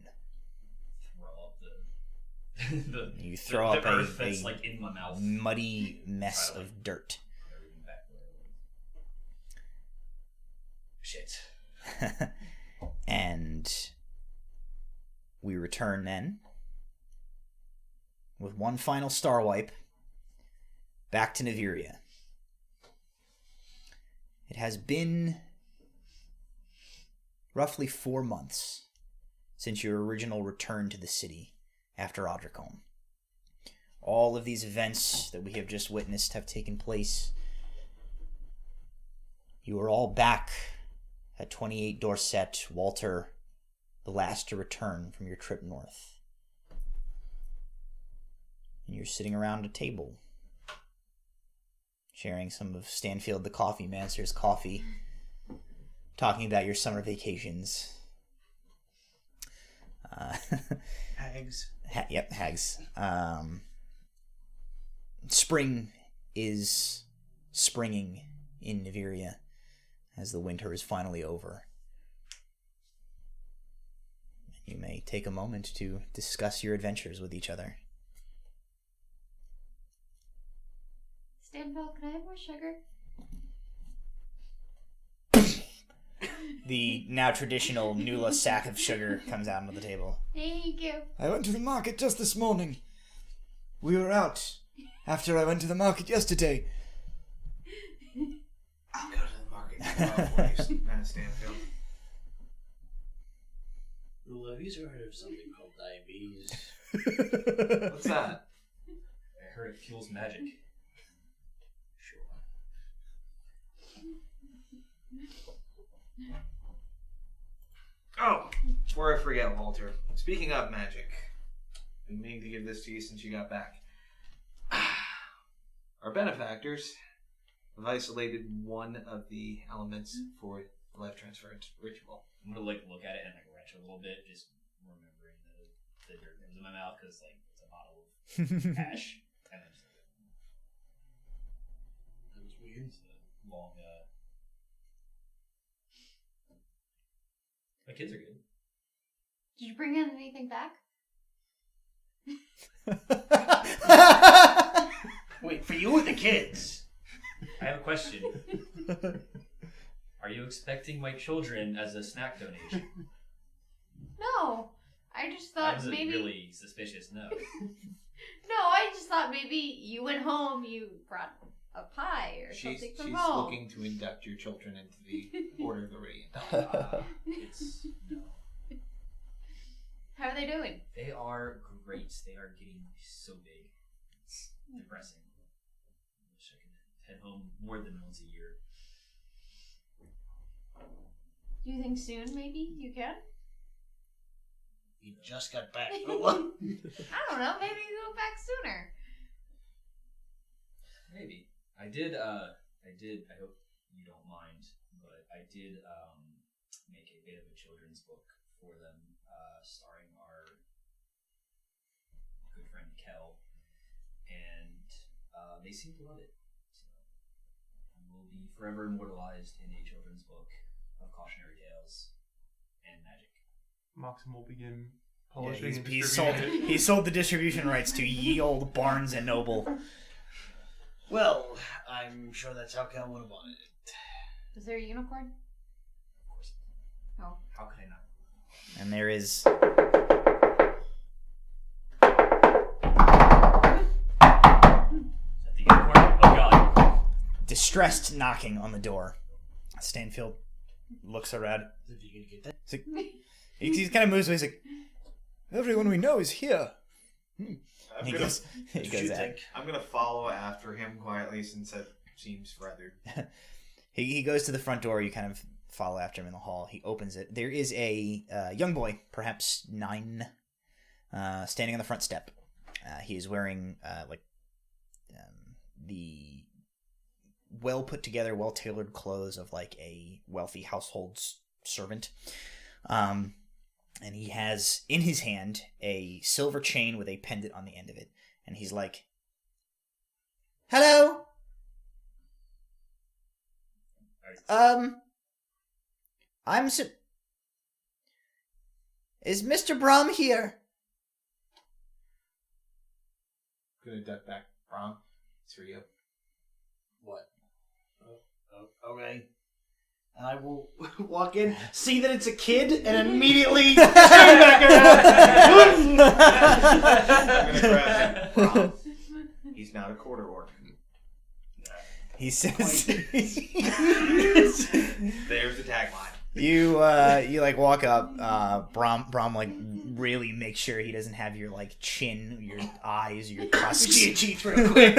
You throw up earth a that's like in my mouth. Muddy mess of dirt. Shit. And we return then with one final star wipe back to Niviria. It has been roughly 4 months since your original return to the city after Odrikholme. All of these events that we have just witnessed have taken place. You are all back at 28 Dorset, Walter, the last to return from your trip north. And you're sitting around a table sharing some of Stanfield the Coffee Master's coffee, talking about your summer vacations. Hags. Yep, hags. Spring is springing in Niviria as the winter is finally over. You may take a moment to discuss your adventures with each other. Stanville, can I have more sugar? The now traditional Nula sack of sugar comes out onto the table. Thank you. I went to the market just this morning. We were out after I went to the market yesterday. I'll go to the market tomorrow for you, Stanfield. Well, have you ever heard of something called diabetes? What's that? I heard it fuels magic. Sure. Oh, before I forget, Walter. Speaking of magic, been meaning to give this to you since you got back. Our benefactors have isolated one of the elements for the life transference ritual. I'm gonna like look at it and like wrench a little bit, just remembering the dirt comes in my mouth because like it's a bottle of ash. And then just, That was weird. it's a long. My kids are good. Did you bring in anything back? Wait, for you or the kids? I have a question. Are you expecting my children as a snack donation? No. I just That thought was a maybe... really suspicious no. No, I just thought maybe you went home, you brought a pie or She's something from home. looking to induct your children into the Order of the Radiant. It's no. How are they doing? They are great. They are getting so big. It's depressing. I wish I could head home more than once a year. Do you think soon maybe you can? You just got back. I don't know, maybe you go back sooner. Maybe. I did, I hope you don't mind, but I did make a bit of a children's book for them, starring our good friend Kel, and they seem to love it. So it will be forever immortalized in a children's book of cautionary tales and magic. Moxon will begin Yeah, polishing and he's sold. distributing it. He sold the distribution rights to ye old Barnes and Noble. Well, I'm sure that's how Cal would have wanted it. Is there a unicorn? Of course. Oh. How could I not? And there is Is that the unicorn? Oh god. distressed knocking on the door. Stanfield looks around. If you can get that. He's like, he kind of moves away. He's like, Everyone we know is here. I'm he gonna, goes, he What goes you out. think? I'm gonna follow after him quietly since that seems rather. He goes to the front door. You kind of follow after him in the hall. He opens it. There is a young boy, perhaps 9, standing on the front step. He is wearing the well put together, well tailored clothes of like a wealthy household servant. And he has in his hand a silver chain with a pendant on the end of it. And he's like, "Hello? Is Mr. Brom here?" Gonna duck back. Brom, it's for you. What? Okay. And I will walk in, see that it's a kid, and immediately turn back around. I'm gonna grab him. Brom, he's not a quarter orc. He says, There's the tagline. you like walk up, Brom like really make sure he doesn't have your like chin, your eyes, your We tusks. see your teeth real quick.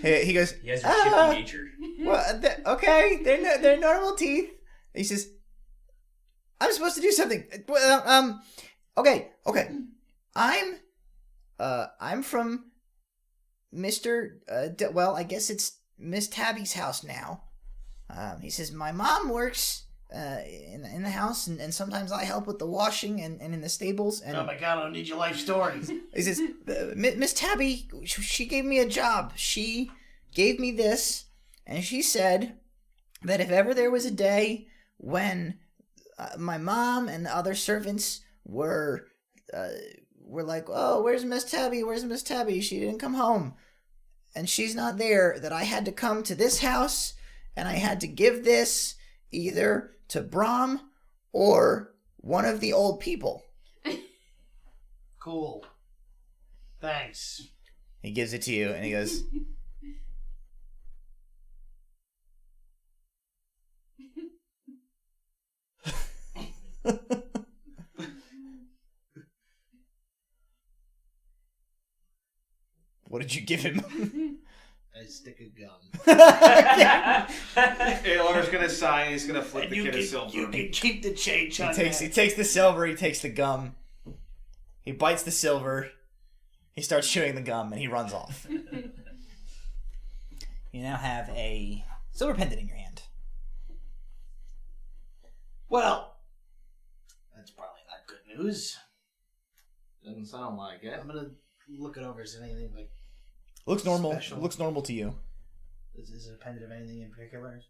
He goes, He has your shifty nature. well, okay, they're normal teeth. He says, "I'm supposed to do something. Well, okay. I'm from Mr. Well, I guess it's Miss Tabby's house now. He says, my mom works in the house, and sometimes I help with the washing and in the stables. And Oh my god, I don't need your life stories. he says, Miss Tabby, she gave me a job. She gave me this, and she said that if ever there was a day when my mom and the other servants were like, oh, where's Miss Tabby? Where's Miss Tabby? She didn't come home. And she's not there, that I had to come to this house, and I had to give this either to Brahm or one of the old people. Cool. Thanks. He gives it to you, and he goes, what did you give him? I stick a gun. Alar's gonna sign. He's gonna flip And the kid a silver. you can keep the change on He takes the silver, he takes the gum, he bites the silver, he starts chewing the gum, and he runs off. You now have a silver pendant in your hand. Well, that's probably not good news. Doesn't sound like it. I'm gonna look it over. Is there anything like Looks normal. Special. Looks normal to you. is it a pendant of anything in particular?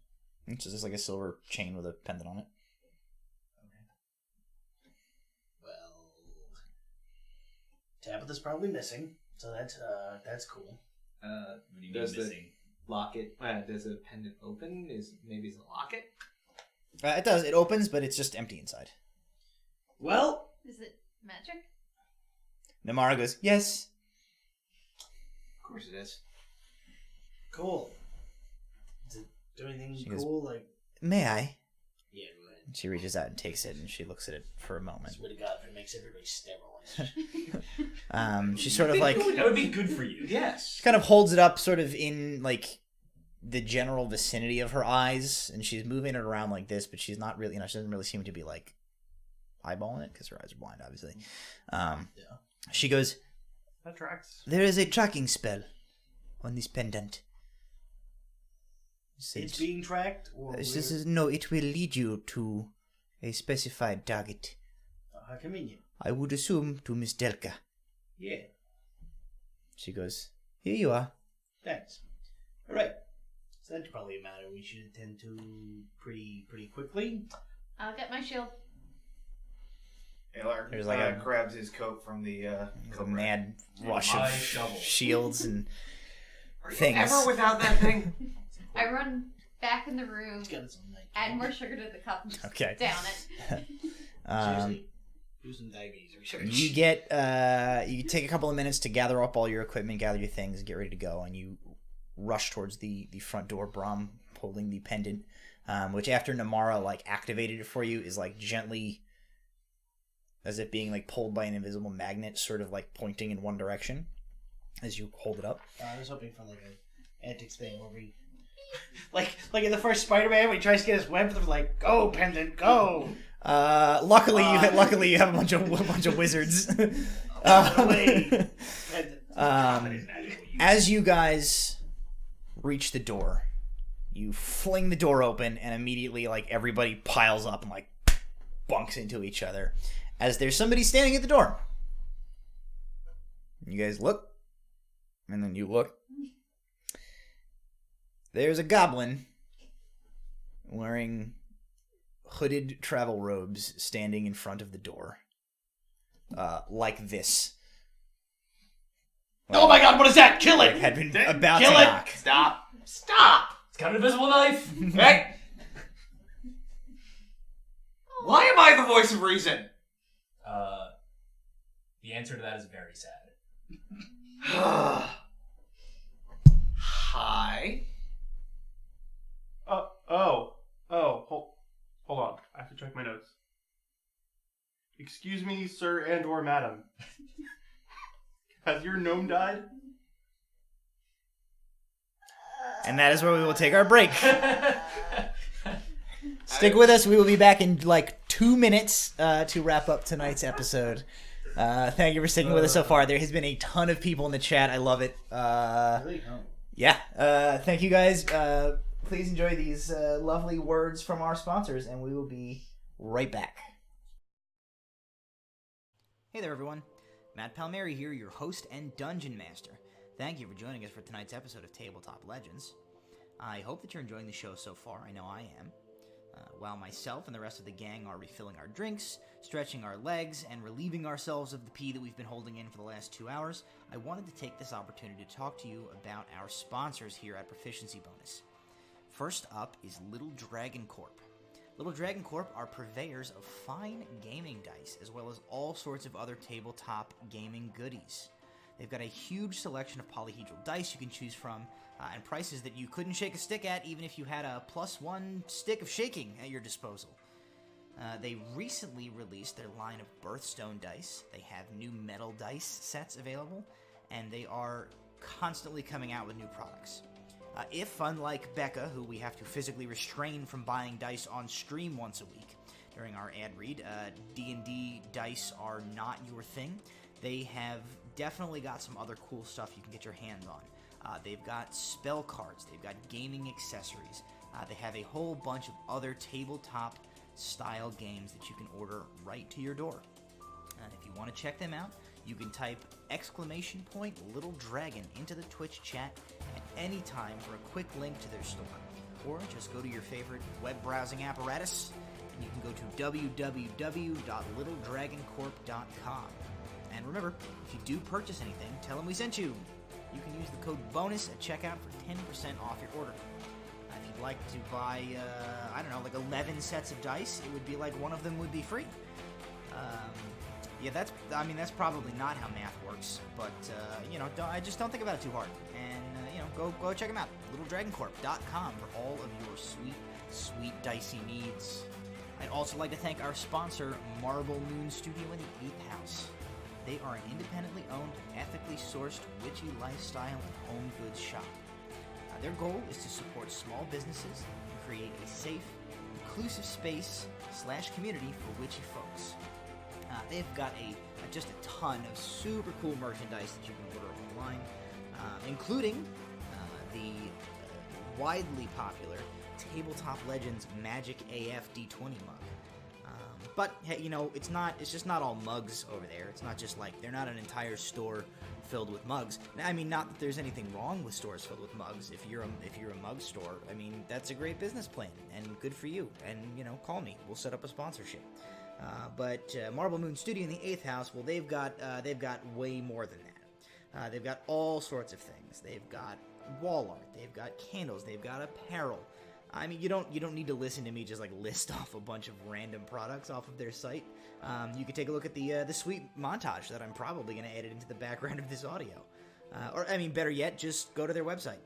It's just like a silver chain with a pendant on it. Well, Tabitha's probably missing, so that's cool. What do you mean Does the missing? locket? Does the pendant open? Maybe it's a locket? It does. It opens, but it's just empty inside. Well, Is it magic? Namara goes, yes. Of course it is. cool. Does it do anything She cool? Like, May I? yeah, go ahead. She reaches out and takes it, and she looks at it for a I moment. swear to God, if it makes everybody sterilized. She's sort of like, That would be good for you. Yes. she kind of holds it up sort of in like the general vicinity of her eyes, and she's moving it around like this, but she's not really, she doesn't really seem to be like eyeballing it because her eyes are blind, obviously. She goes, That tracks. There is a tracking spell on this pendant. It's being tracked, or No, it will lead you to a specified target. how convenient. I would assume to Miss Delka. Yeah, She goes, Here you are. thanks. All right, so that's probably a matter we should attend to pretty quickly. I'll get my shield. Alar There's like a- grabs his coat from the there's a coat rack. mad rush My of shovel. shields and Are you things. ever without that thing? I run back in the room, It's got its own night. add more sugar to the cup, and just Okay. down it. Seriously, do some diabetes research. You get you take a couple of minutes to gather up all your equipment, gather your things, and get ready to go, and you rush towards the front door. Brahm holding the pendant, which after Namara like activated it for you is like gently, as if being like pulled by an invisible magnet, sort of like pointing in one direction as you hold it up. I was hoping for like an antics thing where we, like in the first Spider-Man, when he tries to get his web, they're like, "Go, pendant, go!" Luckily you have a bunch of wizards. Away, pendant. As you guys reach the door, you fling the door open, and immediately like everybody piles up and like bunks into each other as there's somebody standing at the door. You guys look, and then you look. There's a goblin wearing hooded travel robes standing in front of the door. Like this. Oh my God, what is that? Kill Like it! had been about Kill to it! knock. Stop! Stop! It's got an invisible knife. Hey! Why am I the voice of reason? The answer to that is very sad. Hi. Hold on. I have to check my notes. Excuse me, sir and or madam. Has your gnome died? And that is where we will take our break. Stick with us. We will be back in like 2 minutes to wrap up tonight's episode. Thank you for sticking with us so far. There has been a ton of people in the chat. I love it. Really? Oh. Yeah. Thank you guys. Please enjoy these lovely words from our sponsors, and we will be right back. Hey there, everyone. Matt Palmieri here, your host and Dungeon Master. Thank you for joining us for tonight's episode of Tabletop Legends. I hope that you're enjoying the show so far. I know I am. While myself and the rest of the gang are refilling our drinks, stretching our legs, and relieving ourselves of the pee that we've been holding in for the last 2 hours, I wanted to take this opportunity to talk to you about our sponsors here at Proficiency Bonus. First up is Little Dragon Corp. Little Dragon Corp are purveyors of fine gaming dice, as well as all sorts of other tabletop gaming goodies. They've got a huge selection of polyhedral dice you can choose from, and prices that you couldn't shake a stick at even if you had a +1 stick of shaking at your disposal. They recently released their line of Birthstone dice. They have new metal dice sets available, and they are constantly coming out with new products. If, unlike Becca, who we have to physically restrain from buying dice on stream once a week during our ad read, D&D dice are not your thing, they have definitely got some other cool stuff you can get your hands on. They've got spell cards, they've got gaming accessories, they have a whole bunch of other tabletop style games that you can order right to your door. If you want to check them out, you can type !Little Dragon into the Twitch chat at any time for a quick link to their store. Or just go to your favorite web browsing apparatus and you can go to www.littledragoncorp.com. And remember, if you do purchase anything, tell them we sent you. You can use the code BONUS at checkout for 10% off your order. If you'd like to buy, 11 sets of dice, it would be like one of them would be free. That's probably not how math works, but, I just don't think about it too hard. And, go check them out. LittleDragonCorp.com for all of your sweet dicey needs. I'd also like to thank our sponsor, Marble Moon Studio in the 8th House. They are an independently owned, ethically sourced, witchy lifestyle and home goods shop. Their goal is to support small businesses and create a safe, inclusive space / community for witchy folks. They've got just a ton of super cool merchandise that you can order online, including the widely popular Tabletop Legends Magic AF D20 mug. But hey, it's just not all mugs over there. It's not just like they're not an entire store filled with mugs. I mean, not that there's anything wrong with stores filled with mugs. If you're a mug store, I mean, that's a great business plan and good for you. And call me. We'll set up a sponsorship. But Marble Moon Studio in the 8th House, well, they've got way more than that. They've got all sorts of things. They've got wall art. They've got candles. They've got apparel. I mean, you don't need to listen to me just list off a bunch of random products off of their site. You can take a look at the sweet montage that I'm probably going to edit into the background of this audio. Better yet, just go to their website.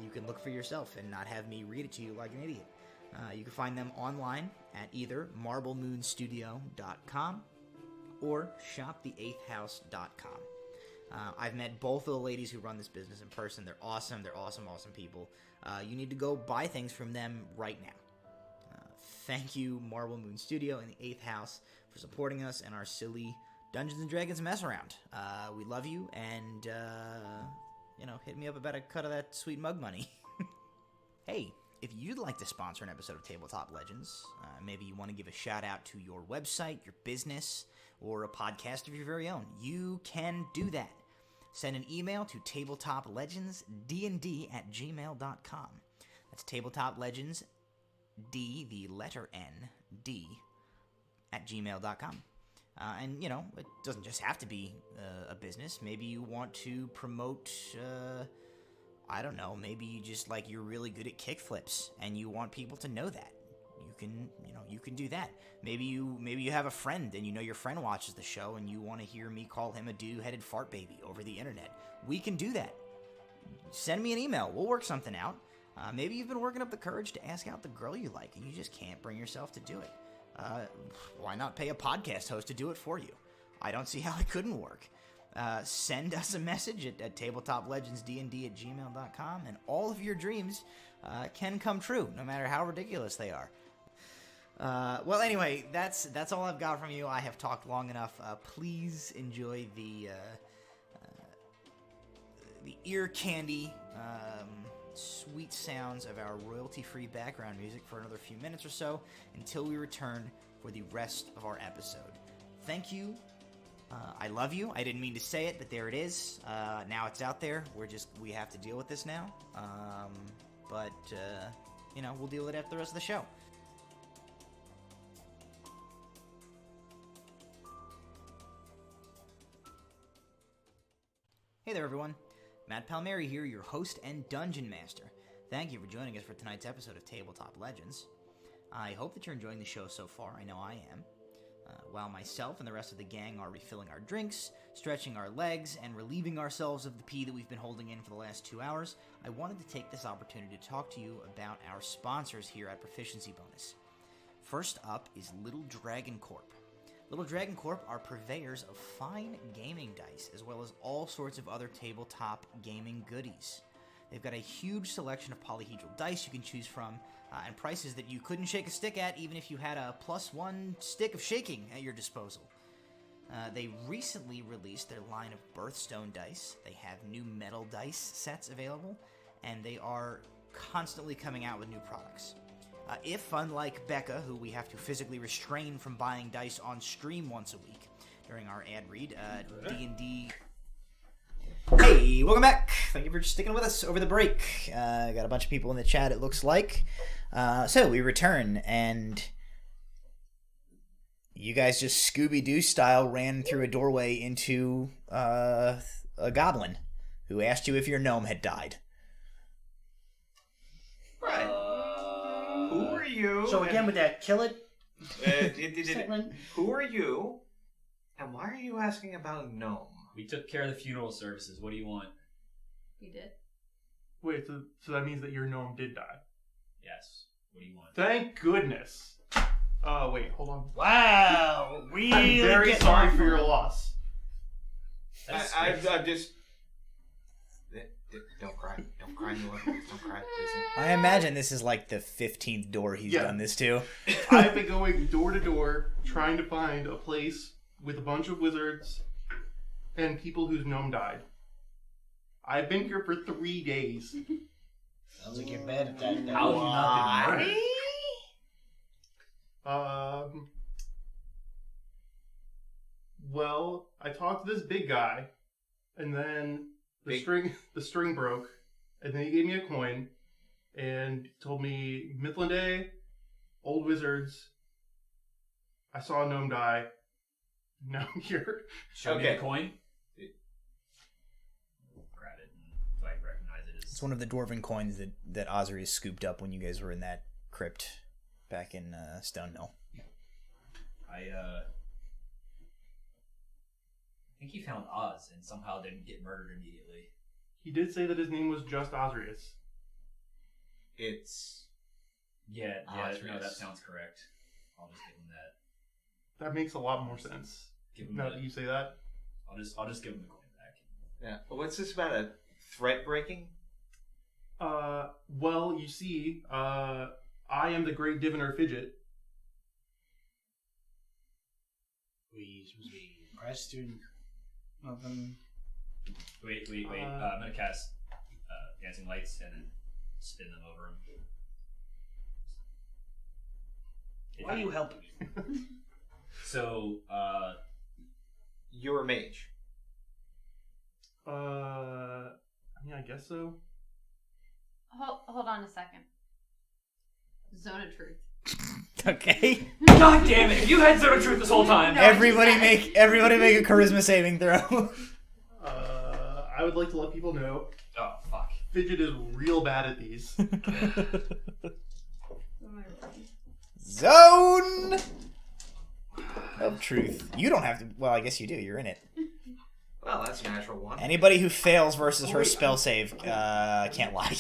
You can look for yourself and not have me read it to you like an idiot. You can find them online at either marblemoonstudio.com or shopthe8thhouse.com. I've met both of the ladies who run this business in person. They're awesome. They're awesome people. You need to go buy things from them right now. Thank you, Marble Moon Studio and the 8th House, for supporting us and our silly Dungeons & Dragons mess around. We love you, and, hit me up about a cut of that sweet mug money. Hey, if you'd like to sponsor an episode of Tabletop Legends, maybe you want to give a shout out to your website, your business, or a podcast of your very own, you can do that. Send an email to tabletoplegendsdnd@gmail.com. That's tabletoplegendsd, the letter N, D, @gmail.com. And, it doesn't just have to be a business. Maybe you want to promote, maybe you just, you're really good at kickflips, and you want people to know that. You can do that. Maybe you have a friend, and your friend watches the show, and you want to hear me call him a doo-headed fart baby over the internet. We can do that. Send me an email. We'll work something out. Maybe you've been working up the courage to ask out the girl you like, and you just can't bring yourself to do it. Why not pay a podcast host to do it for you? I don't see how it couldn't work. Send us a message at tabletoplegendsdnd@gmail.com, and all of your dreams can come true, no matter how ridiculous they are. Well, anyway, that's all I've got from you. I have talked long enough. Please enjoy the ear candy, sweet sounds of our royalty-free background music for another few minutes or so until we return for the rest of our episode. Thank you. I love you. I didn't mean to say it, but there it is. Now it's out there. We have to deal with this now. But we'll deal with it after the rest of the show. Hey there, everyone. Matt Palmieri here, your host and Dungeon Master. Thank you for joining us for tonight's episode of Tabletop Legends. I hope that you're enjoying the show so far. I know I am. While myself and the rest of the gang are refilling our drinks, stretching our legs, and relieving ourselves of the pee that we've been holding in for the last 2 hours, I wanted to take this opportunity to talk to you about our sponsors here at Proficiency Bonus. First up is Little Dragon Corp. Little Dragon Corp are purveyors of fine gaming dice, as well as all sorts of other tabletop gaming goodies. They've got a huge selection of polyhedral dice you can choose from, and prices that you couldn't shake a stick at even if you had a +1 stick of shaking at your disposal. They recently released their line of Birthstone dice. They have new metal dice sets available, and they are constantly coming out with new products. If, unlike Becca, who we have to physically restrain from buying dice on stream once a week during our ad read, D&D... Hey, welcome back! Thank you for sticking with us over the break. Got a bunch of people in the chat, it looks like. So, we return, and you guys just Scooby-Doo style ran through a doorway into a goblin who asked you if your gnome had died. Right. Who are you? So again, with that kill it segment. Who are you? And why are you asking about gnome? We took care of the funeral services. What do you want? You did. Wait, so that means that your gnome did die. Yes. What do you want? Thank goodness. Wait, hold on. Wow, really? I'm very sorry for your loss. I'm just... Don't cry. Don't cry, Noah. Don't cry, please. I imagine this is like the 15th door he's done this to. I've been going door to door trying to find a place with a bunch of wizards and people whose gnome died. I've been here for 3 days. Sounds like you're bad at that. How have you not been murdered? Well, I talked to this big guy, and then the string broke, and then he gave me a coin, and told me Mithlande, old wizards. I saw a gnome die. Now I'm here. Show me the coin. Grab it, and if I recognize it as... It's one of the dwarven coins that Osri scooped up when you guys were in that crypt back in Stonemill. I think he found Oz and somehow didn't get murdered immediately. He did say that his name was just Osrius. It's... Yeah, Osrius. no, that sounds correct. I'll just give him that. That makes a lot more sense. Give him Now the, that you say that. I'll just give him the coin back. Yeah. What's this about? A threat breaking? Well, you see, I am the great diviner Fidget. We supposed to be impressed doing nothing. Wait. I'm gonna cast dancing lights and then spin them over him. Why are you helping me? So, You're a mage. I mean, I guess so. Hold on a second. Zone of Truth. Okay. God damn it! You had Zone of Truth this whole time. No, Everybody make a charisma saving throw. I would like to let people know Oh fuck! Fidget is real bad at these. What am I rolling? Zone of Truth. You don't have to. Well, I guess you do. You're in it. Well, that's a natural one. Anybody who fails versus her spell save can't lie.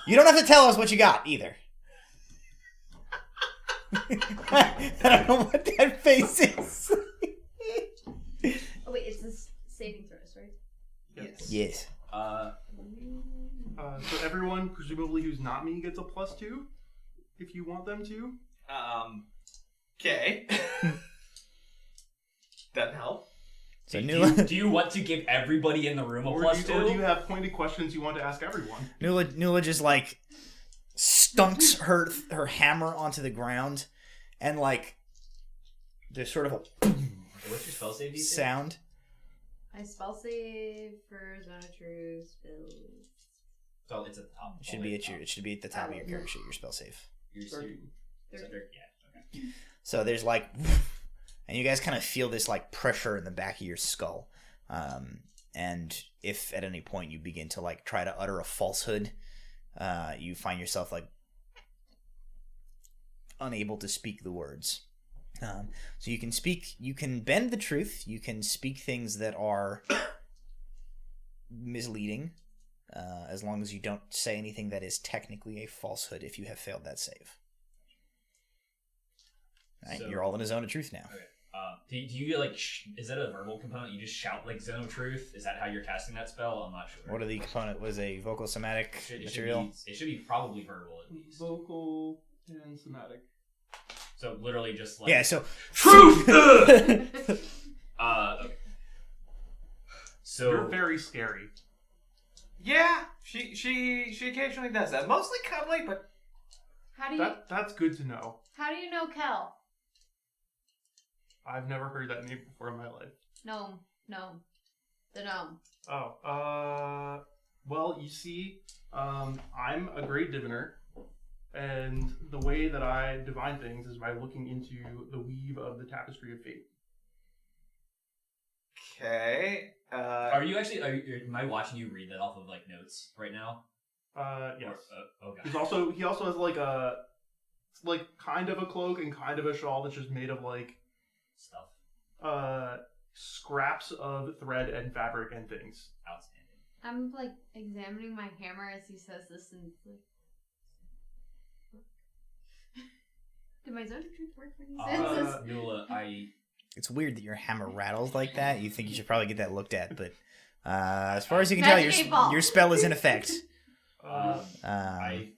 You don't have to tell us what you got either. I don't know what that face is. Oh wait, it's this saving throws, right? Yes. So everyone, presumably who's not me, gets a +2 if you want them to. Okay. Doesn't help. So Do you want to give everybody in the room a Or plus do two? you have pointed questions you want to ask everyone? Nula just like stunks her hammer onto the ground, and like there's sort of a What's your spell save? sound. I spell save for Zone of Truth spells. So it's at the top. It should be at the top of your character sheet. Your spell save. Yeah. Okay. So there's like, and you guys kind of feel this like pressure in the back of your skull. And if at any point you begin to like try to utter a falsehood, you find yourself like unable to speak the words. So you can bend the truth. You can speak things that are misleading, as long as you don't say anything that is technically a falsehood if you have failed that save. Right, So- you're all in a zone of truth now. Okay. Do you like? Is that a verbal component? You just shout like Zone of Truth? Is that how you're casting that spell? I'm not sure. What are the component? Was a vocal somatic It material? it should be probably verbal at least. Vocal and somatic. So literally just like Yeah. So truth. Okay. So You're very scary. Yeah, she occasionally does that. Mostly cuddly, but How do you That's good to know. know Kel? I've never heard that name before in my life. Gnome. The gnome. Oh, well, you see, I'm a great diviner, and the way that I divine things is by looking into the weave of the tapestry of fate. okay. are you actually? Am I watching you read that off of like notes right now? Yes. Or, okay. He also has like kind of a cloak and kind of a shawl that's just made of like Stuff. scraps of thread and fabric and things. Outstanding. I'm like examining my hammer as he says this, and it's like, did my Zone of Truth work when he says this? Nula, it's weird that your hammer rattles like that. You think you should probably get that looked at, but as far as you can tell, Magic 8-ball. your spell is in effect. I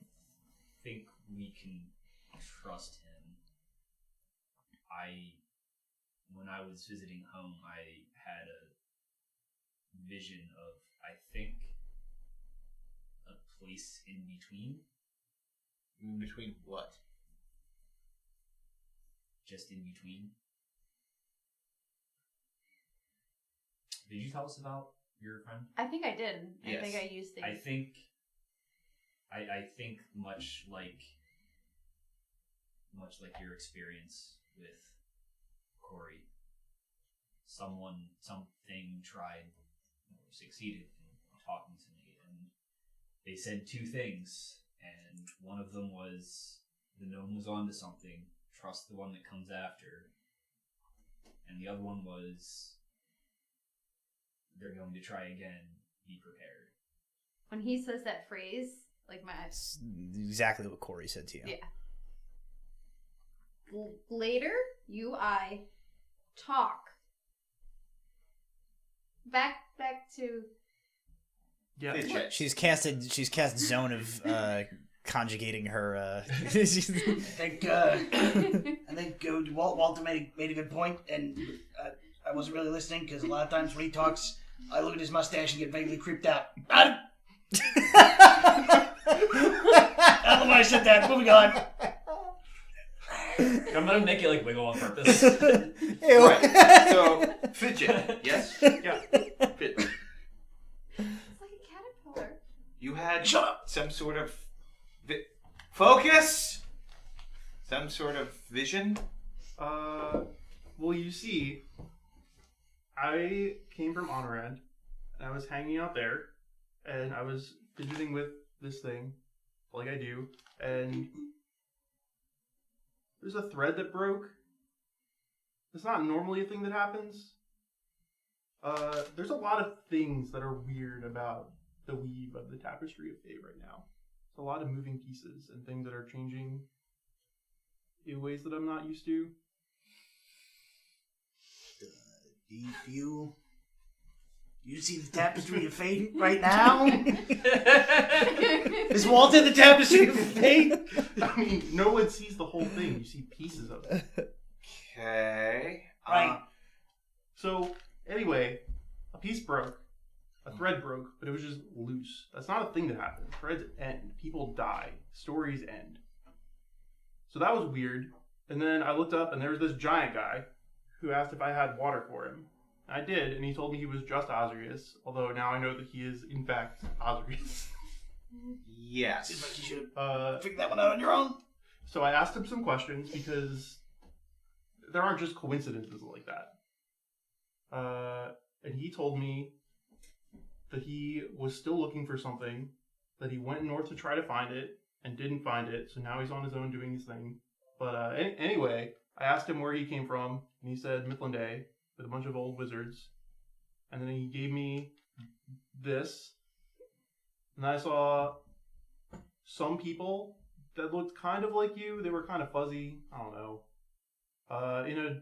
think we can trust him. When I was visiting home, I had a vision of, I think, a place in between. In between what? Just in between. Did you tell us about your friend? I think I did. Yes. I think I used things. I think much like your experience with Corey, something tried or succeeded in talking to me, and they said two things, and one of them was the gnome was onto something, trust the one that comes after, and the other one was they're going to try again, be prepared. When he says that phrase, like my It's exactly what Corey said to you. yeah. Later, I talk. Back to Yeah. Fidget. She's cast zone of conjugating her. I think Walter made a good point, and I wasn't really listening because a lot of times when he talks, I look at his mustache and get vaguely creeped out. I don't know why I said that. Moving on. I'm gonna make it like wiggle on purpose. Right. So fidget. Yes. Yeah. Fit. it's like a caterpillar. You had Shut up. some sort of focus. Some sort of vision. Well, you see, I came from Honorend, and I was hanging out there, and I was fidgeting with this thing, like I do, and there's a thread that broke. It's not normally a thing that happens. There's a lot of things that are weird about the weave of the tapestry of fate right now. It's a lot of moving pieces and things that are changing in ways that I'm not used to. Do You see the tapestry of fate right now? Is Walter the tapestry of fate? I mean, no one sees the whole thing. You see pieces of it. Okay. Right. So, anyway, a piece broke. A thread broke, but it was just loose. That's not a thing that happens. Threads end. People die. Stories end. So that was weird. And then I looked up, and there was this giant guy who asked if I had water for him. I did, and he told me he was just Osrius, although now I know that he is, in fact, Osrius. Yes. Seems like you should have figured that one out on your Uh, own. So I asked him some questions, because there aren't just coincidences like that. And he told me that he was still looking for something, that he went north to try to find it, and didn't find it, so now he's on his own doing his thing. But anyway, I asked him where he came from, and he said Midlanday, with a bunch of old wizards. And then he gave me this, and I saw some people that looked kind of like you. They were kind of fuzzy, I don't know, in a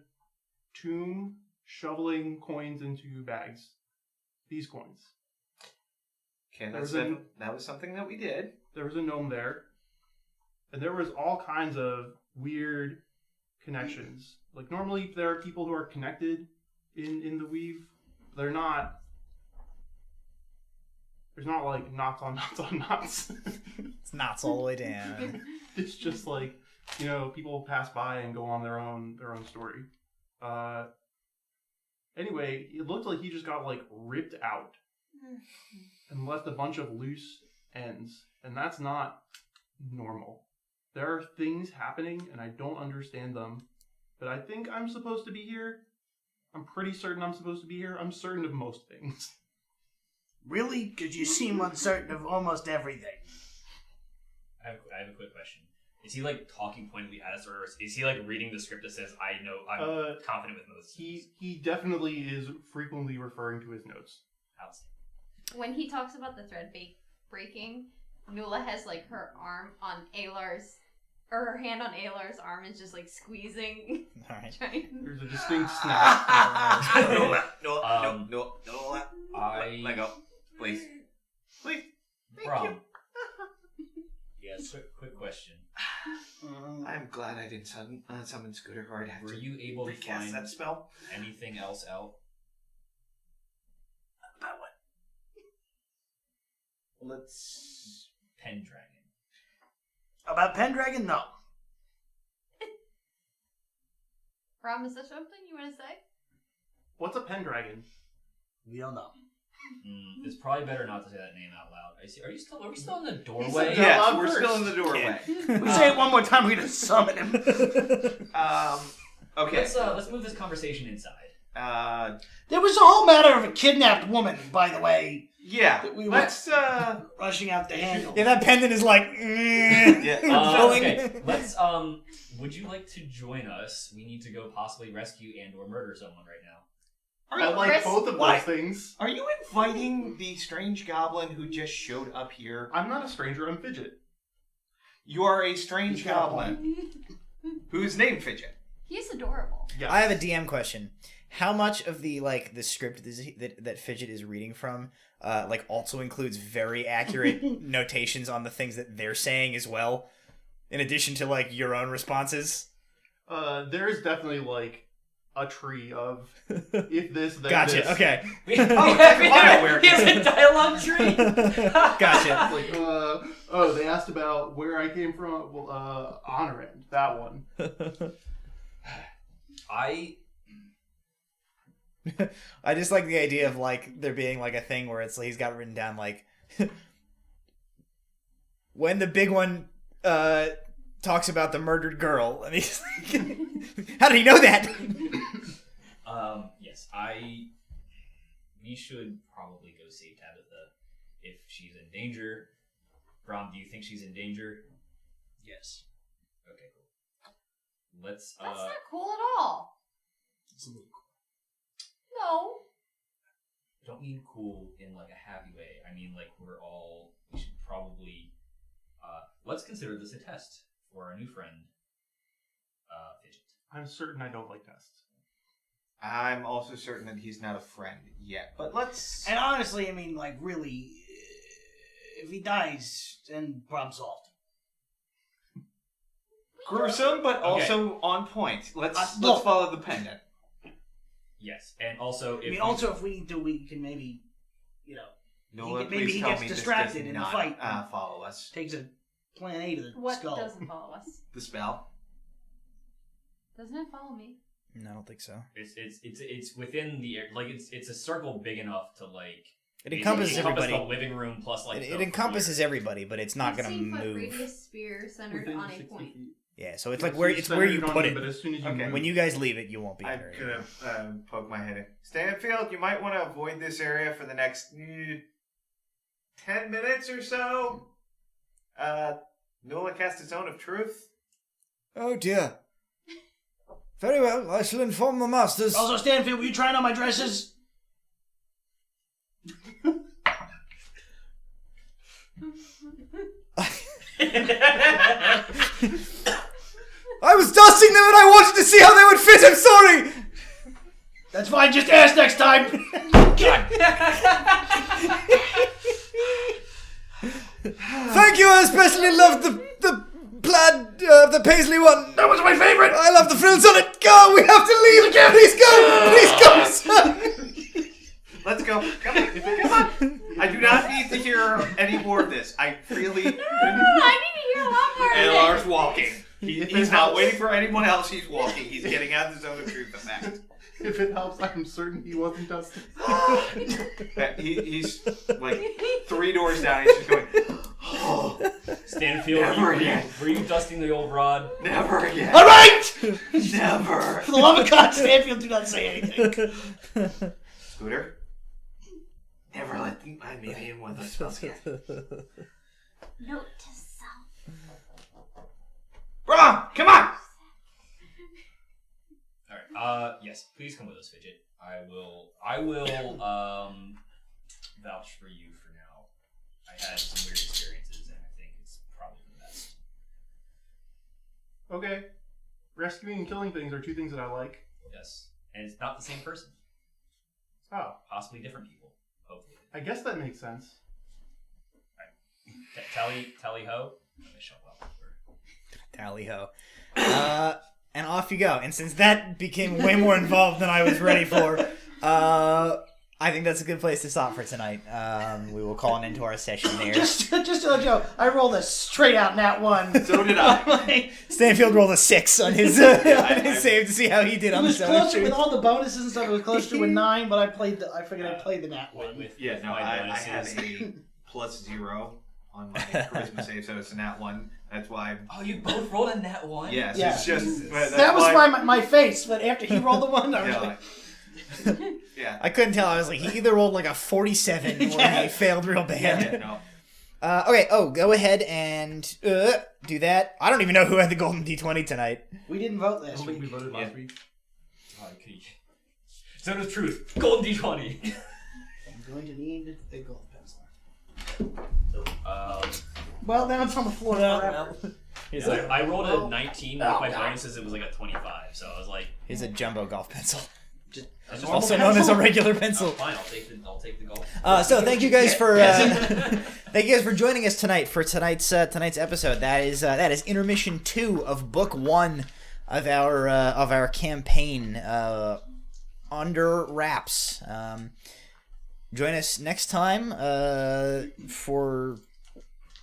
tomb, shoveling coins into bags. These coins. Okay, that was something that we did. There was a gnome there, and there was all kinds of weird connections. Like, normally there are people who are connected in the weave. They're not. There's not like knots on knots on knots. It's knots all the way down. It's just like, you know, people pass by and go on their own story. Anyway, it looked like he just got like ripped out and left a bunch of loose ends, and that's not normal. There are things happening, and I don't understand them, but I think I'm supposed to be here. I'm pretty certain I'm supposed to be here. I'm certain of most things. Really? Because you seem uncertain of almost everything. I have a quick question. Is he like talking pointedly at us, or is he like reading the script that says, "I know, I'm confident with most"? He definitely is frequently referring to his notes. When he talks about the thread breaking, Nula has like her arm on Alar's, or her hand on Alar's arm is just like squeezing. All right. There's a distinct snap. No. Let go. Please. Brom. Yes, quick question. I'm glad I didn't summon Scooter, or I'd have Were to you able to recast find that spell. anything else out? About what? Let's... Pendragon. About Pendragon? No. Rom, is there something you want to say? What's a pendragon? We don't know. It's probably better not to say that name out loud. Are we still in the doorway? Yes, we're still in the doorway. We say it one more time, we just summon him. Okay. Let's move this conversation inside. There was a whole matter of a kidnapped woman, by the way. Yeah. That we Let's rushing out to handle. Yeah, that pendant is like. Okay. Let's. Would you like to join us? We need to go possibly rescue and/or murder someone right now. I like both of those things. Are you inviting the strange goblin who just showed up here? I'm not a stranger, I'm Fidget. You are a strange goblin who's named Fidget. He's adorable. Yes. I have a DM question. How much of the script that Fidget is reading from also includes very accurate notations on the things that they're saying as well, in addition to your own responses? There is definitely a tree of if this, then Gotcha. this. Okay. He has a dialogue tree. Gotcha. They asked about where I came from. Well, Honorend, that one. I just like the idea of there being a thing where it's he's got written down when the big one talks about the murdered girl, and he's like, how did he know that? Yes, we should probably go save Tabitha if she's in danger. Brom, do you think she's in danger? Yes. Okay, cool. Let's. That's not cool at all. It's a little cool. No. I don't mean cool in a happy way. I mean we should probably let's consider this a test for our new friend, Fidget. I'm certain I don't like tests. I'm also certain that he's not a friend yet. But let's... And honestly, I mean, like, really, if he dies, then problem solved. Gruesome, but also on point. Let's follow the pendant. Yes, and also if if we need to, we can maybe, Nola, maybe he gets distracted in the fight. Follow us. Takes a plan A to the What skull. doesn't follow us? The spell. Doesn't it follow me? No, I don't think so. it's within the like it's a circle big enough to like It encompasses everybody. The living room plus like it encompasses everybody, but it's not going to move. Radius spear centered Within on a 60 point. feet. Yeah, so it's like where you put it. But as soon as you move, When you guys leave it, you won't be I'm under it. gonna poke my head in. Stanfield, you might want to avoid this area for the next 10 minutes or so. Nola cast his Zone of Truth. Oh dear. Very well, I shall inform the masters. Also, Stanfield, were you trying on my dresses? I was dusting them and I wanted to see how they would fit, I'm sorry! That's fine, just ask next time. Thank you, I especially loved the plaid, the paisley one. That was my favorite. I love the frills on it. Go, we have to leave again. Please go, son. Let's go. Come on. Come on. I do not need to hear any more of this. I really... I need to hear a lot more of it. Alar's walking. He's not waiting for anyone else. He's walking. He's getting out of the Zone of Truth effect. if it helps, I'm certain he wasn't dusting. He's like 3 doors down. He's just going, oh, Stanfield, were you dusting the old rod? Never again. All right. Never. For the love of God, Stanfield, do not say anything. Scooter, never let my medium with the spells again. Note to self. Bro, come on. Alright, yes, please come with us, Fidget. I will vouch for you for now. I had some weird experiences and I think it's probably the best. Okay. Rescuing and killing things are 2 things that I like. Yes. And it's not the same person. Oh. Possibly different people, hopefully. I guess that makes sense. Alright. Tally ho. Let me show up. Tally ho. And off you go. And since that became way more involved than I was ready for, I think that's a good place to stop for tonight. We will call an end to our session there. Just to let you know, I rolled a straight out nat 1. So did I. Stanfield rolled a 6 on his, his save to see how he did It on was the closer with all the bonuses and stuff. It was closer to a 9, but I figured I played the nat 1. Yeah, no, I had a +0 on my charisma save, so it's a nat 1. That's why. Oh, you both rolled a nat 1? Yes, Yeah. it's just. That was why my face, but after he rolled the 1, I was like. Yeah. I couldn't tell. I was like, he either rolled like a 47 or he failed real bad. Yeah, no. Okay, go ahead and do that. I don't even know who had the golden D20 tonight. We didn't vote I last don't think we week. voted last week. Oh, Zone of Truth. Golden D20. I'm going to need a gold pencil. Well, now it's on the floor forever. Here's, Yeah, I rolled a 19 with my bonuses. It was like a 25, so I was like, here's a jumbo golf pencil. just Also known as a regular pencil. fine. I'll take the golf. So thank you guys for thank you guys for joining us tonight for tonight's episode. That is intermission 2 of book 1 of our campaign, Under Wraps. Join us next time for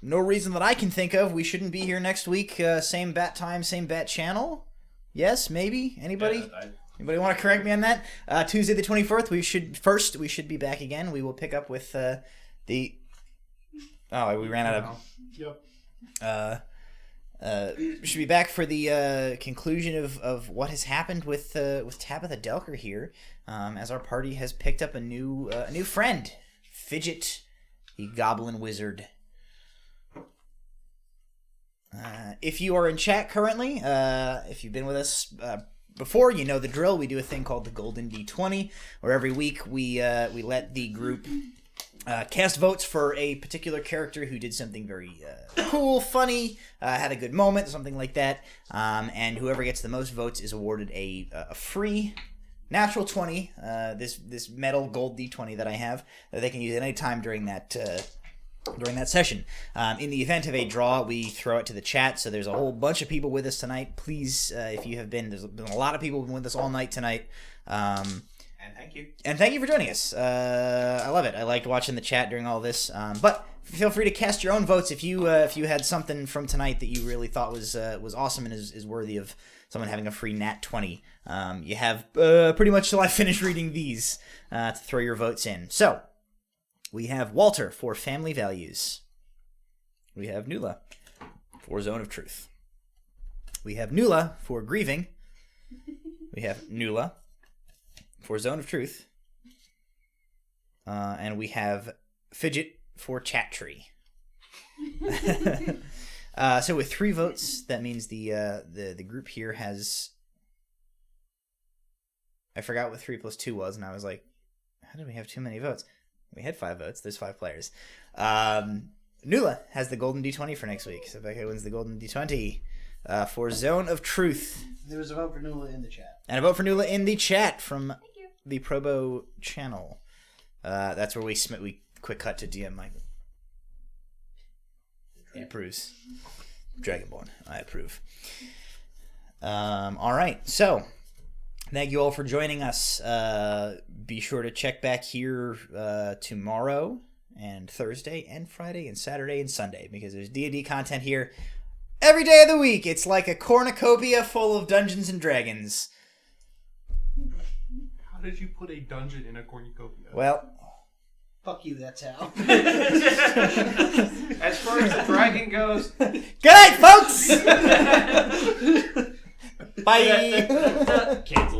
no reason that I can think of. We shouldn't be here next week. Same bat time, same bat channel. Yes, maybe. Anybody? Yeah, Anybody want to correct me on that? Tuesday the 24th, we should be back again. We will pick up with the... Oh, we ran out of... Yep. We should be back for the conclusion of what has happened with Tabitha Delker here, as our party has picked up a new friend, Fidget, the Goblin Wizard. If you are in chat currently, if you've been with us before, you know the drill. We do a thing called the Golden D20, where every week we let the group cast votes for a particular character who did something very cool, funny, had a good moment, something like that. And whoever gets the most votes is awarded a free natural 20, this metal gold D20 that I have, that they can use at any time during that session. In the event of a draw, we throw it to the chat, so there's a whole bunch of people with us tonight. Please, if you have been, there's been a lot of people with us all night tonight. And thank you. And thank you for joining us. I love it. I liked watching the chat during all this. But feel free to cast your own votes if you had something from tonight that you really thought was awesome and is worthy of someone having a free nat 20. You have pretty much till I finish reading these to throw your votes in. So we have Walter for Family Values. We have Nula for Zone of Truth. We have Nula for Grieving. We have Nula for Zone of Truth. And we have Fidget for Chat Tree. So with 3 votes, that means the group here has... I forgot what 3 plus 2 was, and I was like, how did we have too many votes? We had 5 votes. There's 5 players. Nula has the golden D20 for next week. So Becca wins the golden D20 for Zone of Truth. There was a vote for Nula in the chat. And a vote for Nula in the chat from the Probo channel. That's where we quick cut to DM Mike. He approves. Dragonborn, I approve. All right, so thank you all for joining us. Be sure to check back here tomorrow and Thursday and Friday and Saturday and Sunday, because there's D&D content here every day of the week. It's like a cornucopia full of Dungeons and Dragons. How did you put a dungeon in a cornucopia? Well... Fuck you, that's how. As far as the dragon goes... Good night, folks! Bye! Cancel.